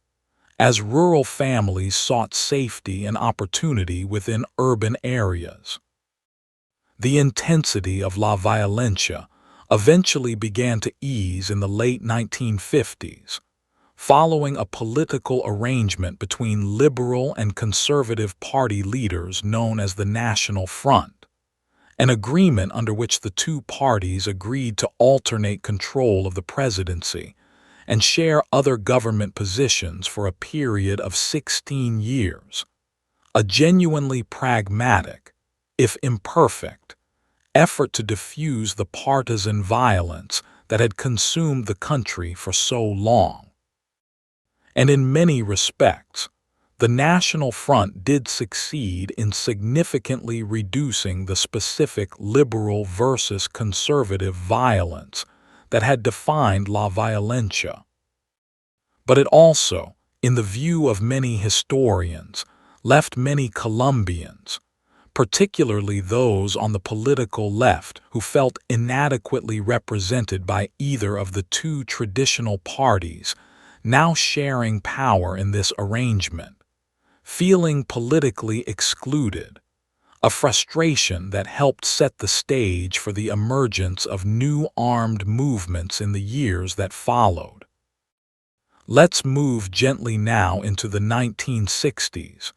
as rural families sought safety and opportunity within urban areas. The intensity of La Violencia eventually began to ease in the late 1950s, following a political arrangement between liberal and conservative party leaders known as the National Front, an agreement under which the two parties agreed to alternate control of the presidency and share other government positions for a period of 16 years, a genuinely pragmatic, if imperfect, effort to diffuse the partisan violence that had consumed the country for so long. And in many respects, the National Front did succeed in significantly reducing the specific liberal versus conservative violence that had defined La Violencia. But it also, in the view of many historians, left many Colombians, particularly those on the political left who felt inadequately represented by either of the two traditional parties now sharing power in this arrangement, feeling politically excluded, a frustration that helped set the stage for the emergence of new armed movements in the years that followed. Let's move gently now into the 1960s,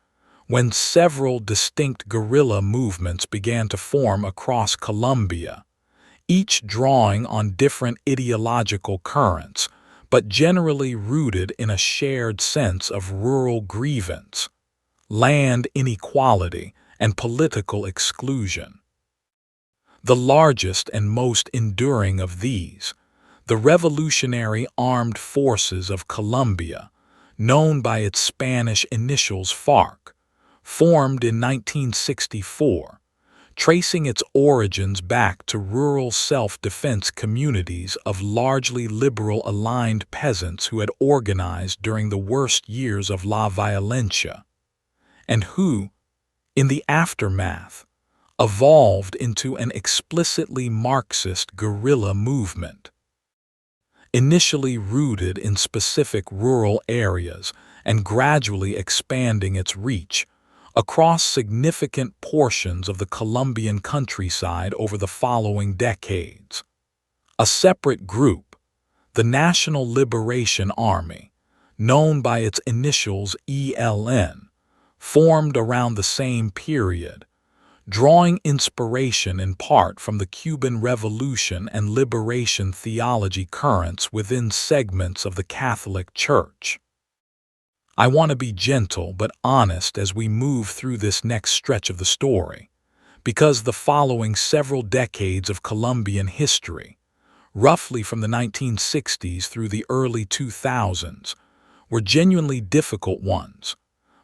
when several distinct guerrilla movements began to form across Colombia, each drawing on different ideological currents, but generally rooted in a shared sense of rural grievance, land inequality, and political exclusion. The largest and most enduring of these, the Revolutionary Armed Forces of Colombia, known by its Spanish initials FARC, formed in 1964, tracing its origins back to rural self-defense communities of largely liberal-aligned peasants who had organized during the worst years of La Violencia, and who, in the aftermath, evolved into an explicitly Marxist guerrilla movement. Initially rooted in specific rural areas and gradually expanding its reach across significant portions of the Colombian countryside over the following decades. A separate group, the National Liberation Army, known by its initials ELN, formed around the same period, drawing inspiration in part from the Cuban Revolution and liberation theology currents within segments of the Catholic Church. I want to be gentle but honest as we move through this next stretch of the story, because the following several decades of Colombian history, roughly from the 1960s through the early 2000s, were genuinely difficult ones,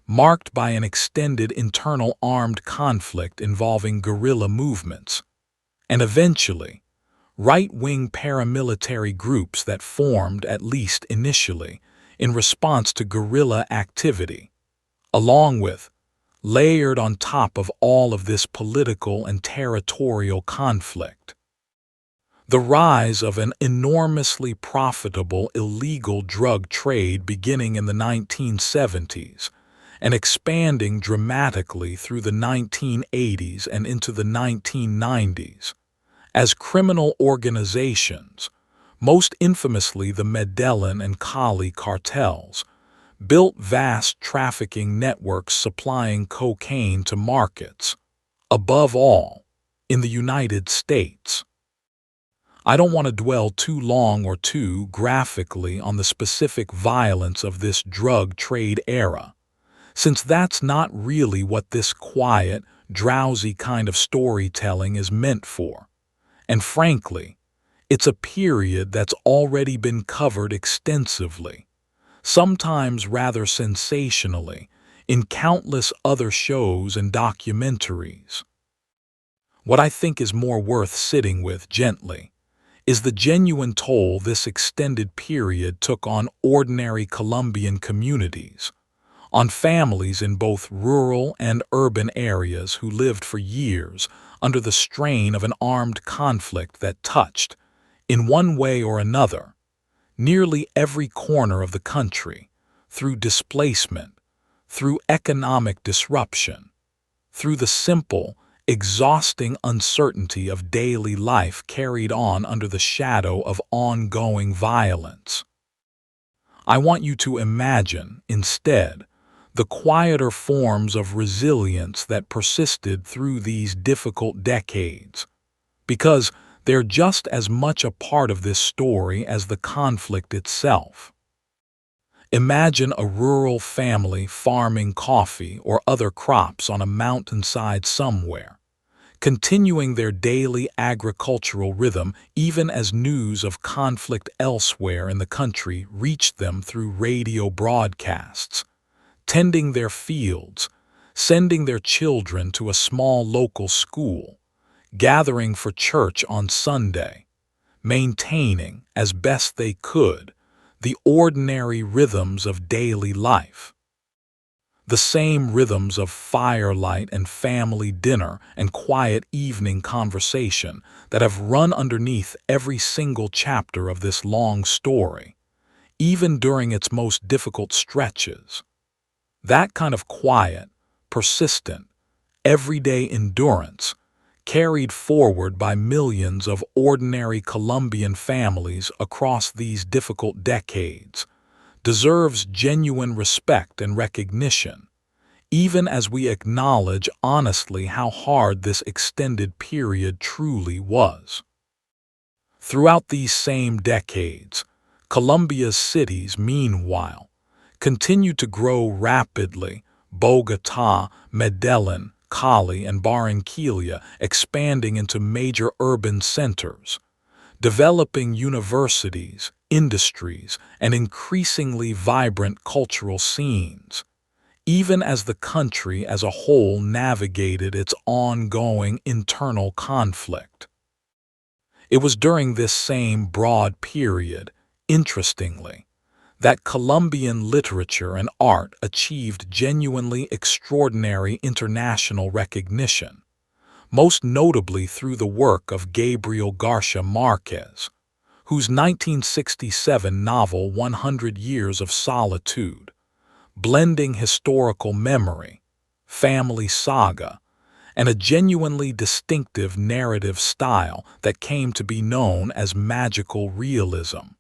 marked by an extended internal armed conflict involving guerrilla movements, and eventually, right-wing paramilitary groups that formed, at least initially, in response to guerrilla activity, along with, layered on top of all of this political and territorial conflict, the rise of an enormously profitable illegal drug trade beginning in the 1970s and expanding dramatically through the 1980s and into the 1990s, as criminal organizations, most infamously the Medellin and Cali cartels, built vast trafficking networks supplying cocaine to markets, above all, in the United States. I don't want to dwell too long or too graphically on the specific violence of this drug trade era, since that's not really what this quiet, drowsy kind of storytelling is meant for. And frankly, it's a period that's already been covered extensively, sometimes rather sensationally, in countless other shows and documentaries. What I think is more worth sitting with gently is the genuine toll this extended period took on ordinary Colombian communities, on families in both rural and urban areas who lived for years under the strain of an armed conflict that touched, in one way or another, nearly every corner of the country, through displacement, through economic disruption, through the simple, exhausting uncertainty of daily life carried on under the shadow of ongoing violence. I want you to imagine, instead, the quieter forms of resilience that persisted through these difficult decades, because they're just as much a part of this story as the conflict itself. Imagine a rural family farming coffee or other crops on a mountainside somewhere, continuing their daily agricultural rhythm even as news of conflict elsewhere in the country reached them through radio broadcasts, tending their fields, sending their children to a small local school, gathering for church on Sunday, maintaining, as best they could, the ordinary rhythms of daily life. The same rhythms of firelight and family dinner and quiet evening conversation that have run underneath every single chapter of this long story, even during its most difficult stretches. That kind of quiet, persistent, everyday endurance, carried forward by millions of ordinary Colombian families across these difficult decades, deserves genuine respect and recognition, even as we acknowledge honestly how hard this extended period truly was. Throughout these same decades, Colombia's cities, meanwhile, continued to grow rapidly. Bogotá, Medellin, Cali, and Barranquilla expanding into major urban centers, developing universities, industries, and increasingly vibrant cultural scenes, even as the country as a whole navigated its ongoing internal conflict. It was during this same broad period, interestingly, that Colombian literature and art achieved genuinely extraordinary international recognition, most notably through the work of Gabriel Garcia Marquez, whose 1967 novel 100 Years of Solitude, blending historical memory, family saga, and a genuinely distinctive narrative style that came to be known as magical realism,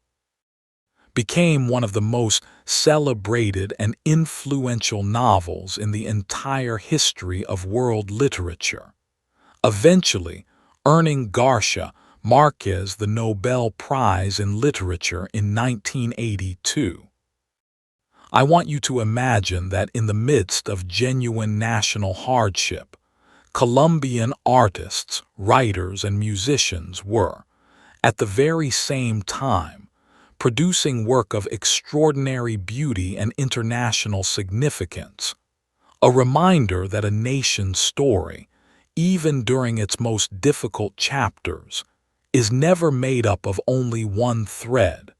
became one of the most celebrated and influential novels in the entire history of world literature, eventually earning Garcia Marquez the Nobel Prize in Literature in 1982. I want you to imagine that in the midst of genuine national hardship, Colombian artists, writers, and musicians were, at the very same time, producing work of extraordinary beauty and international significance, a reminder that a nation's story, even during its most difficult chapters, is never made up of only one thread.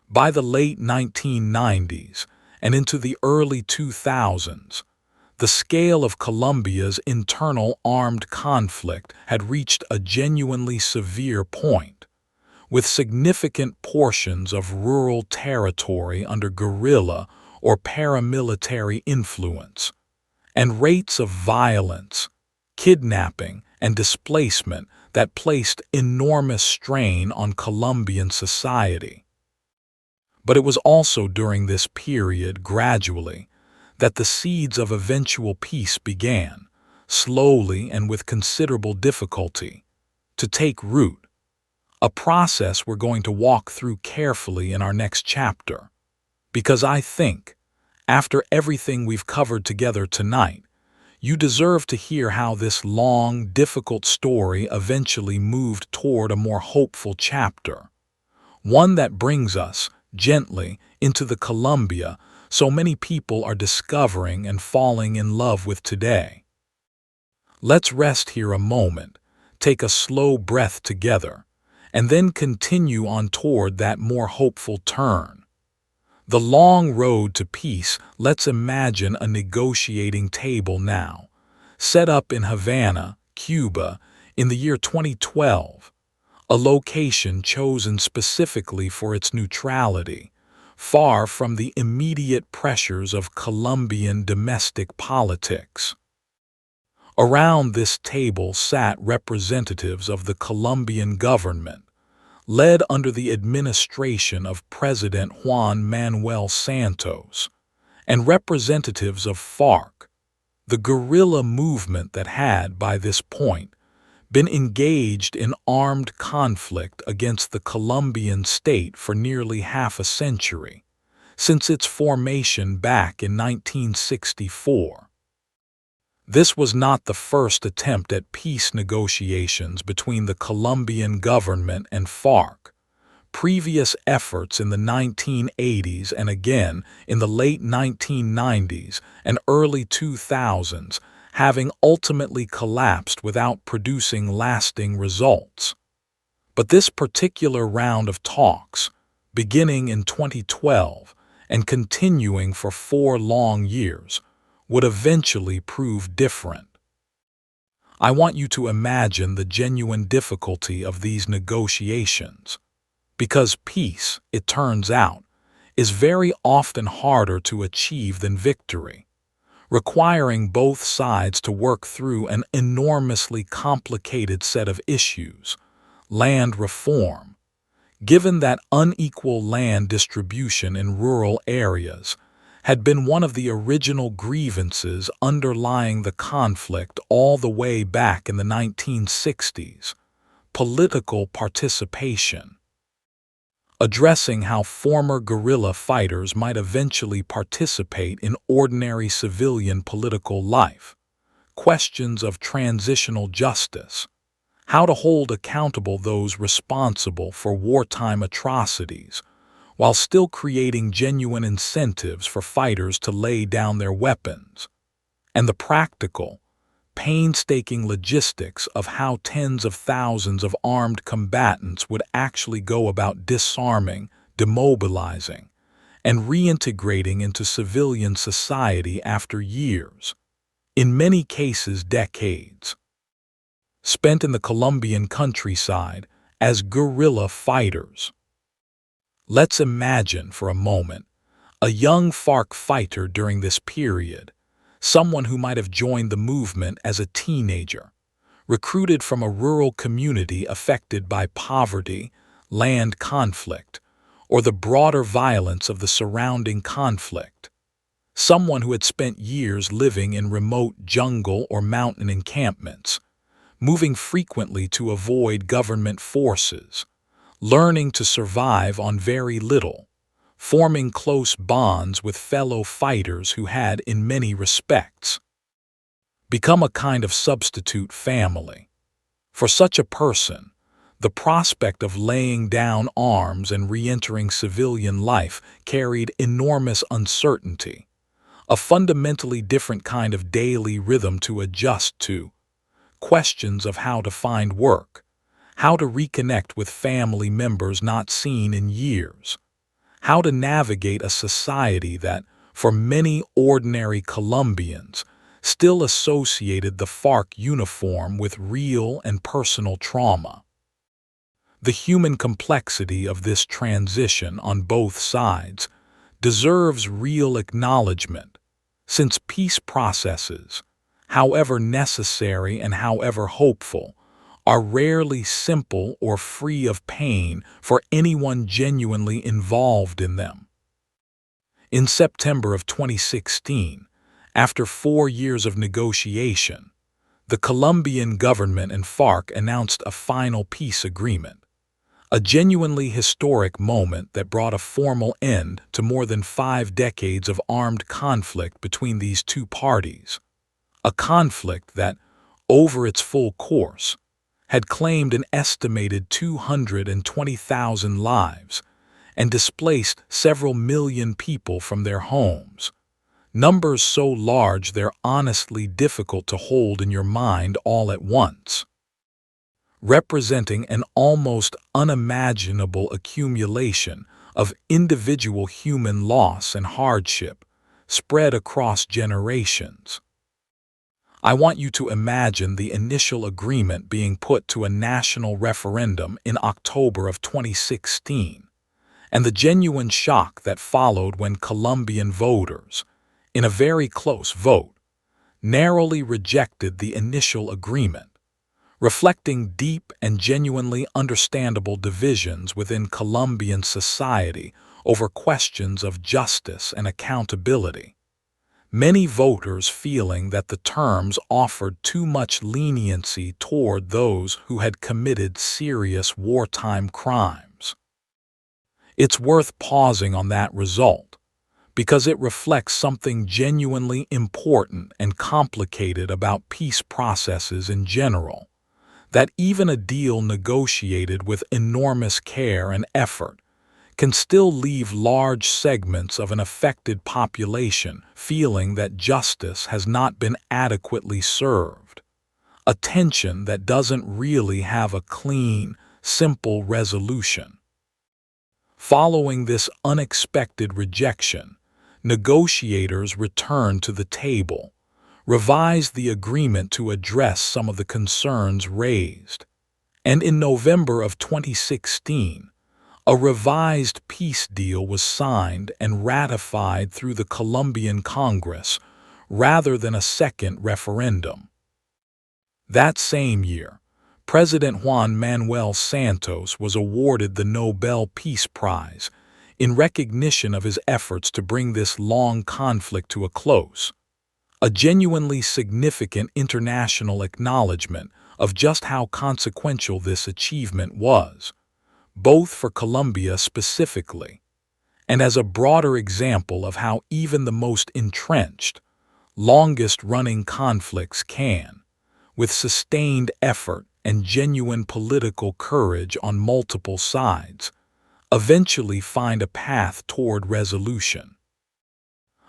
By the late 1990s and into the early 2000s, the scale of Colombia's internal armed conflict had reached a genuinely severe point, with significant portions of rural territory under guerrilla or paramilitary influence, and rates of violence, kidnapping, and displacement that placed enormous strain on Colombian society. But it was also during this period, gradually, that the seeds of eventual peace began, slowly and with considerable difficulty, to take root, a process we're going to walk through carefully in our next chapter, because I think, after everything we've covered together tonight, you deserve to hear how this long, difficult story eventually moved toward a more hopeful chapter, one that brings us, gently, into the Colombia so many people are discovering and falling in love with today. Let's rest here a moment, take a slow breath together, and then continue on toward that more hopeful turn. The long road to peace. Let's imagine a negotiating table now, set up in Havana, Cuba, in the year 2012, a location chosen specifically for its neutrality, far from the immediate pressures of Colombian domestic politics. Around this table sat representatives of the Colombian government, led under the administration of President Juan Manuel Santos, and representatives of FARC, the guerrilla movement that had, by this point, been engaged in armed conflict against the Colombian state for nearly half a century, since its formation back in 1964. This was not the first attempt at peace negotiations between the Colombian government and FARC. Previous efforts in the 1980s and again in the late 1990s and early 2000s having ultimately collapsed without producing lasting results. But this particular round of talks, beginning in 2012 and continuing for 4 long years, would eventually prove different. I want you to imagine the genuine difficulty of these negotiations. Because peace, it turns out, is very often harder to achieve than victory, requiring both sides to work through an enormously complicated set of issues. Land reform. Given that unequal land distribution in rural areas had been one of the original grievances underlying the conflict all the way back in the 1960s, political participation. Addressing how former guerrilla fighters might eventually participate in ordinary civilian political life, questions of transitional justice, how to hold accountable those responsible for wartime atrocities, while still creating genuine incentives for fighters to lay down their weapons, and the practical, painstaking logistics of how tens of thousands of armed combatants would actually go about disarming, demobilizing, and reintegrating into civilian society after years, in many cases decades, spent in the Colombian countryside as guerrilla fighters. Let's imagine for a moment a young FARC fighter during this period, someone who might have joined the movement as a teenager, recruited from a rural community affected by poverty, land conflict, or the broader violence of the surrounding conflict. Someone who had spent years living in remote jungle or mountain encampments, moving frequently to avoid government forces, learning to survive on very little, forming close bonds with fellow fighters who had, in many respects, become a kind of substitute family. For such a person, the prospect of laying down arms and re-entering civilian life carried enormous uncertainty, a fundamentally different kind of daily rhythm to adjust to, questions of how to find work, how to reconnect with family members not seen in years, how to navigate a society that, for many ordinary Colombians, still associated the FARC uniform with real and personal trauma. The human complexity of this transition on both sides deserves real acknowledgement, since peace processes, however necessary and however hopeful, are rarely simple or free of pain for anyone genuinely involved in them. In September of 2016, after 4 years of negotiation, the Colombian government and FARC announced a final peace agreement, a genuinely historic moment that brought a formal end to more than 5 decades of armed conflict between these two parties, a conflict that, over its full course, had claimed an estimated 220,000 lives and displaced several million people from their homes, numbers so large they're honestly difficult to hold in your mind all at once, representing an almost unimaginable accumulation of individual human loss and hardship spread across generations. I want you to imagine the initial agreement being put to a national referendum in October of 2016, and the genuine shock that followed when Colombian voters, in a very close vote, narrowly rejected the initial agreement, reflecting deep and genuinely understandable divisions within Colombian society over questions of justice and accountability. Many voters feeling that the terms offered too much leniency toward those who had committed serious wartime crimes. It's worth pausing on that result, because it reflects something genuinely important and complicated about peace processes in general, that even a deal negotiated with enormous care and effort can still leave large segments of an affected population feeling that justice has not been adequately served, a tension that doesn't really have a clean, simple resolution. Following this unexpected rejection, negotiators returned to the table, revised the agreement to address some of the concerns raised, and in November of 2016, a revised peace deal was signed and ratified through the Colombian Congress rather than a second referendum. That same year, President Juan Manuel Santos was awarded the Nobel Peace Prize in recognition of his efforts to bring this long conflict to a close, a genuinely significant international acknowledgement of just how consequential this achievement was, both for Colombia specifically, and as a broader example of how even the most entrenched, longest-running conflicts can, with sustained effort and genuine political courage on multiple sides, eventually find a path toward resolution.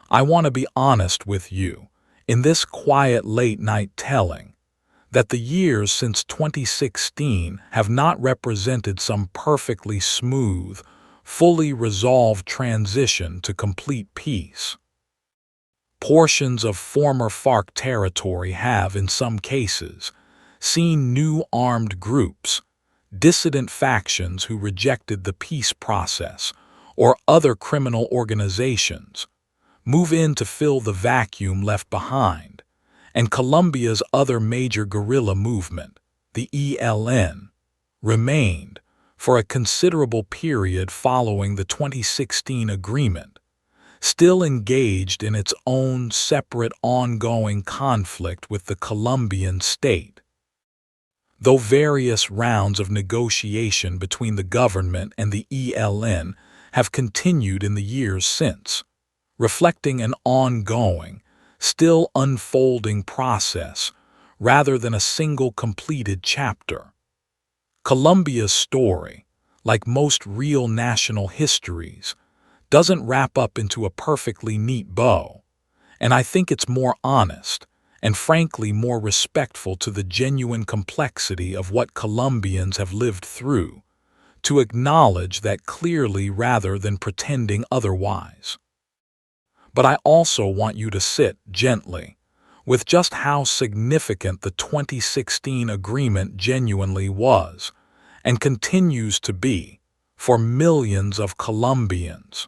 I want to be honest with you, in this quiet late-night telling, that the years since 2016 have not represented some perfectly smooth, fully resolved transition to complete peace. Portions of former FARC territory have, in some cases, seen new armed groups, dissident factions who rejected the peace process, or other criminal organizations, move in to fill the vacuum left behind, and Colombia's other major guerrilla movement, the ELN, remained, for a considerable period following the 2016 agreement, still engaged in its own separate ongoing conflict with the Colombian state. Though various rounds of negotiation between the government and the ELN have continued in the years since, reflecting an ongoing, still unfolding process rather than a single completed chapter, Colombia's story, like most real national histories, doesn't wrap up into a perfectly neat bow, and I think it's more honest and frankly more respectful to the genuine complexity of what Colombians have lived through, to acknowledge that clearly rather than pretending otherwise. But I also want you to sit gently with just how significant the 2016 agreement genuinely was and continues to be for millions of Colombians.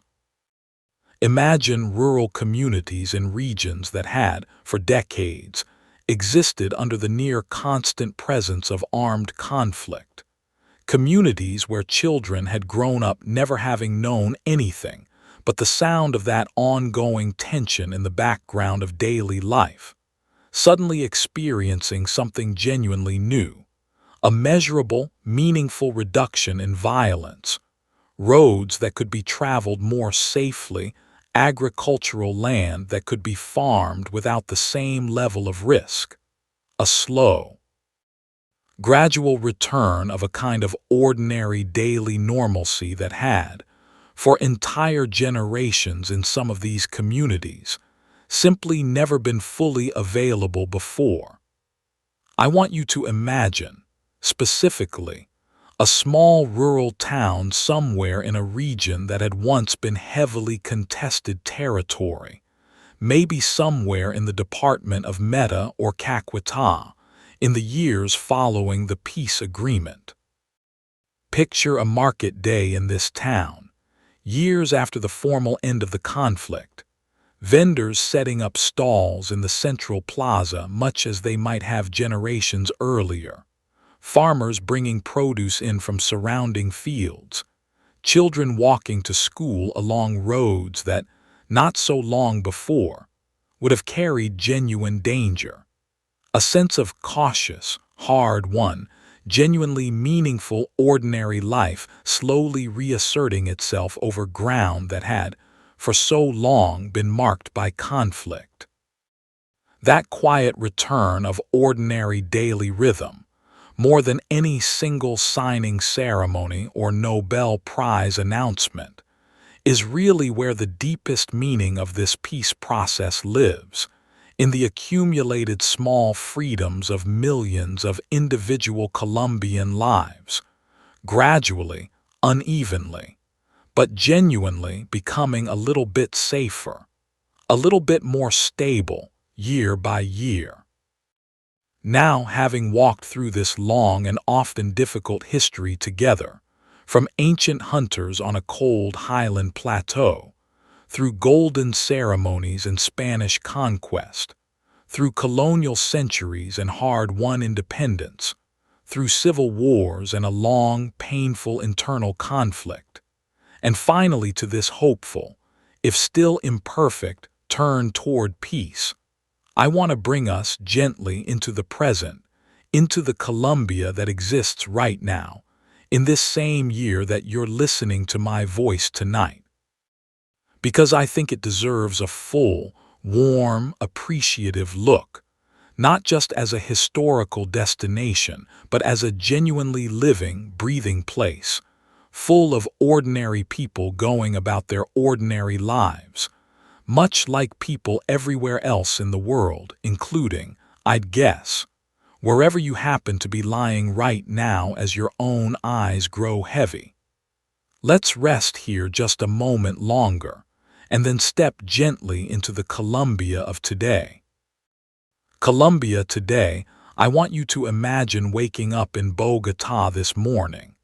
Imagine rural communities in regions that had, for decades, existed under the near constant presence of armed conflict. Communities where children had grown up never having known anything but the sound of that ongoing tension in the background of daily life, suddenly experiencing something genuinely new, a measurable, meaningful reduction in violence, roads that could be traveled more safely, agricultural land that could be farmed without the same level of risk, a slow, gradual return of a kind of ordinary daily normalcy that had, for entire generations in some of these communities, simply never been fully available before. I want you to imagine, specifically, a small rural town somewhere in a region that had once been heavily contested territory, maybe somewhere in the department of Meta or Caquetá, in the years following the peace agreement. Picture a market day in this town, years after the formal end of the conflict, vendors setting up stalls in the central plaza much as they might have generations earlier, farmers bringing produce in from surrounding fields, children walking to school along roads that, not so long before, would have carried genuine danger, a sense of cautious, hard-won, genuinely meaningful ordinary life slowly reasserting itself over ground that had, for so long been marked by conflict. That quiet return of ordinary daily rhythm, more than any single signing ceremony or Nobel Prize announcement, is really where the deepest meaning of this peace process lives, in the accumulated small freedoms of millions of individual Colombian lives, gradually, unevenly, but genuinely becoming a little bit safer, a little bit more stable, year by year. Now, having walked through this long and often difficult history together, from ancient hunters on a cold highland plateau, through golden ceremonies and Spanish conquest, through colonial centuries and hard-won independence, through civil wars and a long, painful internal conflict, and finally to this hopeful, if still imperfect, turn toward peace, I want to bring us gently into the present, into the Colombia that exists right now, in this same year that you're listening to my voice tonight. Because I think it deserves a full, warm, appreciative look, not just as a historical destination, but as a genuinely living, breathing place, full of ordinary people going about their ordinary lives, much like people everywhere else in the world, including, I'd guess, wherever you happen to be lying right now as your own eyes grow heavy. Let's rest here just a moment longer, and then step gently into the Colombia of today. Colombia today, I want you to imagine waking up in Bogotá this morning,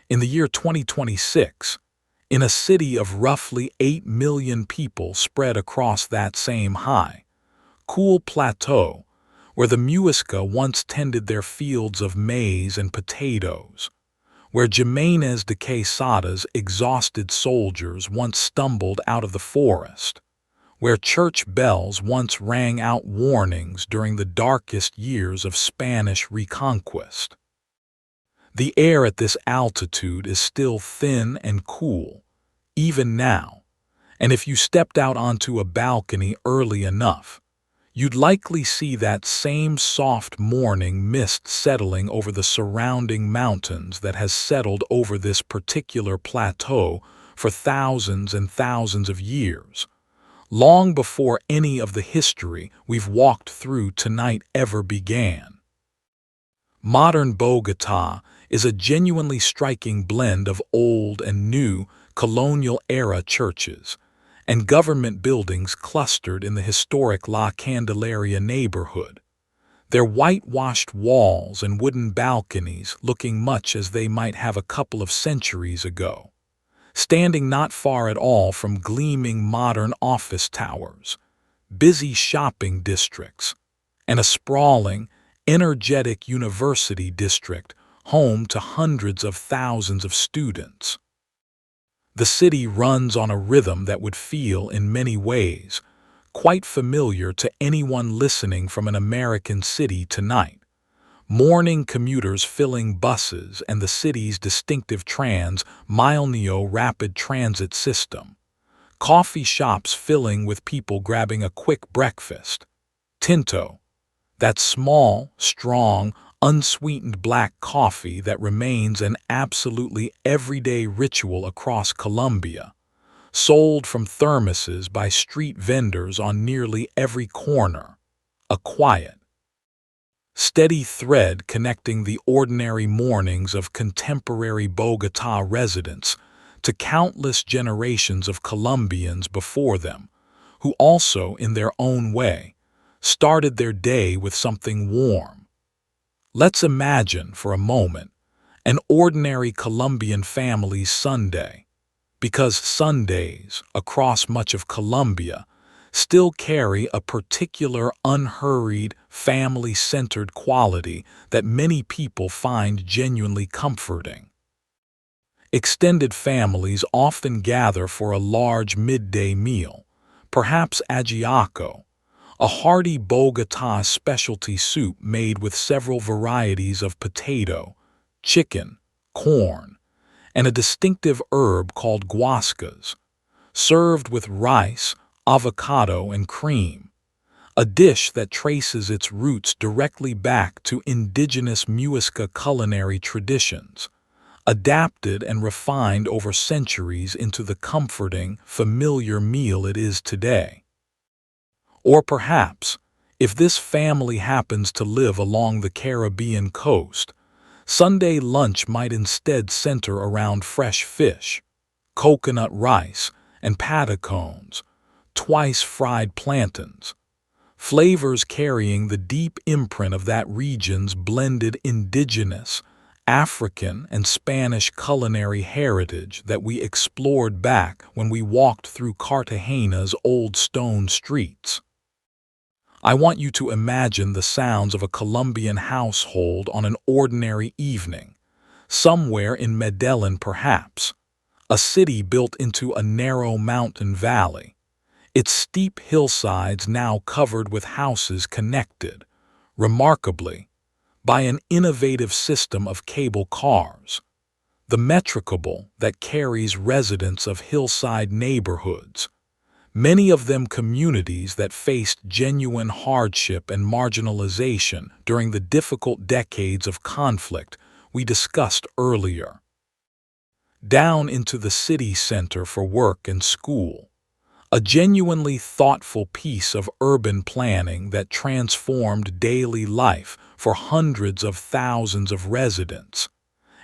in the year 2026, in a city of roughly 8 million people spread across that same high, cool plateau, where the Muisca once tended their fields of maize and potatoes, where Jimenez de Quesada's exhausted soldiers once stumbled out of the forest, where church bells once rang out warnings during the darkest years of Spanish reconquest. The air at this altitude is still thin and cool, even now, and if you stepped out onto a balcony early enough, you'd likely see that same soft morning mist settling over the surrounding mountains that has settled over this particular plateau for thousands and thousands of years, long before any of the history we've walked through tonight ever began. Modern Bogotá is a genuinely striking blend of old and new colonial-era churches and government buildings clustered in the historic La Candelaria neighborhood, their whitewashed walls and wooden balconies looking much as they might have a couple of centuries ago, standing not far at all from gleaming modern office towers, busy shopping districts, and a sprawling, energetic university district home to hundreds of thousands of students. The city runs on a rhythm that would feel, in many ways, quite familiar to anyone listening from an American city tonight. Morning commuters filling buses and the city's distinctive Trans-Milenio rapid transit system. Coffee shops filling with people grabbing a quick breakfast. Tinto, that small, strong, unsweetened black coffee that remains an absolutely everyday ritual across Colombia, sold from thermoses by street vendors on nearly every corner. A quiet, steady thread connecting the ordinary mornings of contemporary Bogotá residents to countless generations of Colombians before them, who also, in their own way, started their day with something warm. Let's imagine, for a moment, an ordinary Colombian family's Sunday, because Sundays, across much of Colombia, still carry a particular unhurried, family-centered quality that many people find genuinely comforting. Extended families often gather for a large midday meal, perhaps ajiaco, a hearty Bogotá specialty soup made with several varieties of potato, chicken, corn, and a distinctive herb called guascas, served with rice, avocado, and cream, a dish that traces its roots directly back to indigenous Muisca culinary traditions, adapted and refined over centuries into the comforting, familiar meal it is today. Or perhaps, if this family happens to live along the Caribbean coast, Sunday lunch might instead center around fresh fish, coconut rice, and patacones, twice fried plantains, flavors carrying the deep imprint of that region's blended indigenous, African, and Spanish culinary heritage that we explored back when we walked through Cartagena's old stone streets. I want you to imagine the sounds of a Colombian household on an ordinary evening, somewhere in Medellin perhaps, a city built into a narrow mountain valley, its steep hillsides now covered with houses connected, remarkably, by an innovative system of cable cars, the Metrocable that carries residents of hillside neighborhoods, many of them communities that faced genuine hardship and marginalization during the difficult decades of conflict we discussed earlier. Down into the city center for work and school, a genuinely thoughtful piece of urban planning that transformed daily life for hundreds of thousands of residents,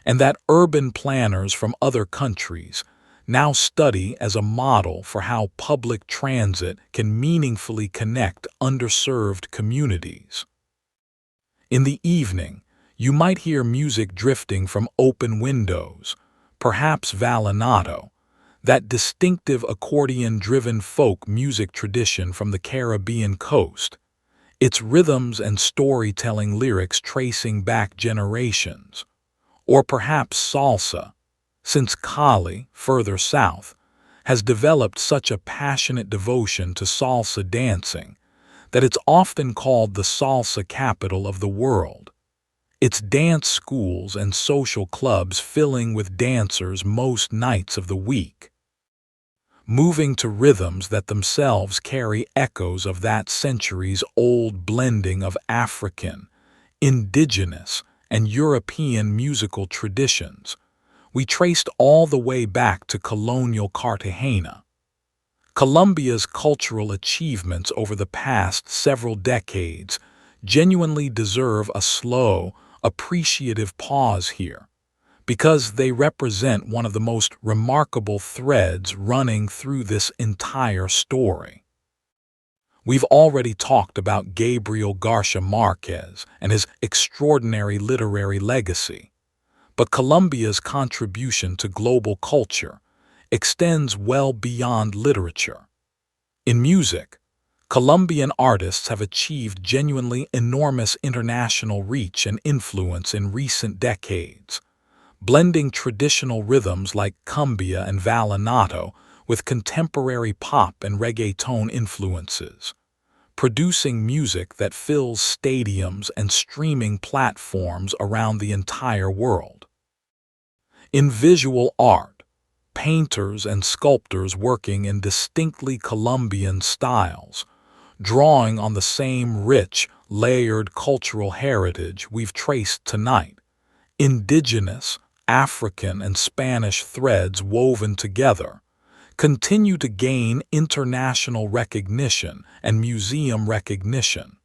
and that urban planners from other countries now study as a model for how public transit can meaningfully connect underserved communities. In the evening, you might hear music drifting from open windows, perhaps vallenato, that distinctive accordion-driven folk music tradition from the Caribbean coast, its rhythms and storytelling lyrics tracing back generations. Or perhaps salsa, since Cali, further south, has developed such a passionate devotion to salsa dancing that it's often called the salsa capital of the world, its dance schools and social clubs filling with dancers most nights of the week, moving to rhythms that themselves carry echoes of that centuries-old blending of African, indigenous, and European musical traditions. We traced all the way back to colonial Cartagena. Colombia's cultural achievements over the past several decades genuinely deserve a slow, appreciative pause here, because they represent one of the most remarkable threads running through this entire story. We've already talked about Gabriel Garcia Marquez and his extraordinary literary legacy, but Colombia's contribution to global culture extends well beyond literature. In music, Colombian artists have achieved genuinely enormous international reach and influence in recent decades, blending traditional rhythms like cumbia and vallenato with contemporary pop and reggaeton influences, producing music that fills stadiums and streaming platforms around the entire world. In visual art, painters and sculptors working in distinctly Colombian styles, drawing on the same rich, layered cultural heritage we've traced tonight, indigenous, African, and Spanish threads woven together, continue to gain international recognition and museum recognition.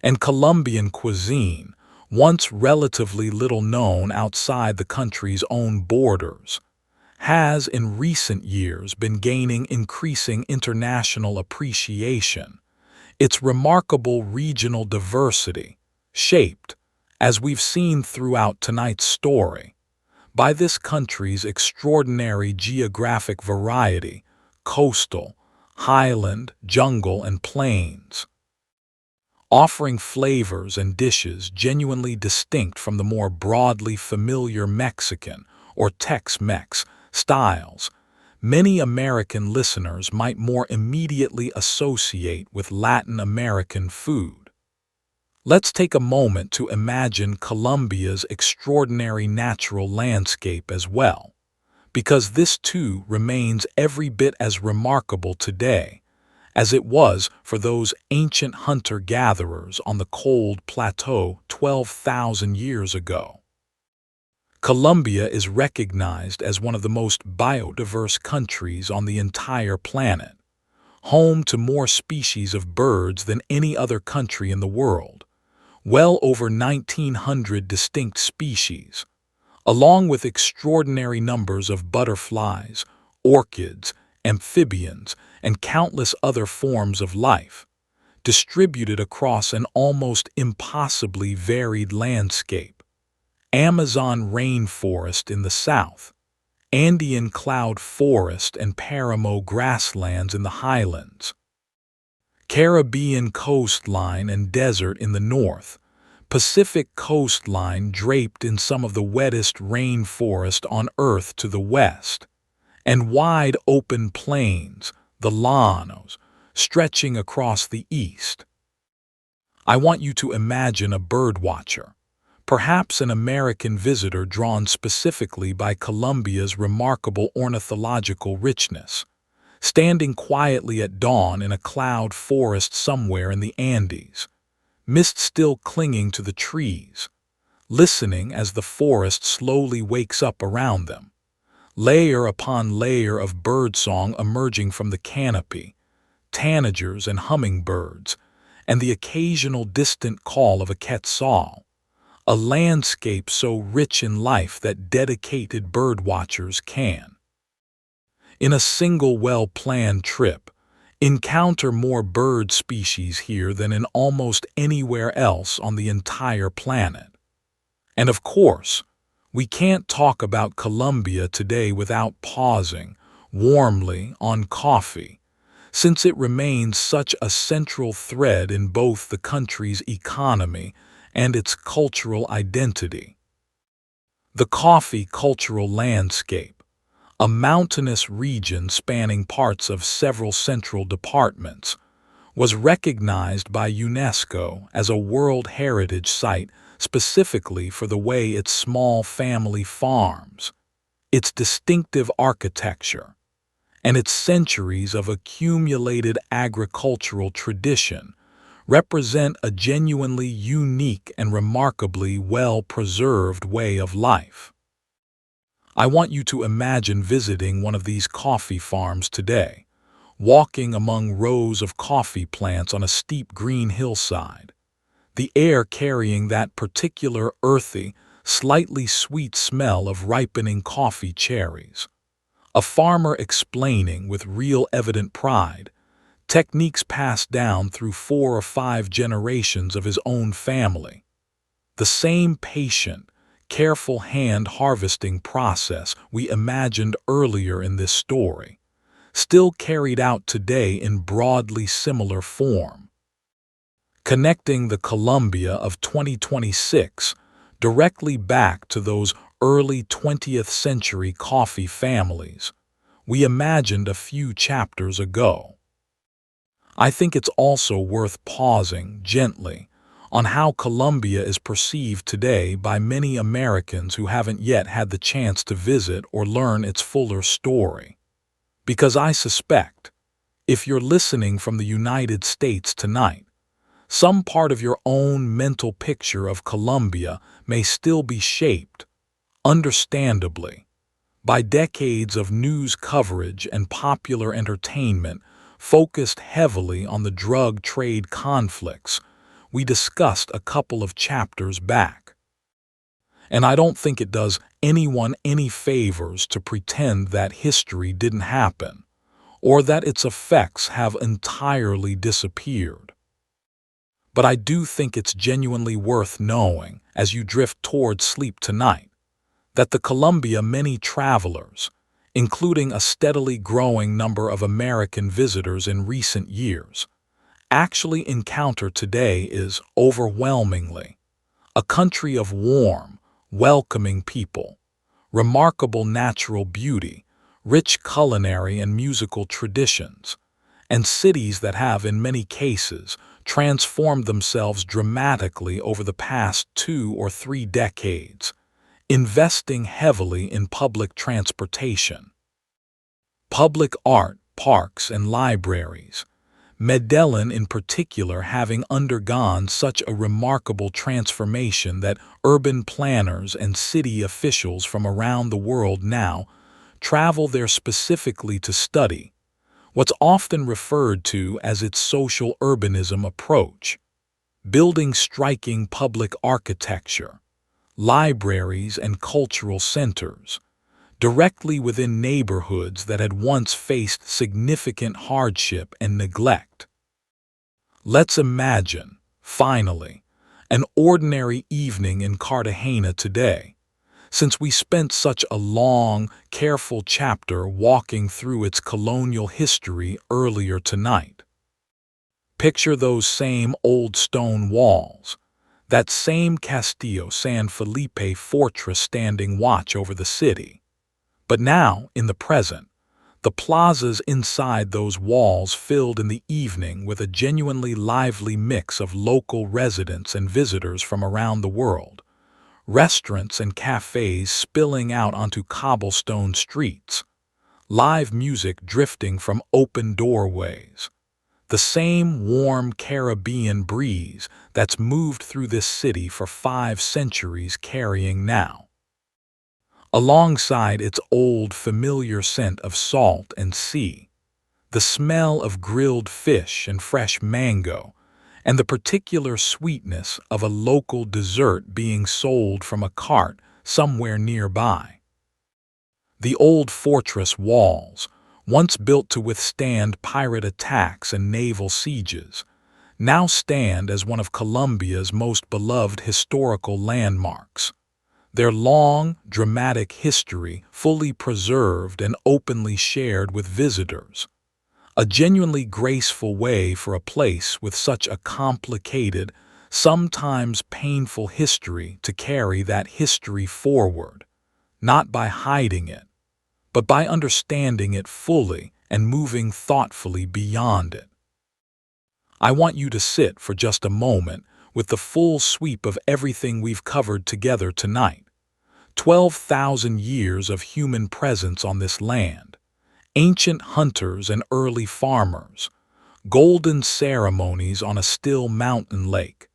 And Colombian cuisine, once relatively little known outside the country's own borders, has in recent years been gaining increasing international appreciation, its remarkable regional diversity, shaped, as we've seen throughout tonight's story, by this country's extraordinary geographic variety, coastal, highland, jungle, and plains, offering flavors and dishes genuinely distinct from the more broadly familiar Mexican or Tex-Mex styles many American listeners might more immediately associate with Latin American food. Let's take a moment to imagine Colombia's extraordinary natural landscape as well, because this too remains every bit as remarkable today as it was for those ancient hunter-gatherers on the cold plateau 12,000 years ago. Colombia is recognized as one of the most biodiverse countries on the entire planet, home to more species of birds than any other country in the world, well over 1,900 distinct species, along with extraordinary numbers of butterflies, orchids, amphibians, and countless other forms of life, distributed across an almost impossibly varied landscape. Amazon rainforest in the south, Andean cloud forest and Paramo grasslands in the highlands, Caribbean coastline and desert in the north, Pacific coastline draped in some of the wettest rainforest on Earth to the west, and wide open plains, the llanos, stretching across the east. I want you to imagine a birdwatcher, perhaps an American visitor drawn specifically by Colombia's remarkable ornithological richness, standing quietly at dawn in a cloud forest somewhere in the Andes, mist still clinging to the trees, listening as the forest slowly wakes up around them, layer upon layer of birdsong emerging from the canopy, tanagers and hummingbirds, and the occasional distant call of a quetzal, a landscape so rich in life that dedicated birdwatchers can, in a single well-planned trip, encounter more bird species here than in almost anywhere else on the entire planet. And of course, we can't talk about Colombia today without pausing warmly on coffee, since it remains such a central thread in both the country's economy and its cultural identity. The coffee cultural landscape, a mountainous region spanning parts of several central departments, was recognized by UNESCO as a World Heritage Site specifically for the way its small family farms, its distinctive architecture, and its centuries of accumulated agricultural tradition represent a genuinely unique and remarkably well-preserved way of life. I want you to imagine visiting one of these coffee farms today, walking among rows of coffee plants on a steep green hillside, the air carrying that particular earthy, slightly sweet smell of ripening coffee cherries. A farmer explaining with real evident pride techniques passed down through 4 or 5 generations of his own family. The same patient, careful hand harvesting process we imagined earlier in this story, still carried out today in broadly similar form. Connecting the Colombia of 2026 directly back to those early 20th century coffee families we imagined a few chapters ago. I think it's also worth pausing gently on how Colombia is perceived today by many Americans who haven't yet had the chance to visit or learn its fuller story. Because I suspect, if you're listening from the United States tonight, some part of your own mental picture of Colombia may still be shaped, understandably, by decades of news coverage and popular entertainment focused heavily on the drug trade conflicts we discussed a couple of chapters back. And I don't think it does anyone any favors to pretend that history didn't happen, or that its effects have entirely disappeared. But I do think it's genuinely worth knowing, as you drift towards sleep tonight, that the Colombia many travelers, including a steadily growing number of American visitors in recent years, actually encounter today is overwhelmingly a country of warm, welcoming people, remarkable natural beauty, rich culinary and musical traditions, and cities that have, in many cases, transformed themselves dramatically over the past 2 or 3 decades, investing heavily in public transportation, public art, parks, and libraries. Medellin in particular having undergone such a remarkable transformation that urban planners and city officials from around the world now travel there specifically to study what's often referred to as its social urbanism approach, building striking public architecture, libraries, and cultural centers directly within neighborhoods that had once faced significant hardship and neglect. Let's imagine, finally, an ordinary evening in Cartagena today, since we spent such a long, careful chapter walking through its colonial history earlier tonight. Picture those same old stone walls, that same Castillo San Felipe fortress standing watch over the city. But now, in the present, the plazas inside those walls filled in the evening with a genuinely lively mix of local residents and visitors from around the world, restaurants and cafes spilling out onto cobblestone streets, live music drifting from open doorways, the same warm Caribbean breeze that's moved through this city for 5 centuries carrying now, alongside its old familiar scent of salt and sea, the smell of grilled fish and fresh mango, and the particular sweetness of a local dessert being sold from a cart somewhere nearby. The old fortress walls, once built to withstand pirate attacks and naval sieges, now stand as one of Colombia's most beloved historical landmarks, their long, dramatic history fully preserved and openly shared with visitors. A genuinely graceful way for a place with such a complicated, sometimes painful history to carry that history forward, not by hiding it, but by understanding it fully and moving thoughtfully beyond it. I want you to sit for just a moment with the full sweep of everything we've covered together tonight. 12,000 years of human presence on this land, ancient hunters and early farmers, golden ceremonies on a still mountain lake,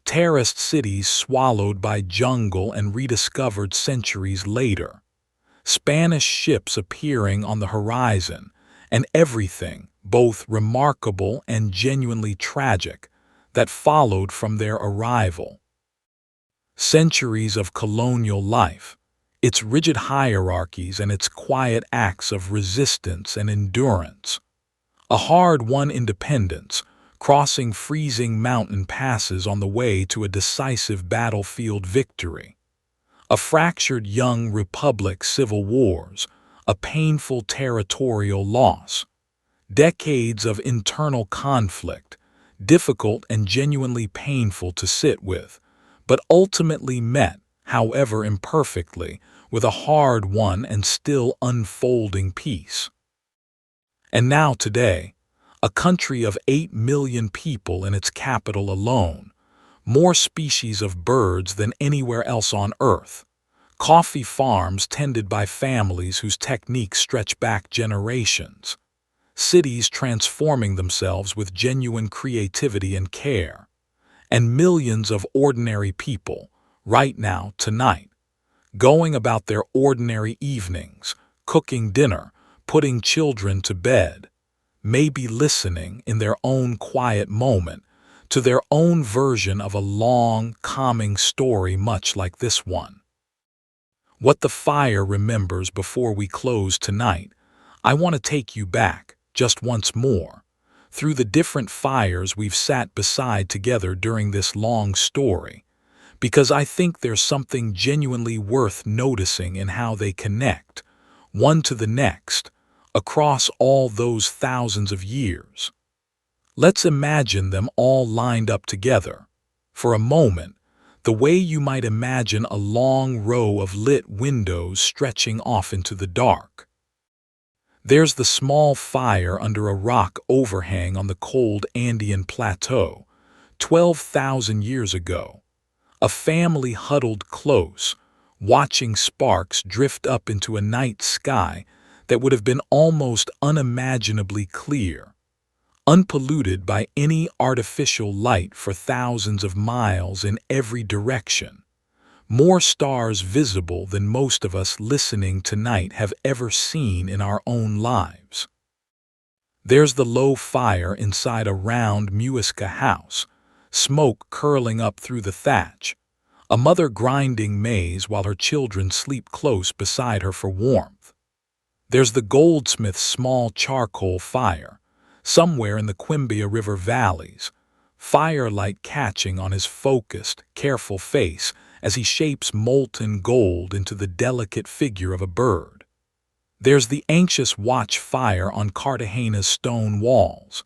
terraced cities swallowed by jungle and rediscovered centuries later, Spanish ships appearing on the horizon, and everything, both remarkable and genuinely tragic, that followed from their arrival. Centuries of colonial life, its rigid hierarchies and its quiet acts of resistance and endurance. A hard-won independence, crossing freezing mountain passes on the way to a decisive battlefield victory. A fractured young republic civil wars, a painful territorial loss. Decades of internal conflict, difficult and genuinely painful to sit with, but ultimately met, however imperfectly, with a hard-won and still unfolding peace. And now today, a country of 8 million people in its capital alone, more species of birds than anywhere else on Earth, coffee farms tended by families whose techniques stretch back generations, cities transforming themselves with genuine creativity and care, and millions of ordinary people, right now, tonight, going about their ordinary evenings, cooking dinner, putting children to bed, maybe listening in their own quiet moment to their own version of a long, calming story much like this one. What the fire remembers before we close tonight, I want to take you back, just once more, through the different fires we've sat beside together during this long story, because I think there's something genuinely worth noticing in how they connect, one to the next, across all those thousands of years. Let's imagine them all lined up together, for a moment, the way you might imagine a long row of lit windows stretching off into the dark. There's the small fire under a rock overhang on the cold Andean plateau, 12,000 years ago. A family huddled close, watching sparks drift up into a night sky that would have been almost unimaginably clear, unpolluted by any artificial light for thousands of miles in every direction. More stars visible than most of us listening tonight have ever seen in our own lives. There's the low fire inside a round Muisca house, smoke curling up through the thatch, a mother grinding maize while her children sleep close beside her for warmth. There's the goldsmith's small charcoal fire, somewhere in the Quimbia River valleys, firelight catching on his focused, careful face as he shapes molten gold into the delicate figure of a bird. There's the anxious watch fire on Cartagena's stone walls,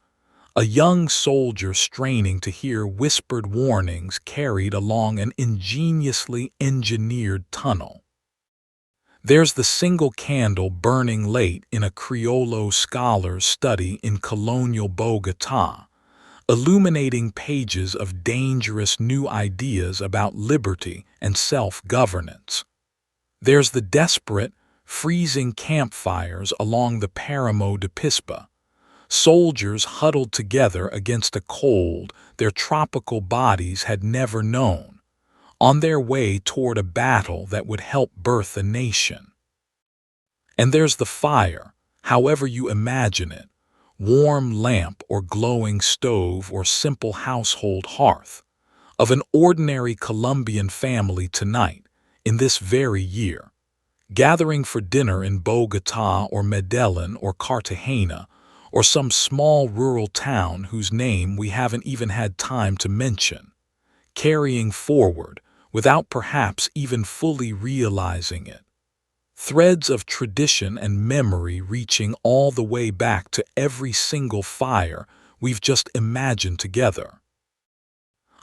a young soldier straining to hear whispered warnings carried along an ingeniously engineered tunnel. There's the single candle burning late in a Criollo scholar's study in colonial Bogotá, illuminating pages of dangerous new ideas about liberty and self-governance. There's the desperate, freezing campfires along the Páramo de Pispa, soldiers huddled together against a cold their tropical bodies had never known, on their way toward a battle that would help birth a nation. And there's the fire, however you imagine it, warm lamp or glowing stove or simple household hearth, of an ordinary Colombian family tonight, in this very year, gathering for dinner in Bogotá or Medellin or Cartagena, or some small rural town whose name we haven't even had time to mention, carrying forward, without perhaps even fully realizing it, threads of tradition and memory reaching all the way back to every single fire we've just imagined together.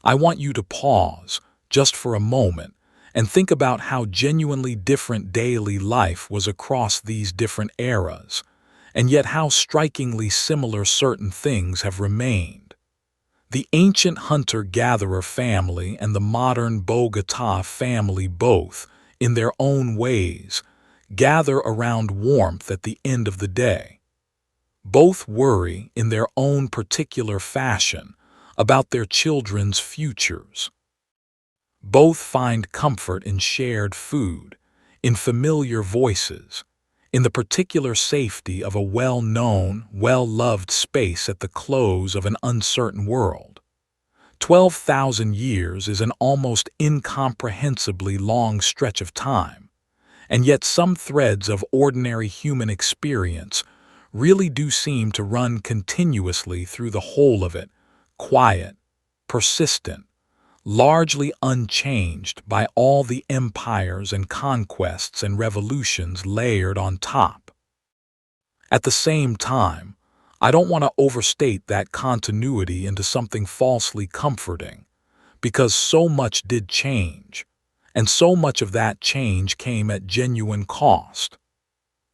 I want you to pause, just for a moment, and think about how genuinely different daily life was across these different eras, and yet how strikingly similar certain things have remained. The ancient hunter-gatherer family and the modern Bogotá family both, in their own ways, gather around warmth at the end of the day. Both worry, in their own particular fashion, about their children's futures. Both find comfort in shared food, in familiar voices, in the particular safety of a well-known, well-loved space at the close of an uncertain world. 12,000 years is an almost incomprehensibly long stretch of time, and yet some threads of ordinary human experience really do seem to run continuously through the whole of it, quiet, persistent, largely unchanged by all the empires and conquests and revolutions layered on top. At the same time, I don't want to overstate that continuity into something falsely comforting, because so much did change, and so much of that change came at genuine cost.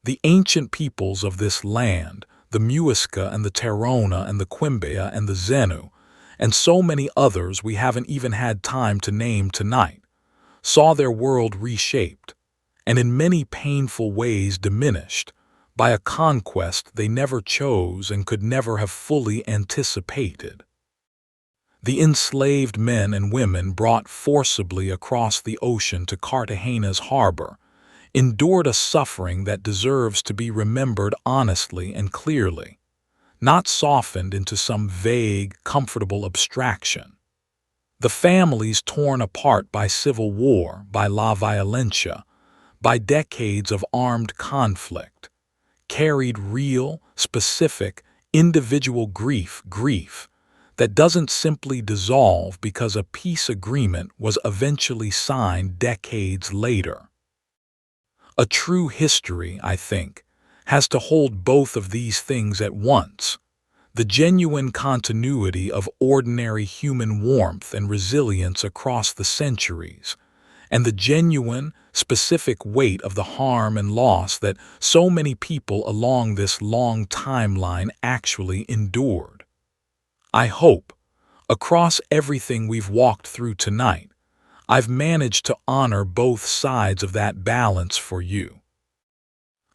The ancient peoples of this land, the Muisca and the Tairona and the Quimbia and the Zenu, and so many others we haven't even had time to name tonight, saw their world reshaped, and in many painful ways diminished, by a conquest they never chose and could never have fully anticipated. The enslaved men and women brought forcibly across the ocean to Cartagena's harbor endured a suffering that deserves to be remembered honestly and clearly, not softened into some vague, comfortable abstraction. The families torn apart by civil war, by la violencia, by decades of armed conflict, carried real, specific, individual grief that doesn't simply dissolve because a peace agreement was eventually signed decades later. A true history, I think, has to hold both of these things at once: the genuine continuity of ordinary human warmth and resilience across the centuries, and the genuine, specific weight of the harm and loss that so many people along this long timeline actually endured. I hope, across everything we've walked through tonight, I've managed to honor both sides of that balance for you.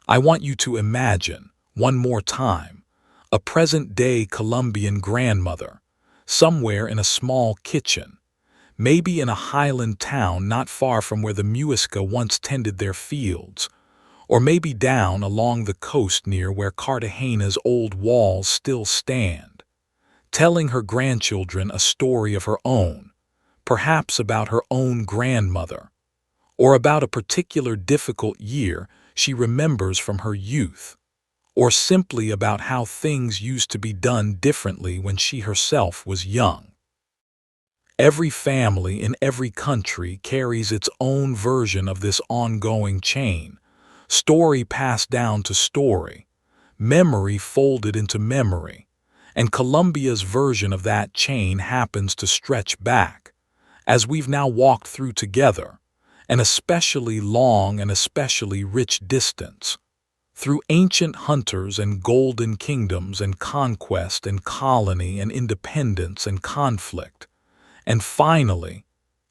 I want you to imagine, one more time, a present-day Colombian grandmother, somewhere in a small kitchen, maybe in a highland town not far from where the Muisca once tended their fields, or maybe down along the coast near where Cartagena's old walls still stand, telling her grandchildren a story of her own, perhaps about her own grandmother, or about a particular difficult year she remembers from her youth, or simply about how things used to be done differently when she herself was young. Every family in every country carries its own version of this ongoing chain, story passed down to story, memory folded into memory, and Colombia's version of that chain happens to stretch back, as we've now walked through together, an especially long and especially rich distance, through ancient hunters and golden kingdoms and conquest and colony and independence and conflict, and finally,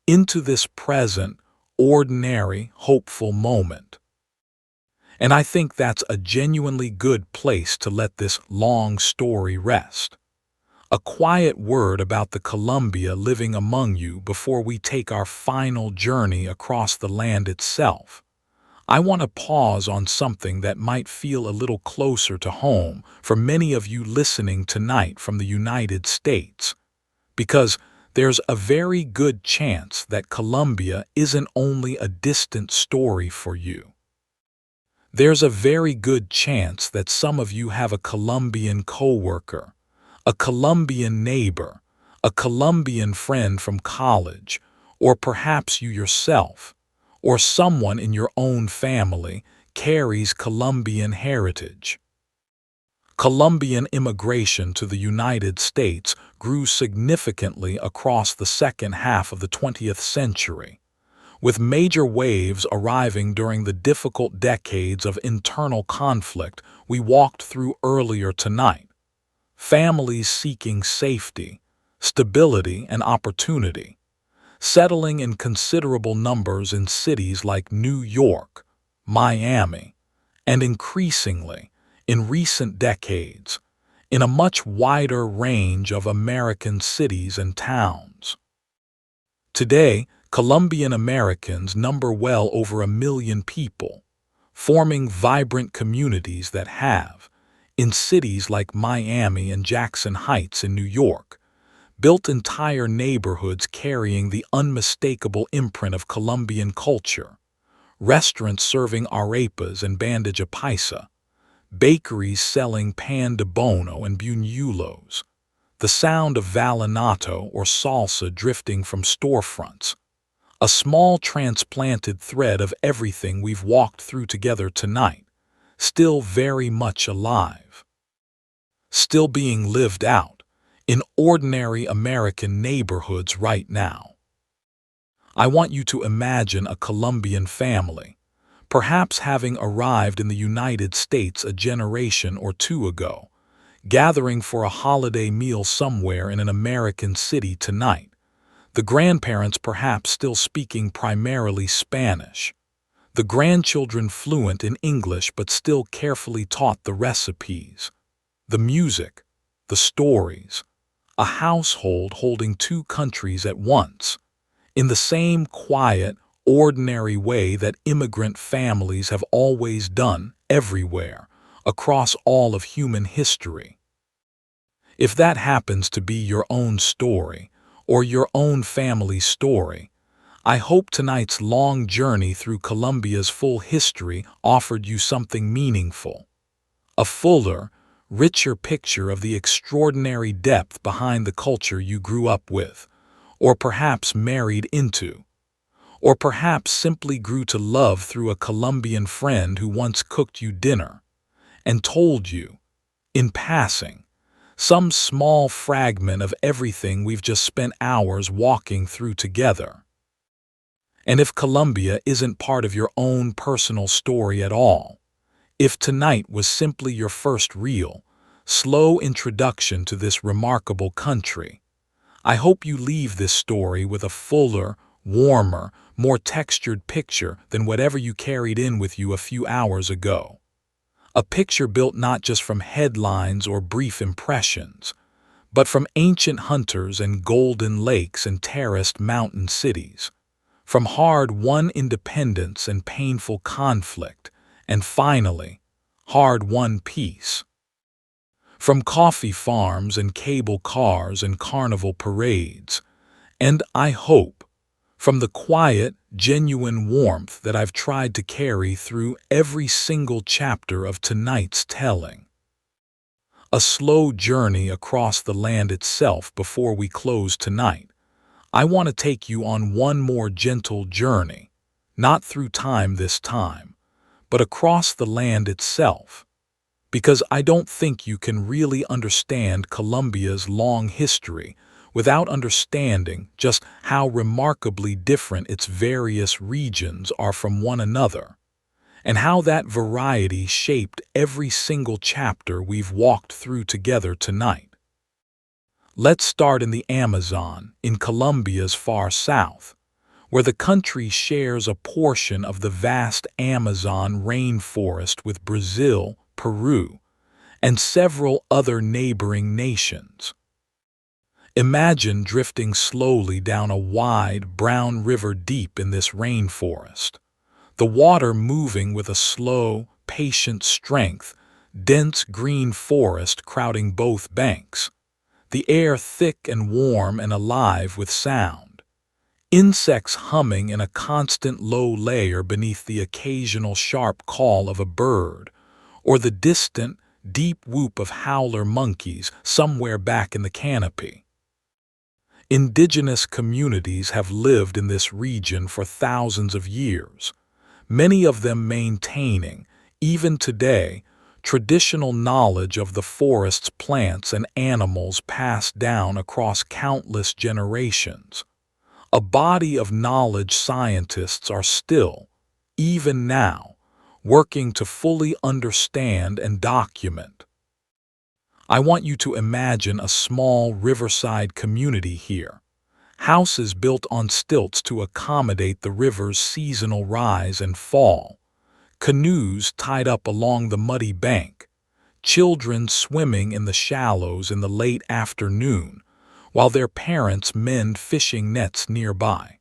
into this present, ordinary, hopeful moment. And I think that's a genuinely good place to let this long story rest. A quiet word about the Colombia living among you before we take our final journey across the land itself. I want to pause on something that might feel a little closer to home for many of you listening tonight from the United States, because there's a very good chance that Colombia isn't only a distant story for you. There's a very good chance that some of you have a Colombian coworker, a Colombian neighbor, a Colombian friend from college, or perhaps you yourself, or someone in your own family carries Colombian heritage. Colombian immigration to the United States grew significantly across the second half of the 20th century, with major waves arriving during the difficult decades of internal conflict we walked through earlier tonight. Families seeking safety, stability, and opportunity, settling in considerable numbers in cities like New York, Miami, and increasingly, in recent decades, in a much wider range of American cities and towns. Today, Colombian Americans number well over 1 million people, forming vibrant communities that have, in cities like Miami and Jackson Heights in New York, built entire neighborhoods carrying the unmistakable imprint of Colombian culture, restaurants serving arepas and bandeja paisa, bakeries selling pan de bono and buñuelos, the sound of vallenato or salsa drifting from storefronts, a small transplanted thread of everything we've walked through together tonight, still very much alive, still being lived out in ordinary American neighborhoods right now. I want you to imagine a Colombian family, perhaps having arrived in the United States a generation or two ago, gathering for a holiday meal somewhere in an American city tonight, the grandparents perhaps still speaking primarily Spanish, the grandchildren fluent in English but still carefully taught the recipes, the music, the stories, a household holding two countries at once, in the same quiet, ordinary way that immigrant families have always done everywhere, across all of human history. If that happens to be your own story, or your own family's story, I hope tonight's long journey through Colombia's full history offered you something meaningful, a fuller, richer picture of the extraordinary depth behind the culture you grew up with, or perhaps married into, or perhaps simply grew to love through a Colombian friend who once cooked you dinner and told you, in passing, some small fragment of everything we've just spent hours walking through together. And if Colombia isn't part of your own personal story at all, if tonight was simply your first real, slow introduction to this remarkable country, I hope you leave this story with a fuller, warmer, more textured picture than whatever you carried in with you a few hours ago. A picture built not just from headlines or brief impressions, but from ancient hunters and golden lakes and terraced mountain cities, from hard-won independence and painful conflict, and finally, hard-won peace. From coffee farms and cable cars and carnival parades, and I hope, from the quiet, genuine warmth that I've tried to carry through every single chapter of tonight's telling. A slow journey across the land itself before we close tonight. I want to take you on one more gentle journey, not through time this time, but across the land itself, because I don't think you can really understand Colombia's long history without understanding just how remarkably different its various regions are from one another, and how that variety shaped every single chapter we've walked through together tonight. Let's start in the Amazon, in Colombia's far south, where the country shares a portion of the vast Amazon rainforest with Brazil, Peru, and several other neighboring nations. Imagine drifting slowly down a wide, brown river deep in this rainforest, the water moving with a slow, patient strength, dense green forest crowding both banks, the air thick and warm and alive with sound, insects humming in a constant low layer beneath the occasional sharp call of a bird, or the distant, deep whoop of howler monkeys somewhere back in the canopy. Indigenous communities have lived in this region for thousands of years, many of them maintaining, even today, traditional knowledge of the forest's plants and animals passed down across countless generations. A body of knowledge scientists are still, even now, working to fully understand and document. I want you to imagine a small riverside community here, houses built on stilts to accommodate the river's seasonal rise and fall, canoes tied up along the muddy bank, children swimming in the shallows in the late afternoon, while their parents mend fishing nets nearby.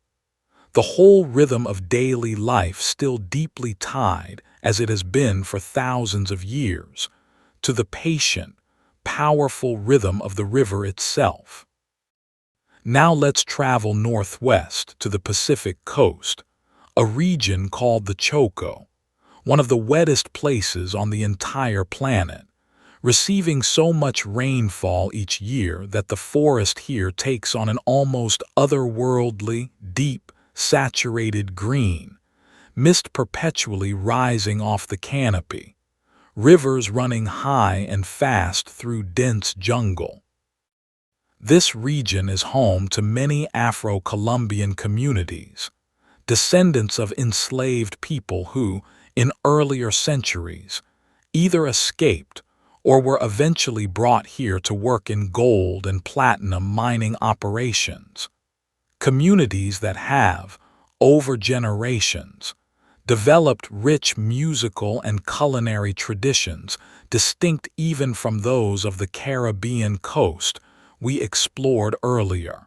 The whole rhythm of daily life still deeply tied, as it has been for thousands of years, to the patient, powerful rhythm of the river itself. Now let's travel northwest to the Pacific coast, a region called the Choco, one of the wettest places on the entire planet, receiving so much rainfall each year that the forest here takes on an almost otherworldly, deep, saturated green, mist perpetually rising off the canopy, rivers running high and fast through dense jungle. This region is home to many Afro-Colombian communities, descendants of enslaved people who, in earlier centuries, either escaped or were eventually brought here to work in gold and platinum mining operations. Communities that have, over generations, developed rich musical and culinary traditions distinct even from those of the Caribbean coast we explored earlier.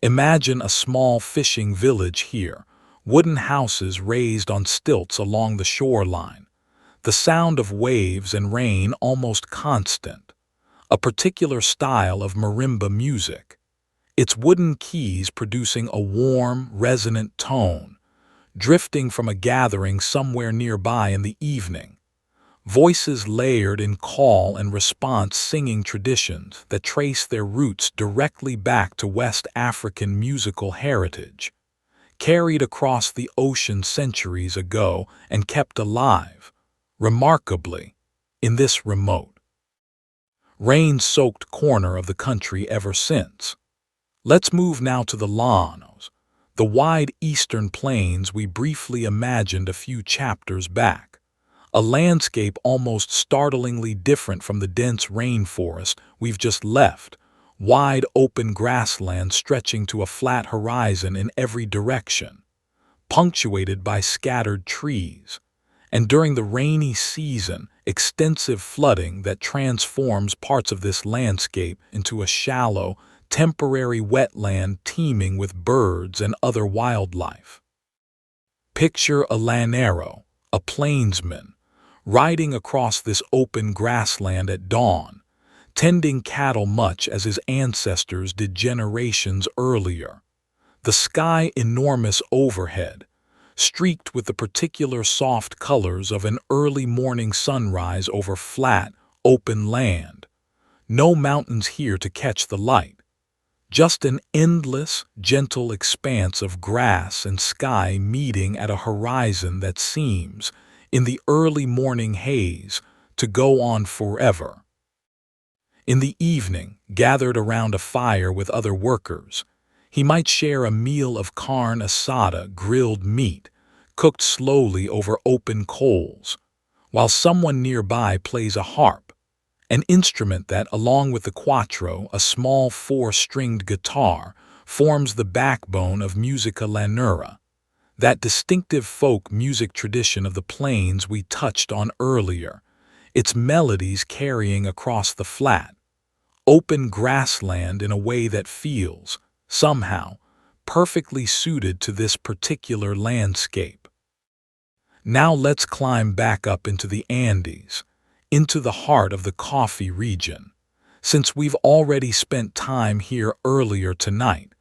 Imagine a small fishing village here, wooden houses raised on stilts along the shoreline, the sound of waves and rain almost constant, a particular style of marimba music, its wooden keys producing a warm, resonant tone, drifting from a gathering somewhere nearby in the evening, voices layered in call and response singing traditions that trace their roots directly back to West African musical heritage, carried across the ocean centuries ago and kept alive, remarkably, in this remote, rain-soaked corner of the country ever since. Let's move now to the Llanos, the wide eastern plains we briefly imagined a few chapters back, a landscape almost startlingly different from the dense rainforest we've just left, wide open grassland stretching to a flat horizon in every direction, punctuated by scattered trees, and during the rainy season, extensive flooding that transforms parts of this landscape into a shallow, temporary wetland teeming with birds and other wildlife. Picture a llanero, a plainsman, riding across this open grassland at dawn, tending cattle much as his ancestors did generations earlier. The sky enormous overhead, streaked with the particular soft colors of an early morning sunrise over flat, open land. No mountains here to catch the light. Just an endless, gentle expanse of grass and sky meeting at a horizon that seems, in the early morning haze, to go on forever. In the evening, gathered around a fire with other workers, he might share a meal of carne asada, grilled meat, cooked slowly over open coals, while someone nearby plays a harp, an instrument that, along with the quattro, a small four-stringed guitar, forms the backbone of musica llanera, that distinctive folk music tradition of the plains we touched on earlier, its melodies carrying across the flat, open grassland in a way that feels, somehow, perfectly suited to this particular landscape. Now let's climb back up into the Andes, into the heart of the coffee region, since we've already spent time here earlier tonight,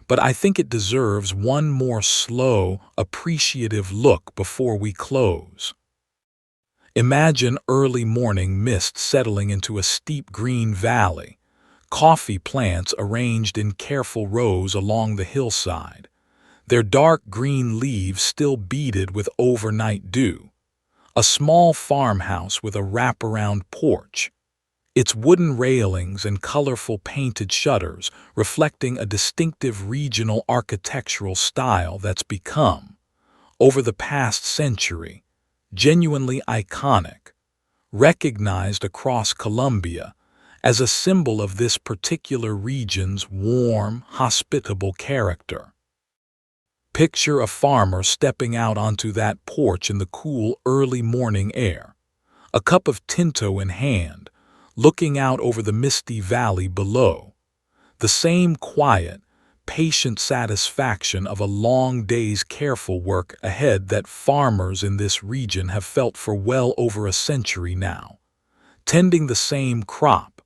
but I think it deserves one more slow, appreciative look before we close. Imagine early morning mist settling into a steep green valley, coffee plants arranged in careful rows along the hillside, their dark green leaves still beaded with overnight dew, a small farmhouse with a wraparound porch, its wooden railings and colorful painted shutters reflecting a distinctive regional architectural style that's become, over the past century, genuinely iconic, recognized across Colombia as a symbol of this particular region's warm, hospitable character. Picture a farmer stepping out onto that porch in the cool early morning air, a cup of tinto in hand, looking out over the misty valley below, the same quiet, patient satisfaction of a long day's careful work ahead that farmers in this region have felt for well over a century now, tending the same crop,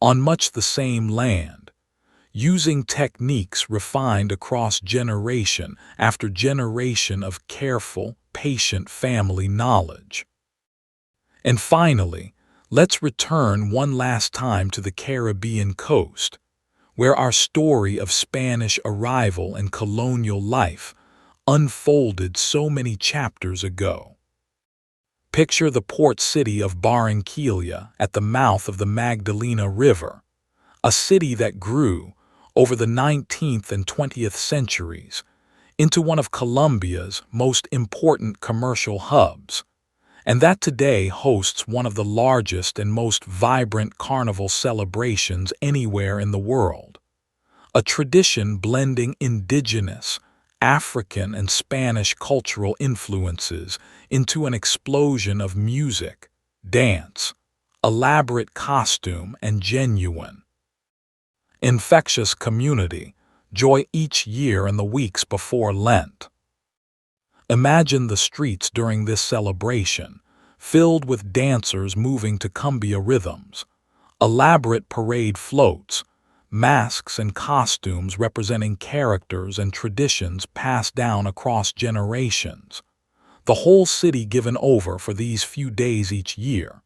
on much the same land, using techniques refined across generation after generation of careful, patient family knowledge. And finally, let's return one last time to the Caribbean coast, where our story of Spanish arrival and colonial life unfolded so many chapters ago. Picture the port city of Barranquilla at the mouth of the Magdalena River, a city that grew, over the 19th and 20th centuries, into one of Colombia's most important commercial hubs, and that today hosts one of the largest and most vibrant carnival celebrations anywhere in the world. A tradition blending indigenous, African and Spanish cultural influences into an explosion of music, dance, elaborate costume, and genuine, infectious community joy each year in the weeks before Lent. Imagine the streets during this celebration, filled with dancers moving to cumbia rhythms, elaborate parade floats, masks and costumes representing characters and traditions passed down across generations, the whole city given over for these few days each year,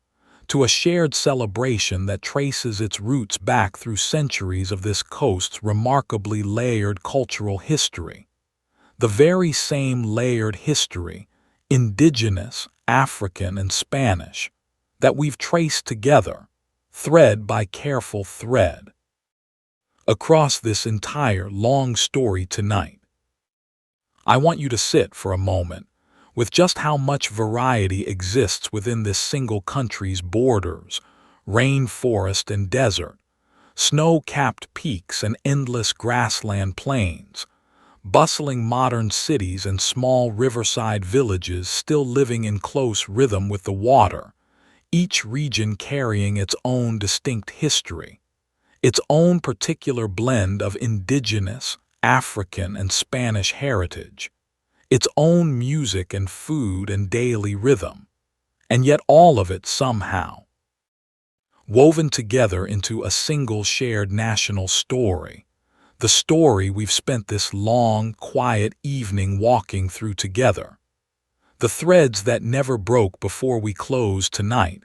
to a shared celebration that traces its roots back through centuries of this coast's remarkably layered cultural history. The very same layered history, indigenous, African, and Spanish, that we've traced together, thread by careful thread, across this entire long story tonight. I want you to sit for a moment with just how much variety exists within this single country's borders, rainforest and desert, snow-capped peaks and endless grassland plains, bustling modern cities and small riverside villages still living in close rhythm with the water, each region carrying its own distinct history, its own particular blend of indigenous, African, and Spanish heritage, its own music and food and daily rhythm, and yet all of it somehow woven together into a single shared national story, the story we've spent this long, quiet evening walking through together. The threads that never broke before we close tonight.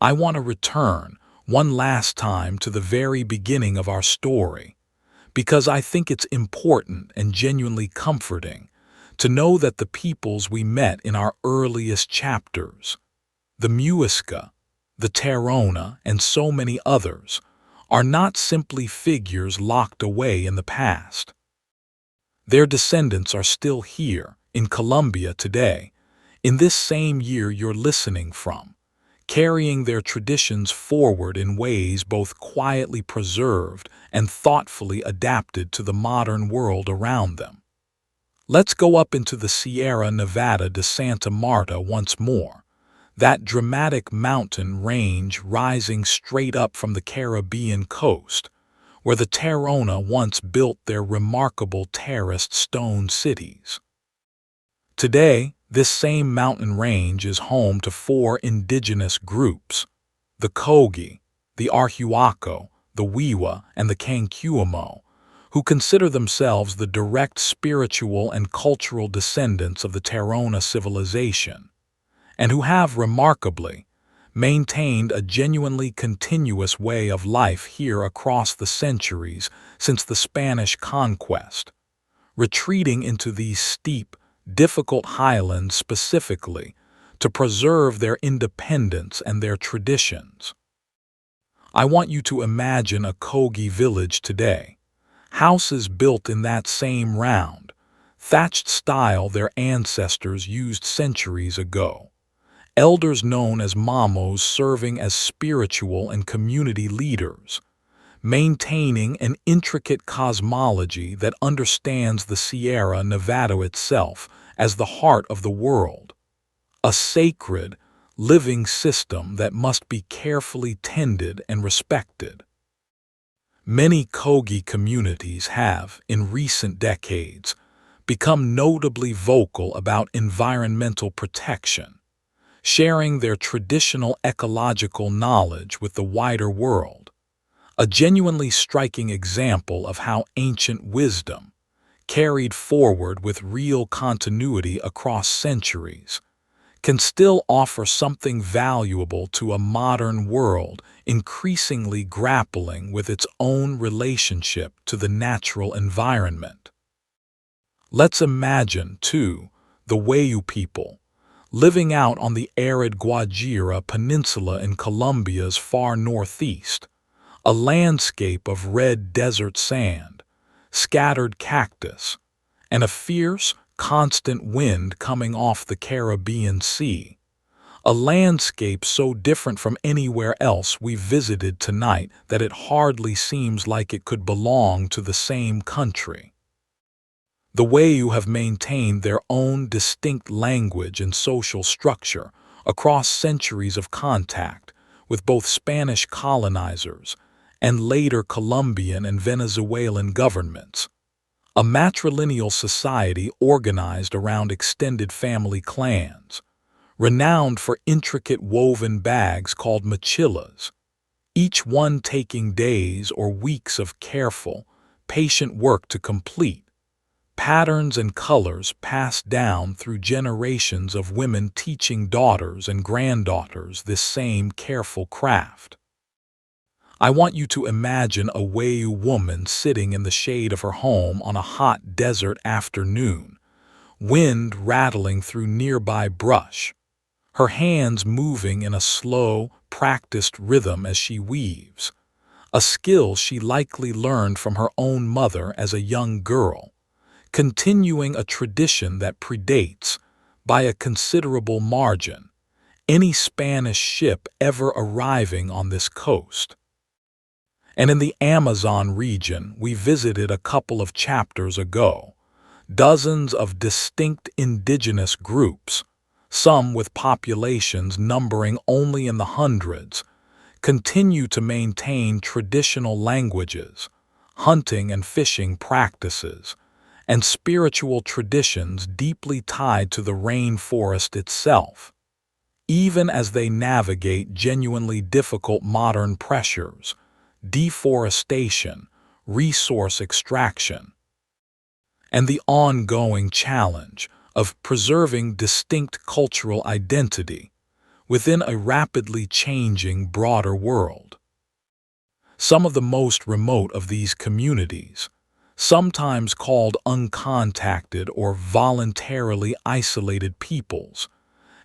I want to return one last time to the very beginning of our story, because I think it's important and genuinely comforting to know that the peoples we met in our earliest chapters, the Muisca, the Tairona, and so many others, are not simply figures locked away in the past. Their descendants are still here, in Colombia today, in this same year you're listening from, carrying their traditions forward in ways both quietly preserved and thoughtfully adapted to the modern world around them. Let's go up into the Sierra Nevada de Santa Marta once more, that dramatic mountain range rising straight up from the Caribbean coast, where the Tairona once built their remarkable terraced stone cities. Today, this same mountain range is home to four indigenous groups: the Kogi, the Arhuaco, the Wiwa, and the Kankuamo, who consider themselves the direct spiritual and cultural descendants of the Tairona civilization, and who have, remarkably, maintained a genuinely continuous way of life here across the centuries since the Spanish conquest, retreating into these steep, difficult highlands specifically to preserve their independence and their traditions. I want you to imagine a Kogi village today, houses built in that same round, thatched style their ancestors used centuries ago, elders known as mamos serving as spiritual and community leaders, maintaining an intricate cosmology that understands the Sierra Nevada itself as the heart of the world, a sacred, living system that must be carefully tended and respected. Many Kogi communities have, in recent decades, become notably vocal about environmental protection, sharing their traditional ecological knowledge with the wider world, a genuinely striking example of how ancient wisdom, carried forward with real continuity across centuries, can still offer something valuable to a modern world increasingly grappling with its own relationship to the natural environment. Let's imagine, too, the Wayu people, living out on the arid Guajira Peninsula in Colombia's far northeast, a landscape of red desert sand, scattered cactus, and a fierce, constant wind coming off the Caribbean Sea, a landscape so different from anywhere else we've visited tonight that it hardly seems like it could belong to the same country. The Wayu have maintained their own distinct language and social structure across centuries of contact with both Spanish colonizers and later Colombian and Venezuelan governments, a matrilineal society organized around extended family clans, renowned for intricate woven bags called mochilas, each one taking days or weeks of careful, patient work to complete, patterns and colors passed down through generations of women teaching daughters and granddaughters this same careful craft. I want you to imagine a Wayu woman sitting in the shade of her home on a hot desert afternoon, wind rattling through nearby brush, her hands moving in a slow, practiced rhythm as she weaves, a skill she likely learned from her own mother as a young girl, continuing a tradition that predates, by a considerable margin, any Spanish ship ever arriving on this coast. And in the Amazon region we visited a couple of chapters ago, dozens of distinct indigenous groups, some with populations numbering only in the hundreds, continue to maintain traditional languages, hunting and fishing practices, and spiritual traditions deeply tied to the rainforest itself, even as they navigate genuinely difficult modern pressures, deforestation, resource extraction, and the ongoing challenge of preserving distinct cultural identity within a rapidly changing broader world. Some of the most remote of these communities, sometimes called uncontacted or voluntarily isolated peoples,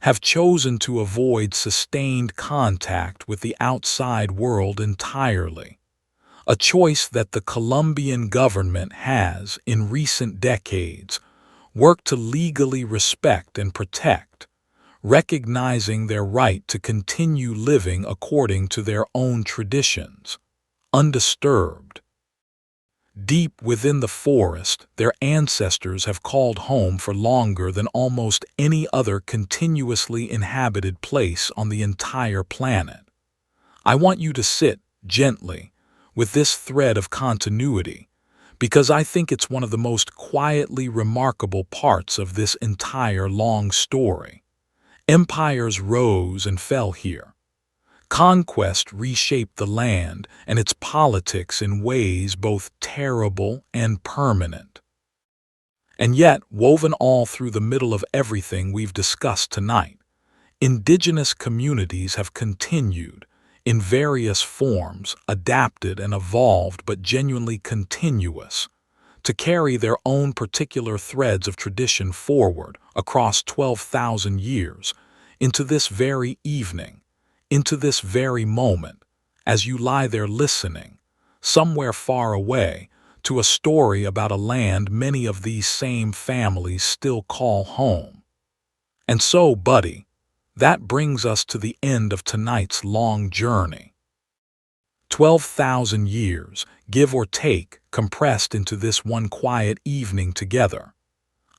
have chosen to avoid sustained contact with the outside world entirely, a choice that the Colombian government has, in recent decades, worked to legally respect and protect, recognizing their right to continue living according to their own traditions, undisturbed. Deep within the forest, their ancestors have called home for longer than almost any other continuously inhabited place on the entire planet. I want you to sit, gently, with this thread of continuity, because I think it's one of the most quietly remarkable parts of this entire long story. Empires rose and fell here. Conquest reshaped the land and its politics in ways both terrible and permanent. And yet, woven all through the middle of everything we've discussed tonight, indigenous communities have continued, in various forms, adapted and evolved but genuinely continuous, to carry their own particular threads of tradition forward across 12,000 years, into this very evening, into this very moment, as you lie there listening, somewhere far away, to a story about a land many of these same families still call home. And so, buddy, that brings us to the end of tonight's long journey. 12,000 years, give or take, compressed into this one quiet evening together.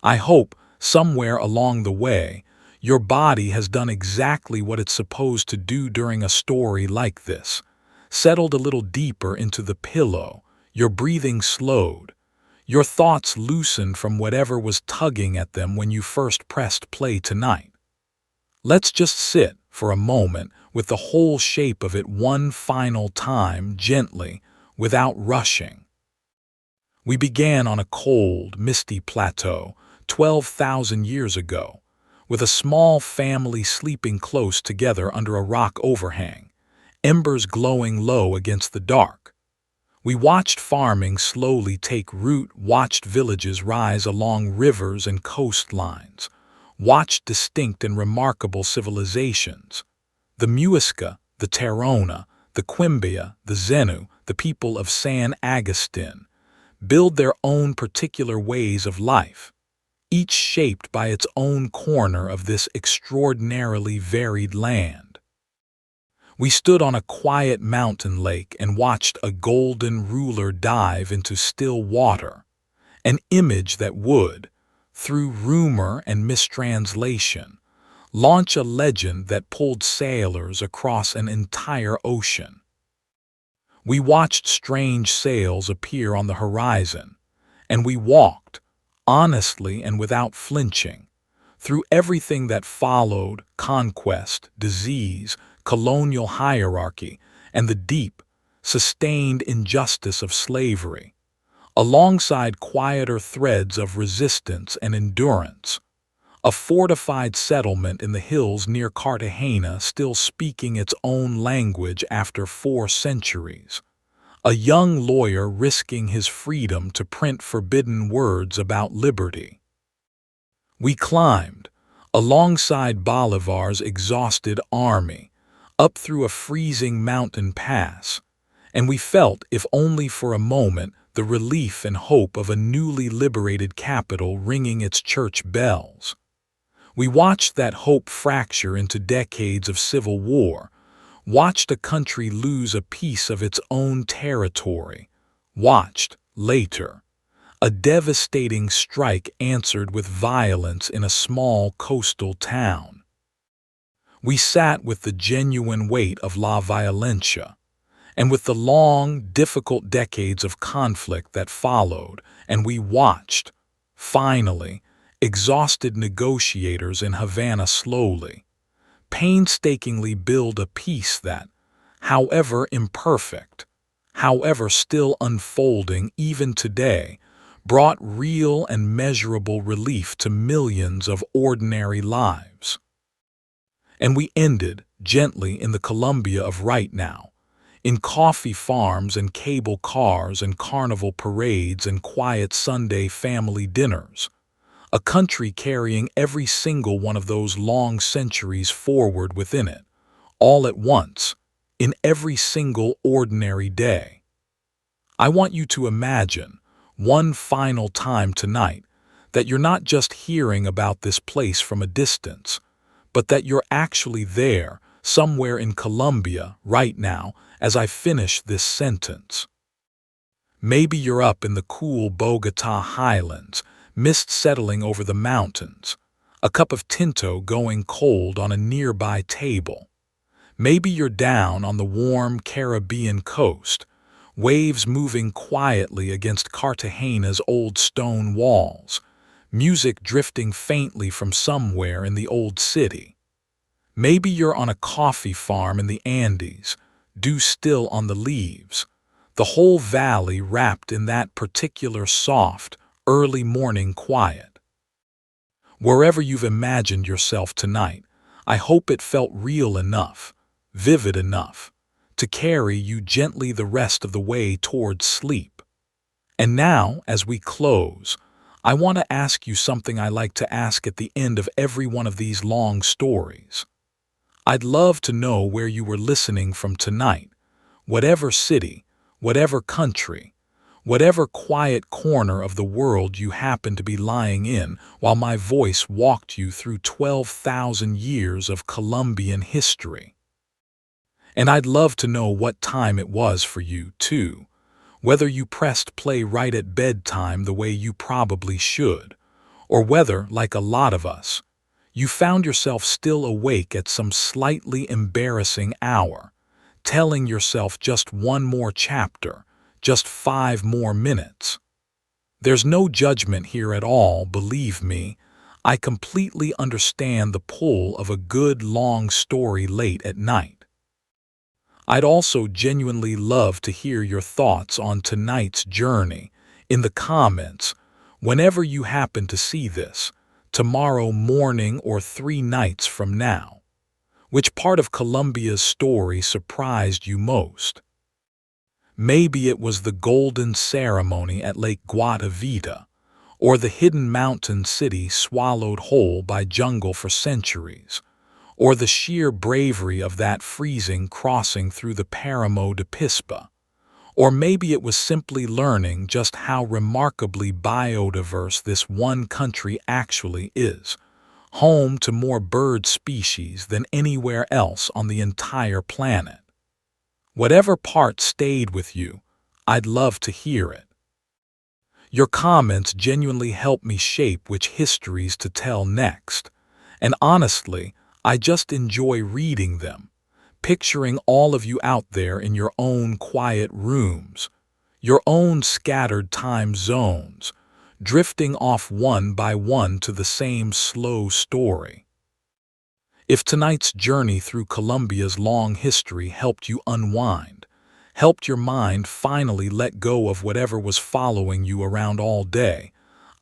I hope, somewhere along the way, your body has done exactly what it's supposed to do during a story like this, settled a little deeper into the pillow, your breathing slowed, your thoughts loosened from whatever was tugging at them when you first pressed play tonight. Let's just sit, for a moment, with the whole shape of it one final time, gently, without rushing. We began on a cold, misty plateau 12,000 years ago, with a small family sleeping close together under a rock overhang, embers glowing low against the dark. We watched farming slowly take root, watched villages rise along rivers and coastlines, watched distinct and remarkable civilizations, the Muisca, the Tairona, the Quimbia, the Zenu, the people of San Agustin, build their own particular ways of life, each shaped by its own corner of this extraordinarily varied land. We stood on a quiet mountain lake and watched a golden ruler dive into still water, an image that would, through rumor and mistranslation, launch a legend that pulled sailors across an entire ocean. We watched strange sails appear on the horizon, and we walked, honestly and without flinching, through everything that followed: conquest, disease, colonial hierarchy, and the deep, sustained injustice of slavery, alongside quieter threads of resistance and endurance. A fortified settlement in the hills near Cartagena still speaking its own language after 4 centuries. A young lawyer risking his freedom to print forbidden words about liberty. We climbed, alongside Bolivar's exhausted army, up through a freezing mountain pass, and we felt, if only for a moment, the relief and hope of a newly liberated capital ringing its church bells. We watched that hope fracture into decades of civil war, watched a country lose a piece of its own territory, watched, later, a devastating strike answered with violence in a small coastal town. We sat with the genuine weight of La Violencia, and with the long, difficult decades of conflict that followed, and we watched, finally, exhausted negotiators in Havana slowly, painstakingly build a peace that, however imperfect, however still unfolding even today, brought real and measurable relief to millions of ordinary lives. And we ended, gently, in the Colombia of right now, in coffee farms and cable cars and carnival parades and quiet Sunday family dinners, a country carrying every single one of those long centuries forward within it, all at once, in every single ordinary day. I want you to imagine, one final time tonight, that you're not just hearing about this place from a distance, but that you're actually there, somewhere in Colombia, right now, as I finish this sentence. Maybe you're up in the cool Bogota highlands, mist settling over the mountains, a cup of tinto going cold on a nearby table. Maybe you're down on the warm Caribbean coast, waves moving quietly against Cartagena's old stone walls, music drifting faintly from somewhere in the old city. Maybe you're on a coffee farm in the Andes, dew still on the leaves, the whole valley wrapped in that particular soft, early morning quiet. Wherever you've imagined yourself tonight, I hope it felt real enough, vivid enough, to carry you gently the rest of the way towards sleep. And now, as we close, I want to ask you something I like to ask at the end of every one of these long stories. I'd love to know where you were listening from tonight, whatever city, whatever country, whatever quiet corner of the world you happen to be lying in while my voice walked you through 12,000 years of Colombian history. And I'd love to know what time it was for you, too, whether you pressed play right at bedtime the way you probably should, or whether, like a lot of us, you found yourself still awake at some slightly embarrassing hour, telling yourself just one more chapter, just 5 more minutes. There's no judgment here at all, believe me. I completely understand the pull of a good long story late at night. I'd also genuinely love to hear your thoughts on tonight's journey in the comments whenever you happen to see this, tomorrow morning or 3 nights from now. Which part of Colombia's story surprised you most? Maybe it was the golden ceremony at Lake Guatavita, or the hidden mountain city swallowed whole by jungle for centuries, or the sheer bravery of that freezing crossing through the Paramo de Pispa. Or maybe it was simply learning just how remarkably biodiverse this one country actually is, home to more bird species than anywhere else on the entire planet. Whatever part stayed with you, I'd love to hear it. Your comments genuinely help me shape which histories to tell next, and honestly, I just enjoy reading them, picturing all of you out there in your own quiet rooms, your own scattered time zones, drifting off one by one to the same slow story. If tonight's journey through Colombia's long history helped you unwind, helped your mind finally let go of whatever was following you around all day,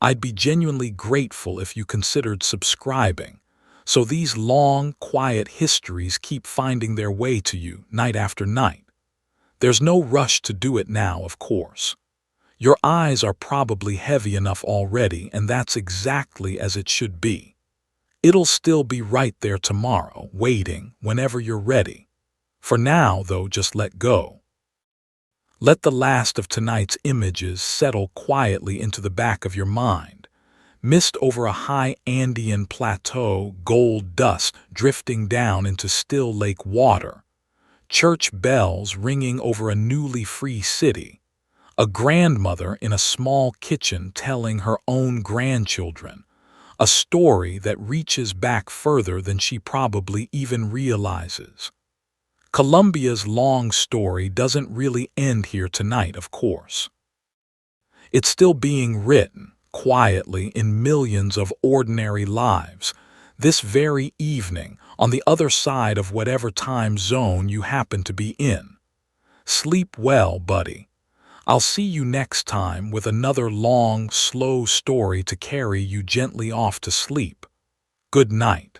I'd be genuinely grateful if you considered subscribing, so these long, quiet histories keep finding their way to you night after night. There's no rush to do it now, of course. Your eyes are probably heavy enough already, and that's exactly as it should be. It'll still be right there tomorrow, waiting whenever you're ready. For now, though, just let go. Let the last of tonight's images settle quietly into the back of your mind. Mist over a high Andean plateau, gold dust drifting down into still lake water. church bells ringing over a newly free city, a grandmother in a small kitchen telling her own grandchildren a story that reaches back further than she probably even realizes. Colombia's long story doesn't really end here tonight, of course. It's still being written, quietly in millions of ordinary lives, this very evening, on the other side of whatever time zone you happen to be in. Sleep well, buddy. I'll see you next time with another long, slow story to carry you gently off to sleep. Good night.